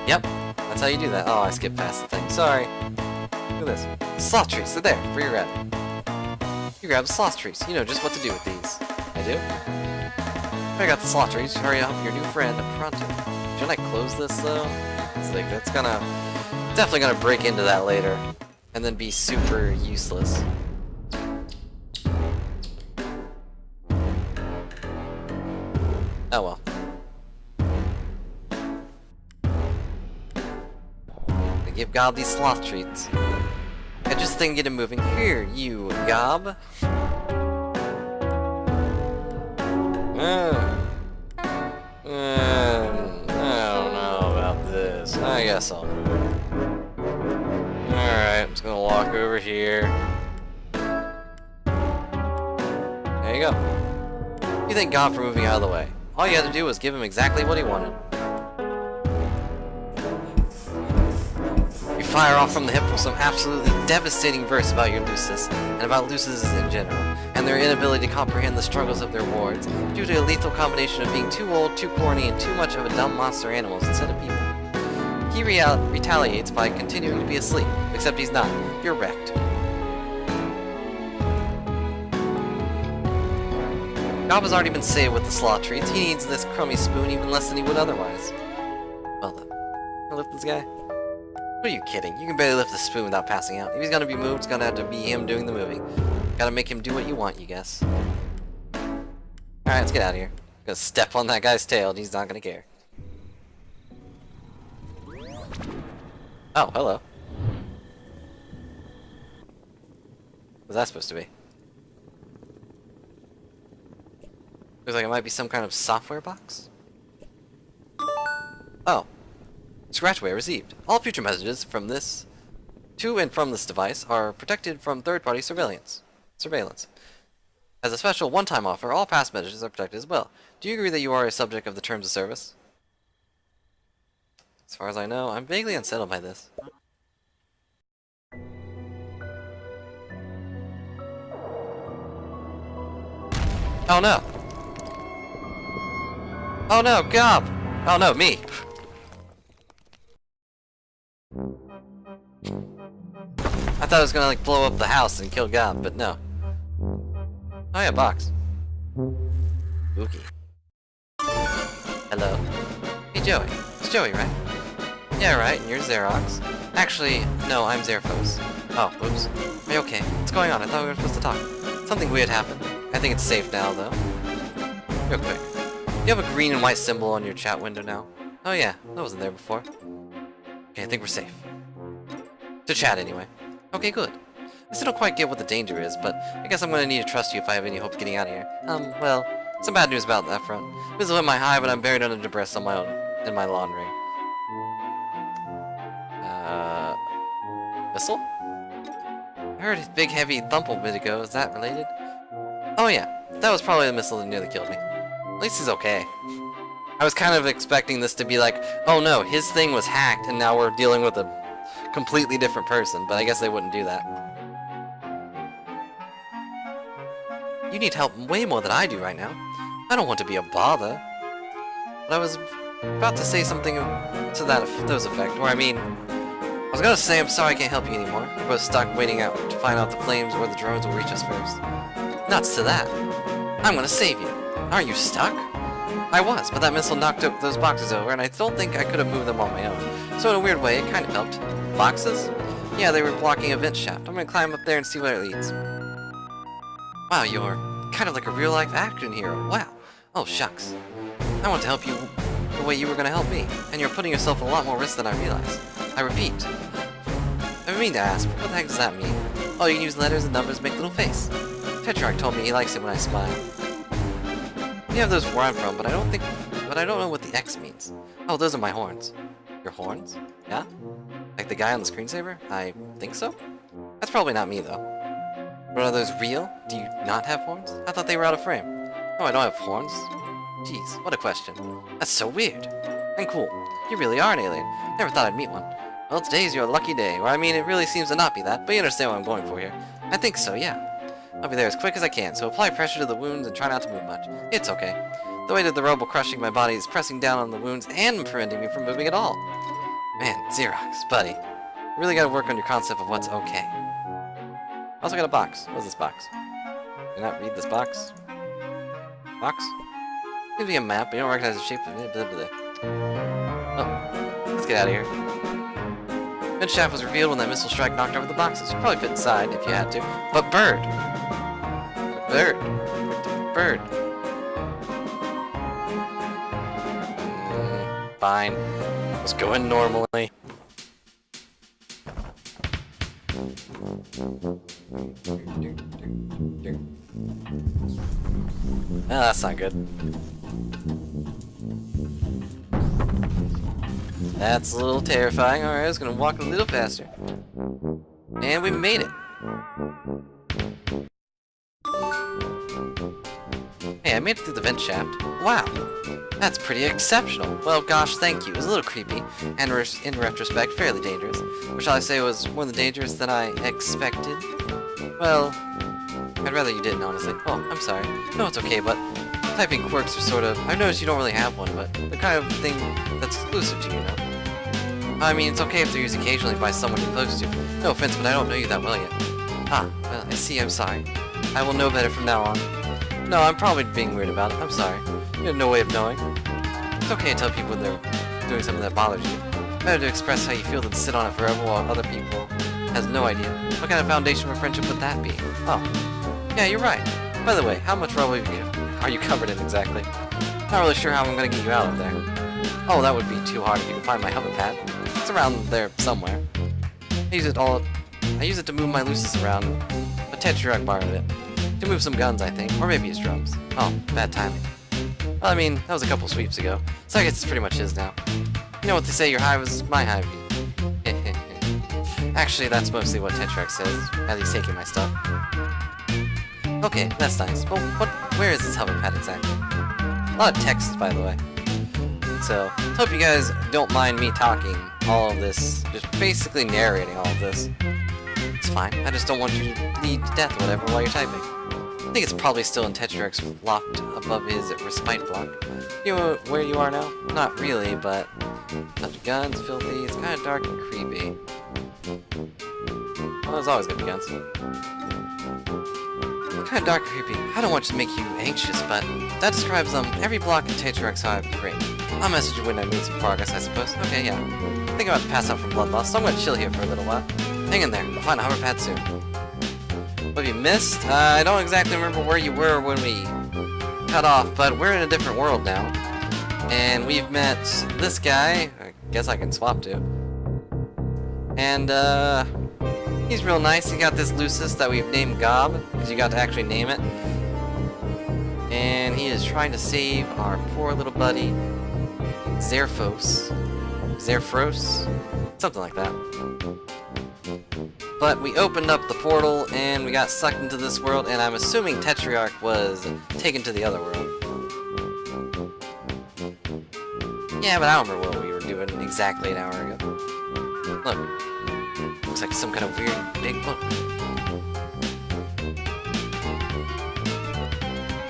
Yep, that's how you do that. Oh, I skipped past the thing. Sorry. Look at this. Sloth trees, they're there for your grabbing. You grab the sloth trees. You know just what to do with these. I do? I got the sloth trees. Hurry up, your new friend, pronto. Shouldn't I close this though? It's like, that's definitely gonna break into that later. And then be super useless. Oh well. I give Gob these sloth treats. I just think get him moving. Here, you Gob. I don't know about this. I guess I'll move. Alright, I'm just gonna walk over here. There you go. You thank God for moving out of the way. All you had to do was give him exactly what he wanted. You fire off from the hip with some absolutely devastating verse about your Lucis, and about Lucises in general, and their inability to comprehend the struggles of their wards, due to a lethal combination of being too old, too corny, and too much of a dumb monster animals instead of people. He retaliates by continuing to be asleep, except he's not. You're wrecked. Gob has already been saved with the sloth treats. He needs this crummy spoon even less than he would otherwise. Well then, can I lift this guy? What are you kidding? You can barely lift the spoon without passing out. If he's gonna be moved, it's gonna have to be him doing the moving. Gotta make him do what you want, you guess. Alright, let's get out of here. I'm gonna step on that guy's tail and he's not gonna care. Oh, hello. What's that supposed to be? Looks like it might be some kind of software box. Oh. Scratchware received. All future messages from this to and from this device are protected from third-party surveillance. As a special one-time offer, all past messages are protected as well. Do you agree that you are a subject of the terms of service? As far as I know, I'm vaguely unsettled by this. Oh no! Oh no, Gob! Oh no, me! I thought it was gonna like blow up the house and kill Gob, but no. Oh yeah, box. Spooky. Hello. Hey Joey. It's Joey, right? Yeah, right, and you're Xerox. Actually, no, I'm Xerphos. Oh, oops. Are you okay? What's going on? I thought we were supposed to talk. Something weird happened. I think it's safe now, though. Real quick. You have a green and white symbol on your chat window now. Oh yeah, that wasn't there before. Okay, I think we're safe. To chat, anyway. Okay, good. I still don't quite get what the danger is, but I guess I'm gonna need to trust you if I have any hope of getting out of here. Well, some bad news about that front. Missile hit my hive, but I'm buried under debris on my own, in my laundry. Missile? I heard a big heavy thump a bit ago. Is that related? Oh yeah, that was probably the missile that nearly killed me. At least he's okay. I was kind of expecting this to be like, oh no, his thing was hacked and now we're dealing with a completely different person, but I guess they wouldn't do that. You need help way more than I do right now. I don't want to be a bother. But I was about to say something to those effect, or I mean, I was gonna say I'm sorry I can't help you anymore. We're both stuck waiting out to find out the flames or the drones will reach us first. Nuts to that. I'm gonna save you. Aren't you stuck? I was, but that missile knocked those boxes over, and I don't think I could have moved them on my own. So in a weird way, it kind of helped. Boxes? Yeah, they were blocking a vent shaft. I'm gonna climb up there and see where it leads. Wow, you're kind of like a real-life action hero. Wow. Oh, shucks. I want to help you the way you were gonna help me, and you're putting yourself in a lot more risk than I realized. I repeat. I mean to ask, what the heck does that mean? Oh, you can use letters and numbers to make a little face. Tetrarch told me he likes it when I smile. You have those where I'm from, but I don't know what the X means. Oh, those are my horns. Your horns? Yeah? Like the guy on the screensaver? I think so? That's probably not me, though. But are those real? Do you not have horns? I thought they were out of frame. Oh, I don't have horns? Jeez, what a question. That's so weird. And cool. You really are an alien. Never thought I'd meet one. Well, today's your lucky day. Or I mean, it really seems to not be that, but you understand what I'm going for here. I think so, yeah. I'll be there as quick as I can, so apply pressure to the wounds and try not to move much. It's okay. The weight of the rubble crushing my body is pressing down on the wounds and preventing me from moving at all. Man, Xerox, buddy. You really gotta work on your concept of what's okay. Also got a box. What's this box? Can I not read this box? Box? Gives me a map, but you don't recognize the shape of it. Blah, blah, blah. Oh, let's get out of here. Vent shaft was revealed when that missile strike knocked over the boxes. You probably fit inside if you had to. But bird! Bird. Bird. Fine. Let's go in normally. Ah, that's not good. That's a little terrifying. Alright, I was gonna walk a little faster. And we made it. Hey, I made it through the vent shaft. Wow. That's pretty exceptional. Well, gosh, thank you. It was a little creepy, and in retrospect, fairly dangerous. Or shall I say it was more dangerous than I expected? Well, I'd rather you didn't, honestly. Oh, I'm sorry. No, it's okay, but typing quirks are sort of... I've noticed you don't really have one, but the kind of thing that's exclusive to you, you know? I mean, it's okay if they're used occasionally by someone you're close to. No offense, but I don't know you that well yet. Ah, well, I see, I'm sorry. I will know better from now on. No, I'm probably being weird about it. I'm sorry. You have no way of knowing. It's okay to tell people when they're doing something that bothers you. Better to express how you feel than sit on it forever while other people has no idea. What kind of foundation for friendship would that be? Oh. Yeah, you're right. By the way, how much rubble are you covered in exactly? Not really sure how I'm gonna get you out of there. Oh, that would be too hard if you could find my hover pad. It's around there somewhere. I use it to move my looses around, but Tetrarch borrowed it. To move some guns, I think, or maybe his drums. Oh, bad timing. Well, I mean, that was a couple sweeps ago, so I guess it's pretty much his now. You know what they say, your hive is my hive. Actually, that's mostly what Tetrarch says, as he's taking my stuff. Okay, that's nice. But where is this hover pad exactly? A lot of text, by the way. So, hope you guys don't mind me talking all of this, just basically narrating all of this. It's fine, I just don't want you to bleed to death or whatever while you're typing. I think it's probably still in Tetrarch's locked above his respite block. You know where you are now? Not really, but... Bunch of guns, filthy, it's kind of dark and creepy. Well, there's always gonna be guns. Kind of dark and creepy. I don't want to make you anxious, but that describes every block in Tetrarch's hive. Great. I'll message you when I made some progress, I suppose. Okay, yeah. I think I'm about to pass out from blood loss, so I'm gonna chill here for a little while. Hang in there. I'll find a hover pad soon. What have you missed? I don't exactly remember where you were when we cut off, but we're in a different world now. And we've met this guy. I guess I can swap to. And, he's real nice. He got this Lucis that we've named Gob, because you got to actually name it. And he is trying to save our poor little buddy, Zerfos, something like that. But we opened up the portal and we got sucked into this world, and I'm assuming Tetrarch was taken to the other world. Yeah, but I don't remember what we were doing exactly an hour ago. Look, looks like some kind of weird big book.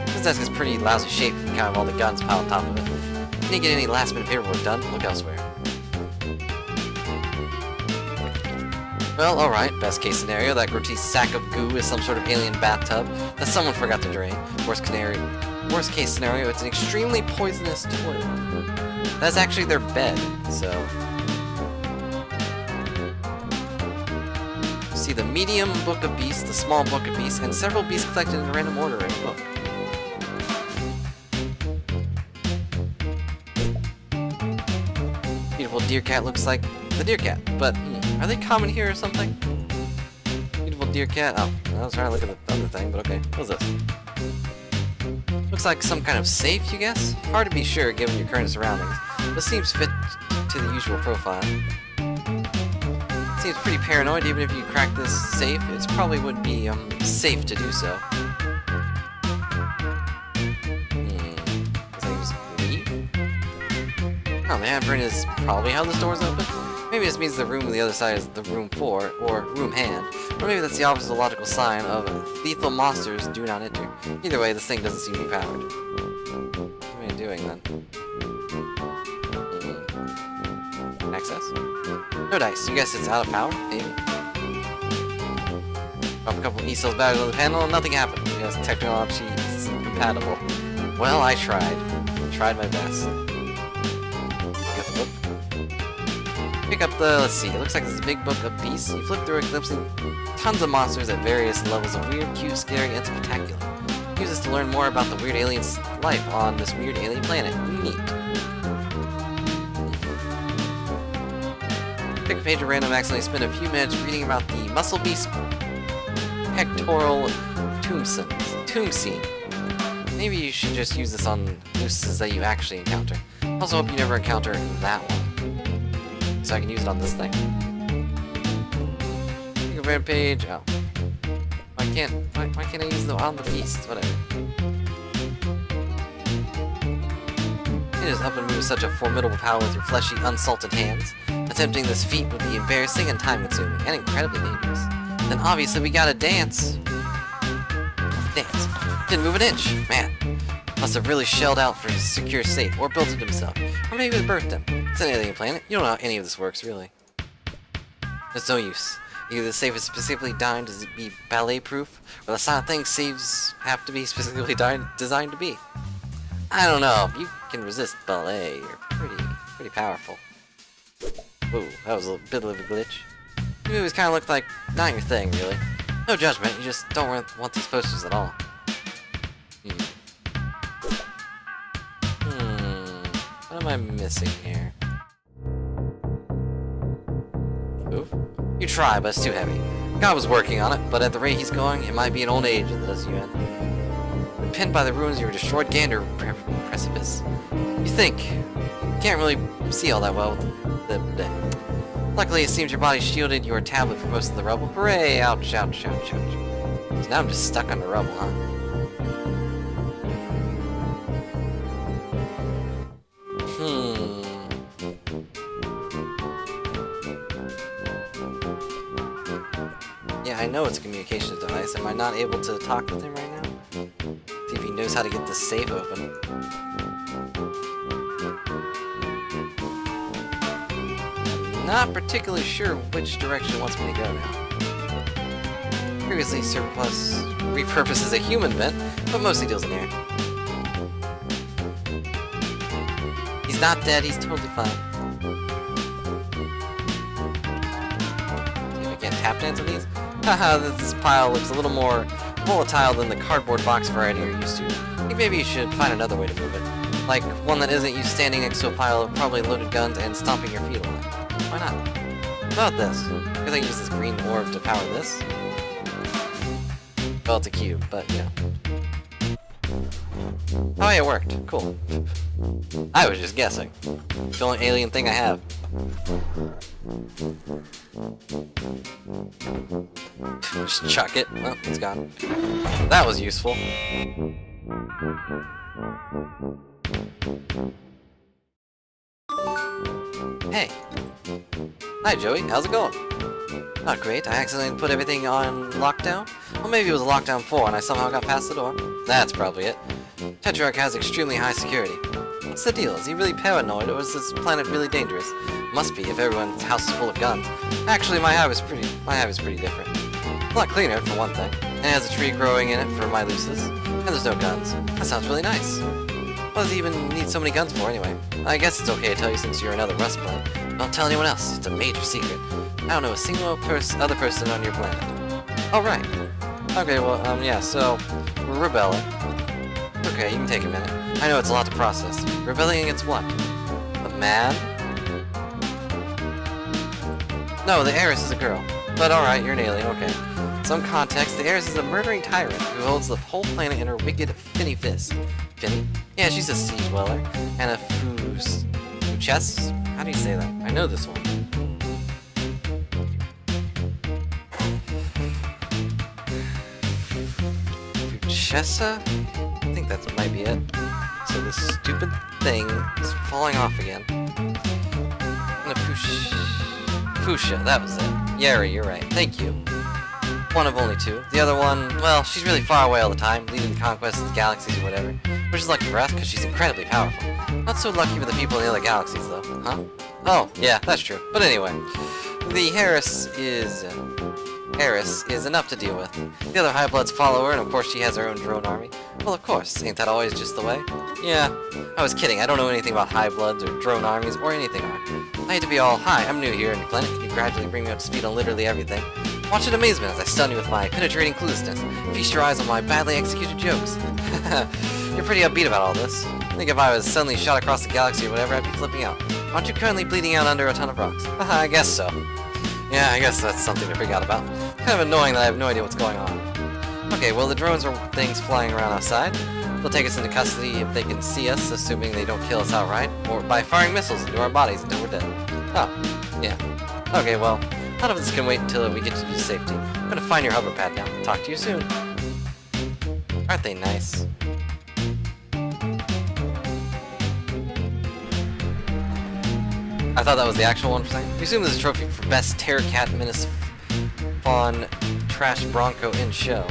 This desk is pretty lousy shape from kind of all the guns piled on top of it. If you didn't get any last minute paperwork done, look elsewhere. Well, alright, best case scenario, that grotesque sack of goo is some sort of alien bathtub that someone forgot to drain. Worst case scenario, it's an extremely poisonous toilet. That's actually their bed, so... See the medium book of beasts, the small book of beasts, and several beasts collected in random order in a book. Beautiful deer cat looks like the deer cat, but are they common here or something? Beautiful deer cat. Oh, I was trying to look at the other thing, but okay. What's this? Looks like some kind of safe, you guess? Hard to be sure given your current surroundings, but seems fit to the usual profile. Seems pretty paranoid. Even if you crack this safe, it probably would be safe to do so. Is that just leave? Oh man, Bryn is probably how this door's open. Maybe this means the room on the other side is the room 4, or room hand, or maybe that's the opposite logical sign of lethal monsters do not enter. Either way, this thing doesn't seem to be powered. What am I doing then? Access? No dice. You guess it's out of power? Maybe. Drop a couple of E-cells batteries on the panel and nothing happened. Because technology is compatible. Well, I tried. Tried my best. Pick up the, let's see, it looks like this is a big book of beasts. You flip through it, glimpsing tons of monsters at various levels of weird, cute, scary, and spectacular. Use this to learn more about the weird alien's life on this weird alien planet. Neat. Pick a page at random, accidentally spend a few minutes reading about the muscle beast pectoral tomb scene. Maybe you should just use this on Lucis that you actually encounter. Also hope you never encounter that one. So I can use it on this thing. Pick a random page. Oh. Why can't I use it on the beast? Whatever. It is up and move such a formidable power with your fleshy, unsalted hands. Attempting this feat would be embarrassing and time-consuming, and incredibly dangerous. Then obviously we gotta dance. Dance. Didn't move an inch. Man. Must have really shelled out for his secure safe, or built it himself. Or maybe he birthed him. It's an alien planet. You don't know how any of this works, really. There's no use. Either the safe is specifically designed to be ballet-proof, or the silent thing saves have to be specifically designed to be. I don't know. If you can resist ballet, you're pretty powerful. Ooh, that was a bit of a glitch. The movies kind of look like not your thing, really. No judgment, you just don't want these posters at all. What am I missing here? Oof. You try, but it's too heavy. God was working on it, but at the rate he's going, it might be an old age that does you in. Pinned by the ruins of your destroyed Gander precipice. You think. You can't really see all that well with the Luckily, it seems your body shielded your tablet from most of the rubble. Hooray! Ouch, ouch, ouch, ouch. So now I'm just stuck under rubble, huh? Yeah, I know it's a communications device. Am I not able to talk with him right now? See if he knows how to get this safe open. Not particularly sure which direction it wants me to go now. Previously, Surplus repurposes a human vent, but mostly deals in air. He's not dead, he's totally fine. See if I can't tap dance on these? Haha, this pile looks a little more volatile than the cardboard box variety you're used to. I think maybe you should find another way to move it. Like, one that isn't you standing next to a pile of probably loaded guns and stomping your feet on it. Why not? How about this? Because I can use this green orb to power this. Well, it's a cube, but yeah. Oh yeah, it worked. Cool. I was just guessing. It's the only alien thing I have. Just chuck it. Well, it's gone. That was useful. Hey. Hi, Joey. How's it going? Not great. I accidentally put everything on lockdown. Well, maybe it was a lockdown 4 and I somehow got past the door. That's probably it. Tetrarch has extremely high security. What's the deal? Is he really paranoid, or is this planet really dangerous? Must be, if everyone's house is full of guns. Actually, my hive is pretty different. A lot cleaner, for one thing. And it has a tree growing in it for my luces. And there's no guns. That sounds really nice. What does he even need so many guns for, anyway? I guess it's okay to tell you since you're another Rust player. Don't tell anyone else. It's a major secret. I don't know a single other person on your planet. Oh, right. Okay, well, yeah, so, we're rebelling. Okay, you can take a minute. I know it's a lot to process. Rebelling against what? A man? No, the heiress is a girl. But alright, you're an alien, okay. Some context, the heiress is a murdering tyrant who holds the whole planet in her wicked finny fist. Finny? Yeah, she's a sea dweller. And a fuchess? How do you say that? I know this one. Fuchessa? I think that might be it. So this stupid thing is falling off again. And a fuchsia, that was it. Yeri, you're right. Thank you. One of only 2. The other one, well, she's really far away all the time, leading the conquest of the galaxies or whatever. Which is lucky for us, because she's incredibly powerful. Not so lucky for the people in the other galaxies, though. Huh? Oh, yeah, that's true. But anyway, the heiress is enough to deal with. The other High-Bloods follow her, and of course she has her own drone army. Well, of course. Ain't that always just the way? Yeah, I was kidding. I don't know anything about High-Bloods or drone armies or anything. I hate to be all, hi, I'm new here in the planet. Can you gradually bring me up to speed on literally everything? Watch in amazement as I stun you with my penetrating cluelessness. Feast your eyes on my badly executed jokes. You're pretty upbeat about all this. I think if I was suddenly shot across the galaxy or whatever, I'd be flipping out. Aren't you currently bleeding out under a ton of rocks? I guess so. Yeah, I guess that's something to freak out about. Kind of annoying that I have no idea what's going on. Okay, well the drones are things flying around outside. They'll take us into custody if they can see us, assuming they don't kill us outright, or by firing missiles into our bodies until we're dead. Oh, yeah. Okay, well, none of this can wait until we get to safety. I'm gonna find your hover pad now. Talk to you soon. Aren't they nice? I thought that was the actual one for a second. We assume this is a trophy for best Terror Cat Menace Fawn Trash Bronco in show.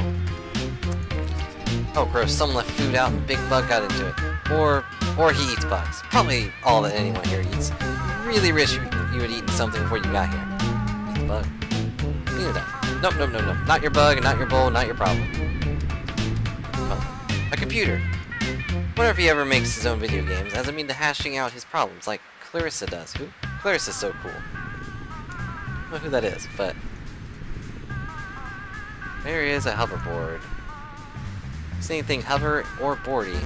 Oh gross, someone left food out and Big Bug got into it. Or he eats bugs. Probably all that anyone here eats. Really wish you had eaten something before you got here. Eat the bug. Clean it up. Nope. Not your bug, not your bowl, not your problem. Oh, a computer. Wonder if he ever makes his own video games, as I mean to hashing out his problems, like Clarissa does. Who? Clarissa's so cool. I don't know who that is, but... There is a hoverboard. Is anything hover or boardy?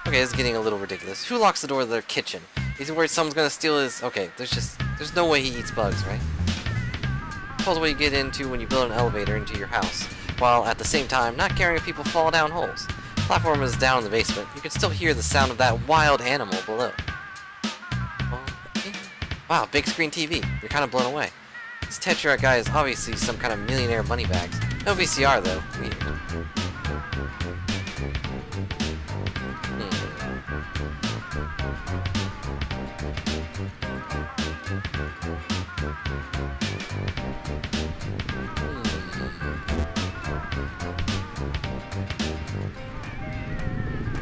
Okay, this is getting a little ridiculous. Who locks the door of their kitchen? Is he worried someone's gonna steal his... Okay, there's no way he eats bugs, right? That's what you get into when you build an elevator into your house, while at the same time not caring if people fall down holes. The platform is down in the basement. You can still hear the sound of that wild animal below. Wow, big screen TV. You're kind of blown away. This Tetrarch guy is obviously some kind of millionaire moneybags. No VCR though.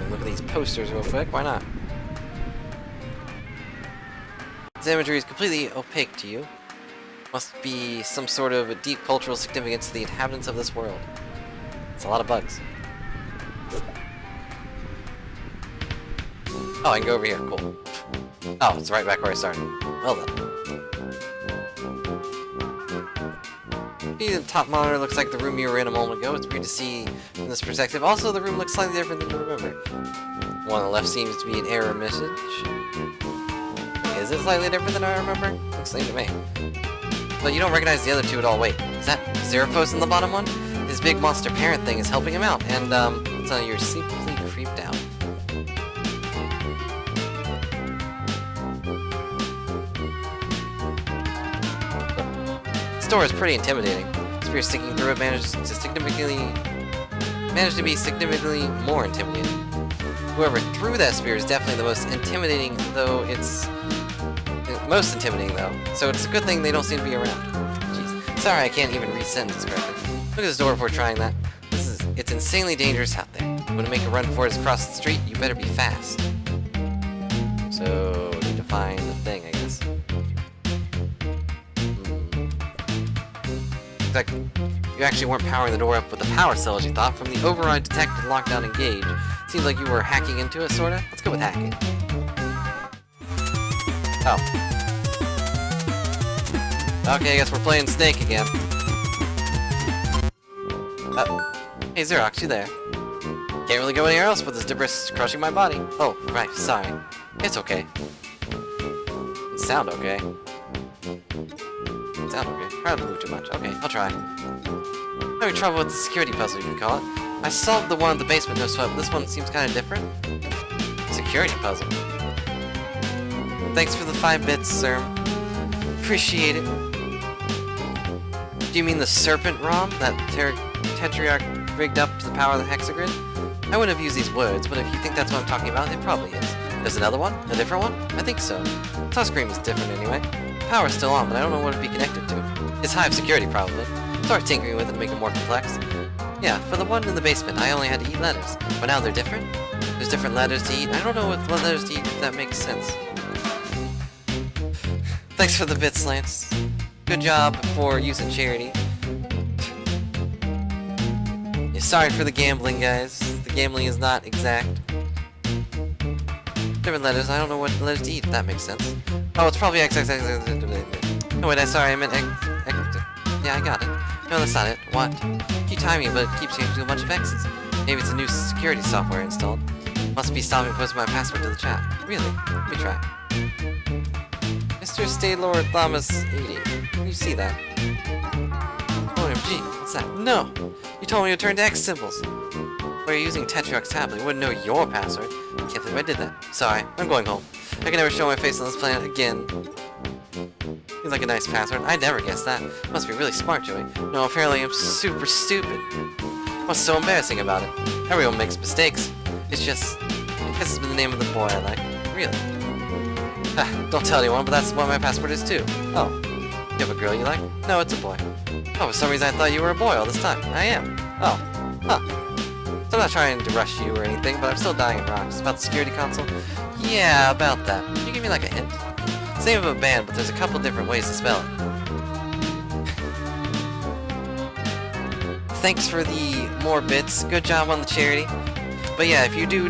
Look at these posters real quick. Why not? This imagery is completely opaque to you. Must be some sort of deep cultural significance to the inhabitants of this world. It's a lot of bugs. Oh, I can go over here. Cool. Oh, it's right back where I started. Well then. The top monitor looks like the room you were in a moment ago. It's weird to see from this perspective. Also, the room looks slightly different than you remember. The one on the left seems to be an error message. Is it slightly different than I remember? Looks like to me. But you don't recognize the other two at all. Wait, is that Xeraphos in the bottom one? His big monster parent thing is helping him out, and so you're simply creeped out. This door is pretty intimidating. Spear sticking through it managed to be significantly more intimidating. Whoever threw that spear is definitely the most intimidating, though. So it's a good thing they don't seem to be around. Jeez. Sorry, I can't even read sentences correctly. Look at this door before trying that. It's insanely dangerous out there. When to make a run for it across the street, you better be fast. So, need to find the thing, I guess. Looks like you actually weren't powering the door up with the power cell as you thought. From the override detected, lockdown, engage. Seems like you were hacking into it, sorta. Let's go with hacking. Oh. Okay, I guess we're playing Snake again. Hey Xerox, you there? Can't really go anywhere else with this debris crushing my body. Oh, right, sorry. It's okay. Sound okay. Sound okay. Try not to move too much. Okay, I'll try. Having trouble with the security puzzle, you can call it. I solved the one in the basement, no sweat, but this one seems kind of different. Security puzzle. Thanks for the 5 bits, sir. Appreciate it. Do you mean the Serpent ROM? That Tetrarch rigged up to the power of the hexagrid? I wouldn't have used these words, but if you think that's what I'm talking about, it probably is. There's another one? A different one? I think so. Touchscreen is different anyway. Power's still on, but I don't know what it'd be connected to. It's Hive security, probably. Start tinkering with it to make it more complex. Yeah, for the one in the basement, I only had to eat letters. But now they're different? There's different letters to eat. I don't know what letters to eat, if that makes sense. Thanks for the bits, Lance. Good job for using charity. Yeah, sorry for the gambling, guys. The gambling is not exact. Different letters. I don't know what letters to eat, if that makes sense. Oh, it's probably XXX. Oh, wait, sorry, I meant X. Yeah, I got it. No, that's not it. What? Keep timing, but it keeps changing a bunch of X's. Maybe it's a new security software installed. Must be stopping posting my password to the chat. Really? Let me try. Mr. State Lord Thomas 80. Can you see that? OMG, what's that? No! You told me to turn to X symbols. Well, you're using Tetrarch's tablet. You wouldn't know your password. I can't believe I did that. Sorry, I'm going home. I can never show my face on this planet again. Seems like a nice password. I'd never guess that. Must be really smart, Joey. No, apparently I'm super stupid. What's so embarrassing about it? Everyone makes mistakes. It's just... this has been the name of the boy I like. Really? Don't tell anyone, but that's what my password is too. Oh. You have a girl you like? No, it's a boy. Oh, for some reason I thought you were a boy all this time. I am. Oh. Huh. So I'm not trying to rush you or anything, but I'm still dying in rocks. About the security console? Yeah, about that. Can you give me like a hint? Same of a band, but there's a couple different ways to spell it. Thanks for the more bits. Good job on the charity. But yeah, if you do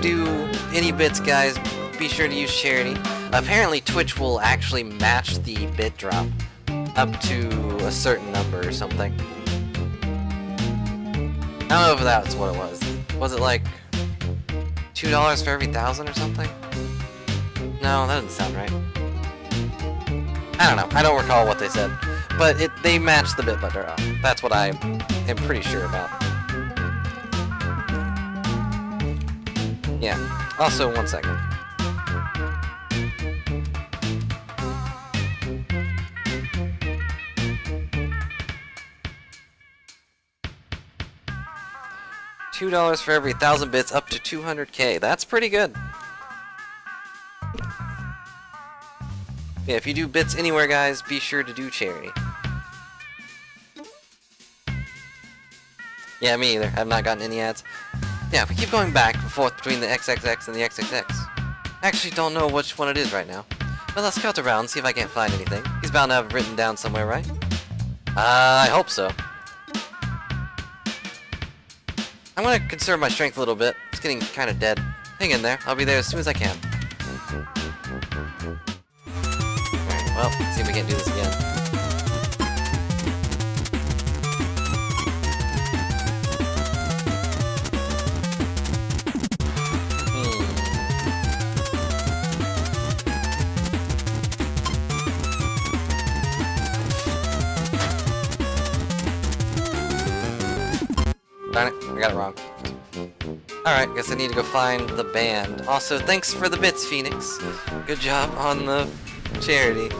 any bits, guys, be sure to use charity. Apparently Twitch will actually match the bit drop up to a certain number or something. I don't know if that's what it was. Was it like $2 for every 1,000 or something? No, that doesn't sound right. I don't know. I don't recall what they said. But they matched the bit drop. That's what I am pretty sure about. Yeah. Also, 1 second. $2 for every 1,000 bits up to 200k. That's pretty good. Yeah, if you do bits anywhere, guys, be sure to do charity. Yeah, me either. I've not gotten any ads. Yeah, we keep going back and forth between the XXX and the XXX. I actually don't know which one it is right now. But let's scout around and see if I can't find anything. He's bound to have it written down somewhere, right? I hope so. I'm gonna conserve my strength a little bit. It's getting kind of dead. Hang in there. I'll be there as soon as I can. Well, let's see if we can't do this again. Darn it, I got it wrong. Alright, guess I need to go find the band. Also, thanks for the bits, Phoenix. Good job on the charity.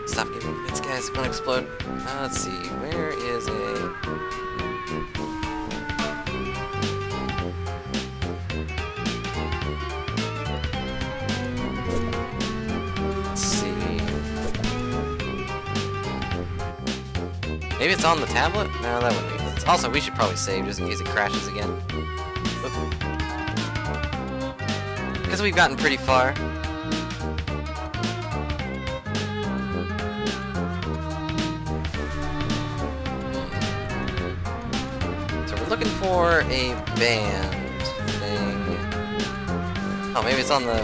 Stop giving me bits, guys. It's gonna explode. Let's see, where is a... Let's see... Maybe it's on the tablet? No, that wouldn't be. Also, we should probably save just in case it crashes again. Because we've gotten pretty far. So we're looking for a band thing. Oh, maybe it's on the...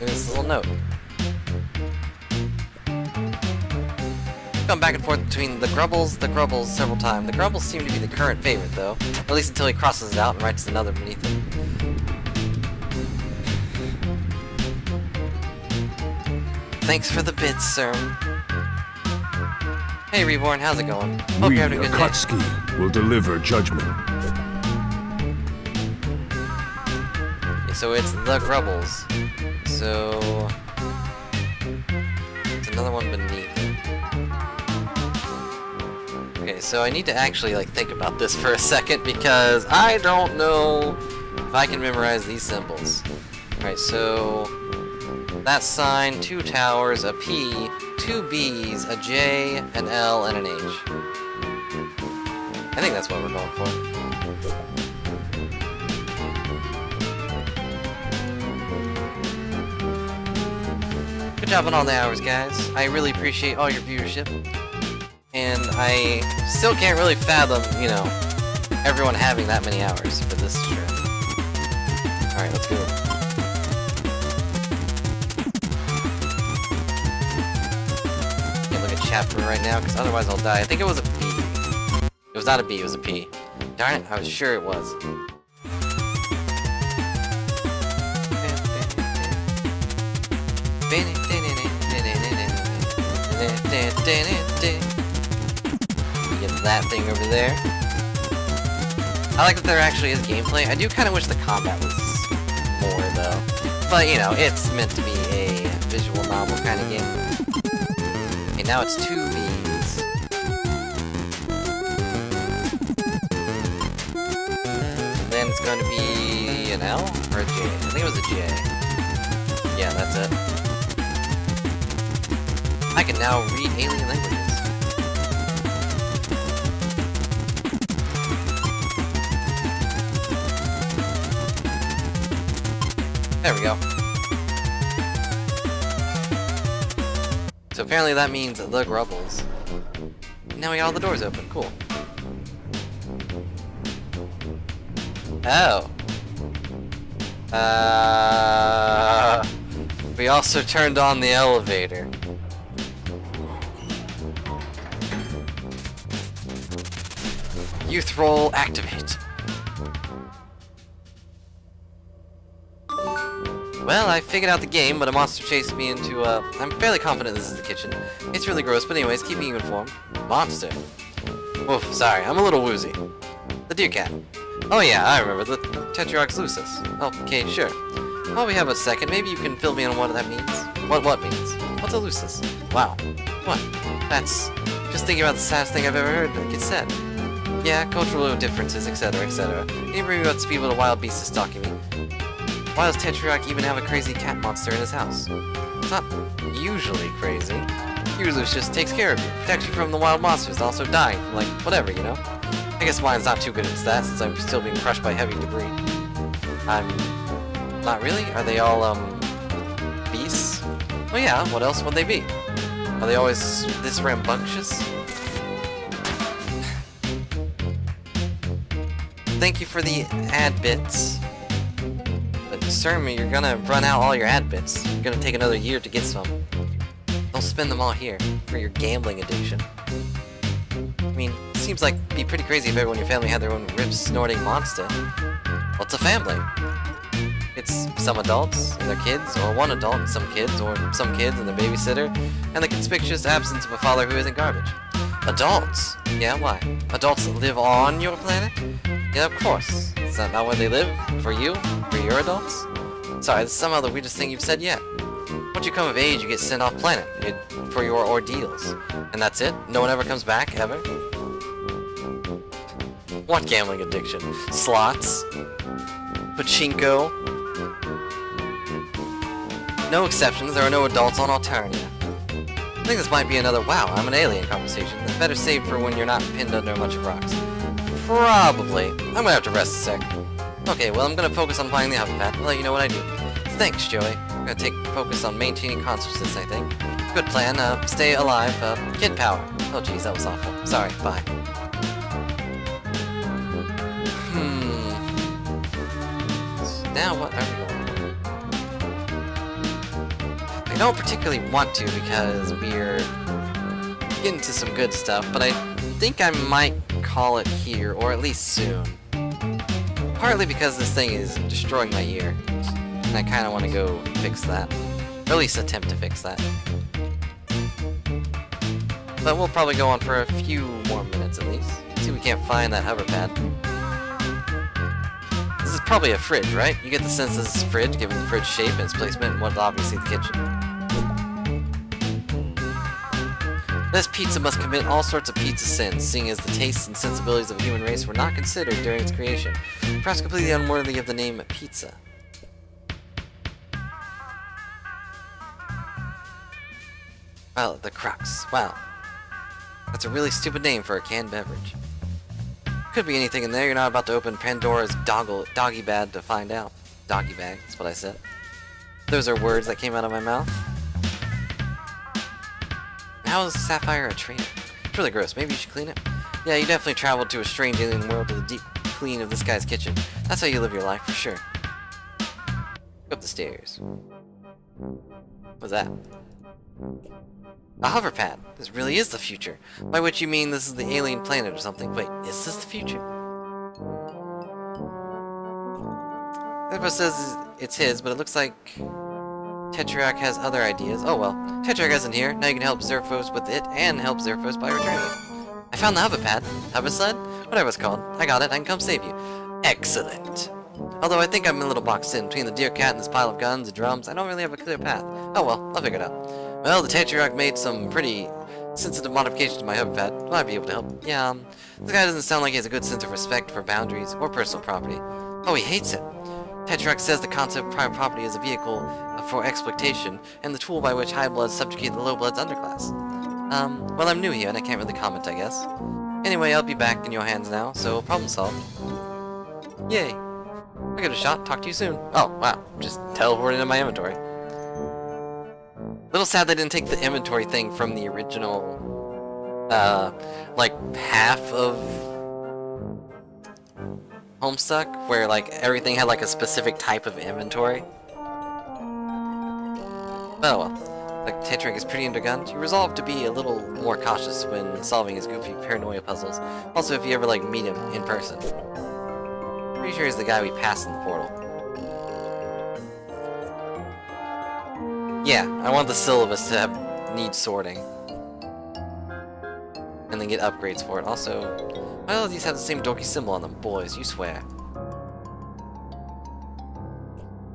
Maybe it's a little note. Gone back and forth between the Grubbles several times. The Grubbles seem to be the current favorite, though. At least until he crosses it out and writes another beneath it. Thanks for the bits, sir. Hey, Reborn, how's it going? Hope We, you're having a good day. Akatsuki, will deliver judgment. Okay, so it's the Grubbles. So... It's another one beneath it. Okay, so I need to actually, like, think about this for a second, because I don't know if I can memorize these symbols. Alright, so... That sign, 2 towers, a P, 2 B's, a J, an L, and an H. I think that's what we're going for. Good job on all the hours, guys. I really appreciate all your viewership. And I still can't really fathom, you know, everyone having that many hours for this stream. Alright, let's go. Can't look at chapter right now, because otherwise I'll die. I think it was a B. It was not a B, it was a P. Darn it, I was sure it was. Get that thing over there. I like that there actually is gameplay. I do kind of wish the combat was more, though. But, you know, it's meant to be a visual novel kind of game. Okay, now it's 2 B's. Then it's going to be an L or a J. I think it was a J. Yeah, that's it. I can now read alien languages. There we go. So apparently that means the Grubbles. Now we got all the doors open. Cool. Oh. We also turned on the elevator. Youth roll activate. Well, I figured out the game, but a monster chased me into I'm fairly confident this is the kitchen. It's really gross, but anyways, keeping you informed. Monster. Oof, sorry, I'm a little woozy. The deer cat. Oh yeah, I remember, the Tetrarch's Lucis. Okay, sure. While we have a second, maybe you can fill me in on what that means. What means? What's a Lucis? Wow. What? That's... Just thinking about the saddest thing I've ever heard get said. Yeah, cultural differences, etc., etc. Can you bring me up to speed with a wild beast is stalking me? Why does Tetrarch even have a crazy cat monster in his house? It's not usually crazy. Usually it just takes care of you, protects you from the wild monsters, and also dying from, like, whatever, you know? I guess mine's not too good at that, since I'm still being crushed by heavy debris. I'm... Not really? Are they all, beasts? Well, yeah, what else would they be? Are they always this rambunctious? Thank you for the ad bits. But concern me, you're gonna run out all your ad bits. You're gonna take another year to get some. Don't spend them all here for your gambling addiction. I mean, it seems like it'd be pretty crazy if everyone in your family had their own rib-snorting monster. Well, it's a family. It's some adults and their kids, or one adult and some kids, or some kids and their babysitter, and the conspicuous absence of a father who isn't garbage. Adults? Yeah, why? Adults that live on your planet? Yeah, of course. Is that not where they live? For you? For your adults? Sorry, this is somehow the weirdest thing you've said yet. Once you come of age, you get sent off planet for your ordeals. And that's it? No one ever comes back, ever? What gambling addiction? Slots? Pachinko? No exceptions, there are no adults on Alternia. I think this might be another wow, I'm an alien conversation. That's better saved for when you're not pinned under a bunch of rocks. Probably. I'm gonna have to rest a sec. Okay, well I'm gonna focus on finding the Hiveswap. I'll let you know what I do. Thanks, Joey. I'm gonna take focus on maintaining consciousness, I think. Good plan, stay alive, kid power. Oh geez, that was awful. Sorry, bye. Now what are we going for? I don't particularly want to because we're getting to some good stuff, but I think I might call it here, or at least soon. Partly because this thing is destroying my ear, and I kind of want to go fix that. Or at least attempt to fix that. But we'll probably go on for a few more minutes at least. See if we can't find that hover pad. This is probably a fridge, right? You get the sense this is a fridge, given the fridge shape and its placement, and what's obviously the kitchen. This pizza must commit all sorts of pizza sins, seeing as the tastes and sensibilities of the human race were not considered during its creation, perhaps completely unworthy of the name pizza. Well, the crux. Wow. That's a really stupid name for a canned beverage. Could be anything in there. You're not about to open Pandora's doggy bag to find out. Doggy bag, that's what I said. Those are words that came out of my mouth. How is Sapphire a traitor? It's really gross. Maybe you should clean it? Yeah, you definitely traveled to a strange alien world to the deep clean of this guy's kitchen. That's how you live your life, for sure. Go up the stairs. What's that? A hover pad. This really is the future. By which you mean this is the alien planet or something. Wait, is this the future? Everybody says it's his, but it looks like Tetrarch has other ideas. Oh well, Tetrarch isn't here. Now you can help Xerphos with it and help Xerphos by returning it. I found the hover pad. Hover sled? Whatever it's called. I got it. I can come save you. Excellent. Although I think I'm a little boxed in between the deer cat and this pile of guns and drums. I don't really have a clear path. Oh well, I'll figure it out. Well, the Tetrarch made some pretty sensitive modifications to my hover pad. Might be able to help. Yeah, this guy doesn't sound like he has a good sense of respect for boundaries or personal property. Oh, he hates it. Tetrarch says the concept of private property is a vehicle for exploitation and the tool by which high bloods subjugate the low bloods underclass. Well, I'm new here and I can't really comment, I guess. Anyway, I'll be back in your hands now, so problem solved. Yay. I'll give it a shot. Talk to you soon. Oh, wow. Just teleported into my inventory. Little sad they didn't take the inventory thing from the original, like, half of Homestuck, where, like, everything had, like, a specific type of inventory. Oh well. Like, Tetrarch is pretty into guns. You resolve to be a little more cautious when solving his goofy paranoia puzzles. Also, if you ever, like, meet him in person. Pretty sure he's the guy we passed in the portal. Yeah, I want the syllabus to need sorting. And then get upgrades for it. Also, well, these have the same dorky symbol on them. Boys, you swear.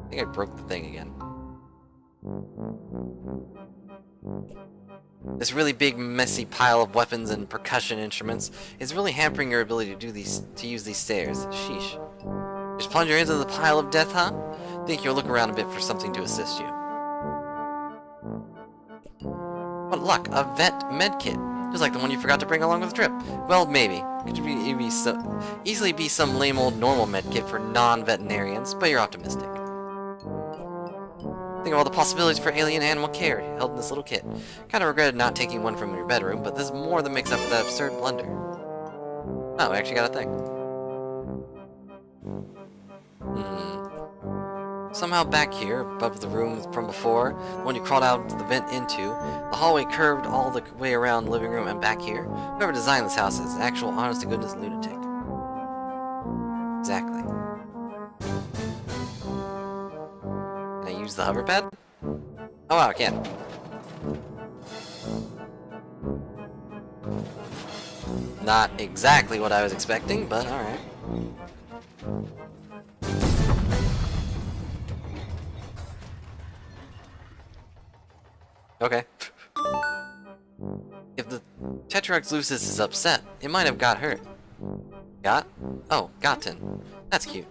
I think I broke the thing again. This really big, messy pile of weapons and percussion instruments is really hampering your ability to use these stairs. Sheesh. Just plunge your into the pile of death, huh? Think you'll look around a bit for something to assist you. What luck, a vet medkit. Just like the one you forgot to bring along with the trip. Well, maybe. Could easily be some lame old normal medkit for non-veterinarians, but you're optimistic. Think of all the possibilities for alien animal care held in this little kit. Kinda regretted not taking one from your bedroom, but this more than makes up for that absurd blunder. Oh, we actually got a thing. somehow back here, above the room from before, the one you crawled out of the vent into, the hallway curved all the way around the living room and back here. Whoever designed this house is an actual honest-to-goodness lunatic. Exactly. Can I use the hover pad? Oh wow, I can. Not exactly what I was expecting, but alright. Okay. If the Tetrarch Lucis is upset, it might have got hurt. Got? Oh, gotten. That's cute.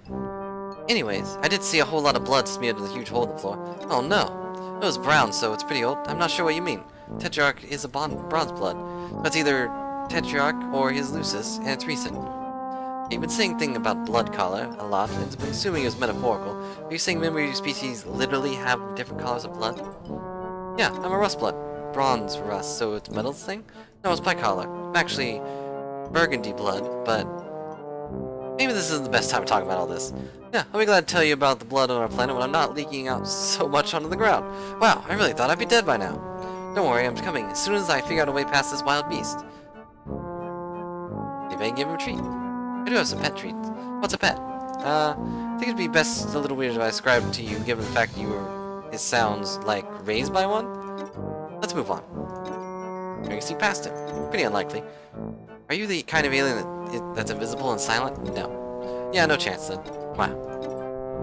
Anyways, I did see a whole lot of blood smeared in the huge hole in the floor. Oh no. It was brown, so it's pretty old. I'm not sure what you mean. Tetrarch is a bronze blood. But it's either Tetrarch or his Lucis, and it's recent. You've been saying thing about blood color a lot, and it's been assuming it was metaphorical. Are you saying memory species literally have different colors of blood? Yeah, I'm a rust blood. Bronze rust, so it's metals thing? No, it's bicolor. I'm actually burgundy blood, but maybe this isn't the best time to talk about all this. Yeah, I'll be glad to tell you about the blood on our planet when I'm not leaking out so much onto the ground. Wow, I really thought I'd be dead by now. Don't worry, I'm coming as soon as I figure out a way past this wild beast. Maybe I can give him a treat. I do have some pet treats. What's a pet? I think it'd be best a little weird if I described to you, given the fact that it sounds like raised by one. Let's move on. You can see past him. Pretty unlikely. Are you the kind of alien that's invisible and silent? No. Yeah, no chance then. Wow.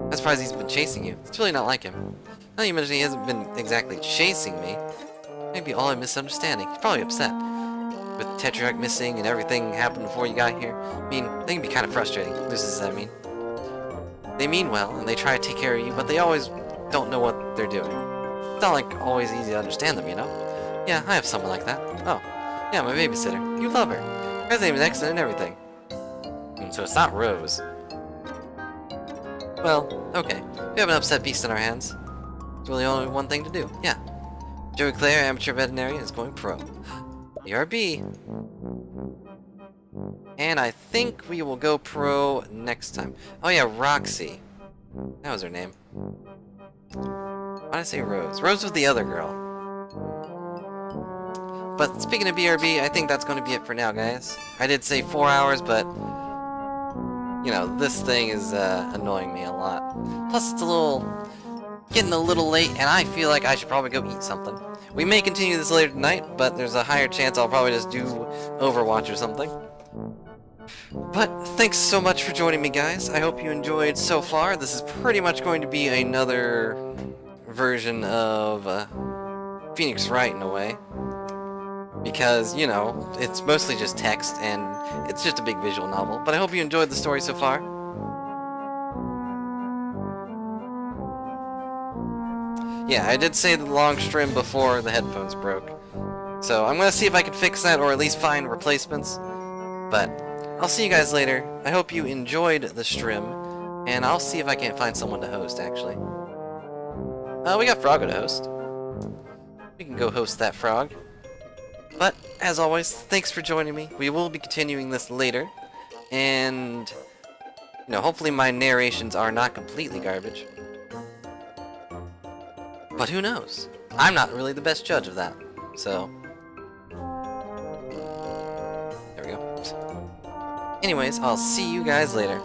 I'm surprised he's been chasing you. It's really not like him. Now you mention he hasn't been exactly chasing me. Maybe all I'm misunderstanding. He's probably upset. With Tetrarch missing and everything happened before you got here. I mean, they can be kind of frustrating. Lucis, I mean. They mean well, and they try to take care of you, but they always don't know what they're doing. It's not like always easy to understand them, you know? Yeah, I have someone like that. Oh, yeah, my babysitter. You love her. Her name is excellent and everything. So it's not Rose. Well, okay. We have an upset beast in our hands. There's really only one thing to do. Yeah. Joey Claire, amateur veterinarian, is going pro. BRB. And I think we will go pro next time. Oh yeah, Roxy. That was her name. Why did I say Rose? Rose was the other girl. But speaking of BRB, I think that's going to be it for now, guys. I did say 4 hours, but you know, this thing is annoying me a lot. Plus, it's getting a little late, and I feel like I should probably go eat something. We may continue this later tonight, but there's a higher chance I'll probably just do Overwatch or something. But thanks so much for joining me, guys. I hope you enjoyed so far. This is pretty much going to be another version of Phoenix Wright in a way. Because, you know, it's mostly just text, and it's just a big visual novel. But I hope you enjoyed the story so far. Yeah, I did say the long stream before the headphones broke. So I'm going to see if I can fix that, or at least find replacements. But I'll see you guys later. I hope you enjoyed the stream, and I'll see if I can't find someone to host, actually. We got Froggo to host. We can go host that frog. But, as always, thanks for joining me. We will be continuing this later. And, you know, hopefully my narrations are not completely garbage. But who knows? I'm not really the best judge of that. So, there we go. Anyways, I'll see you guys later.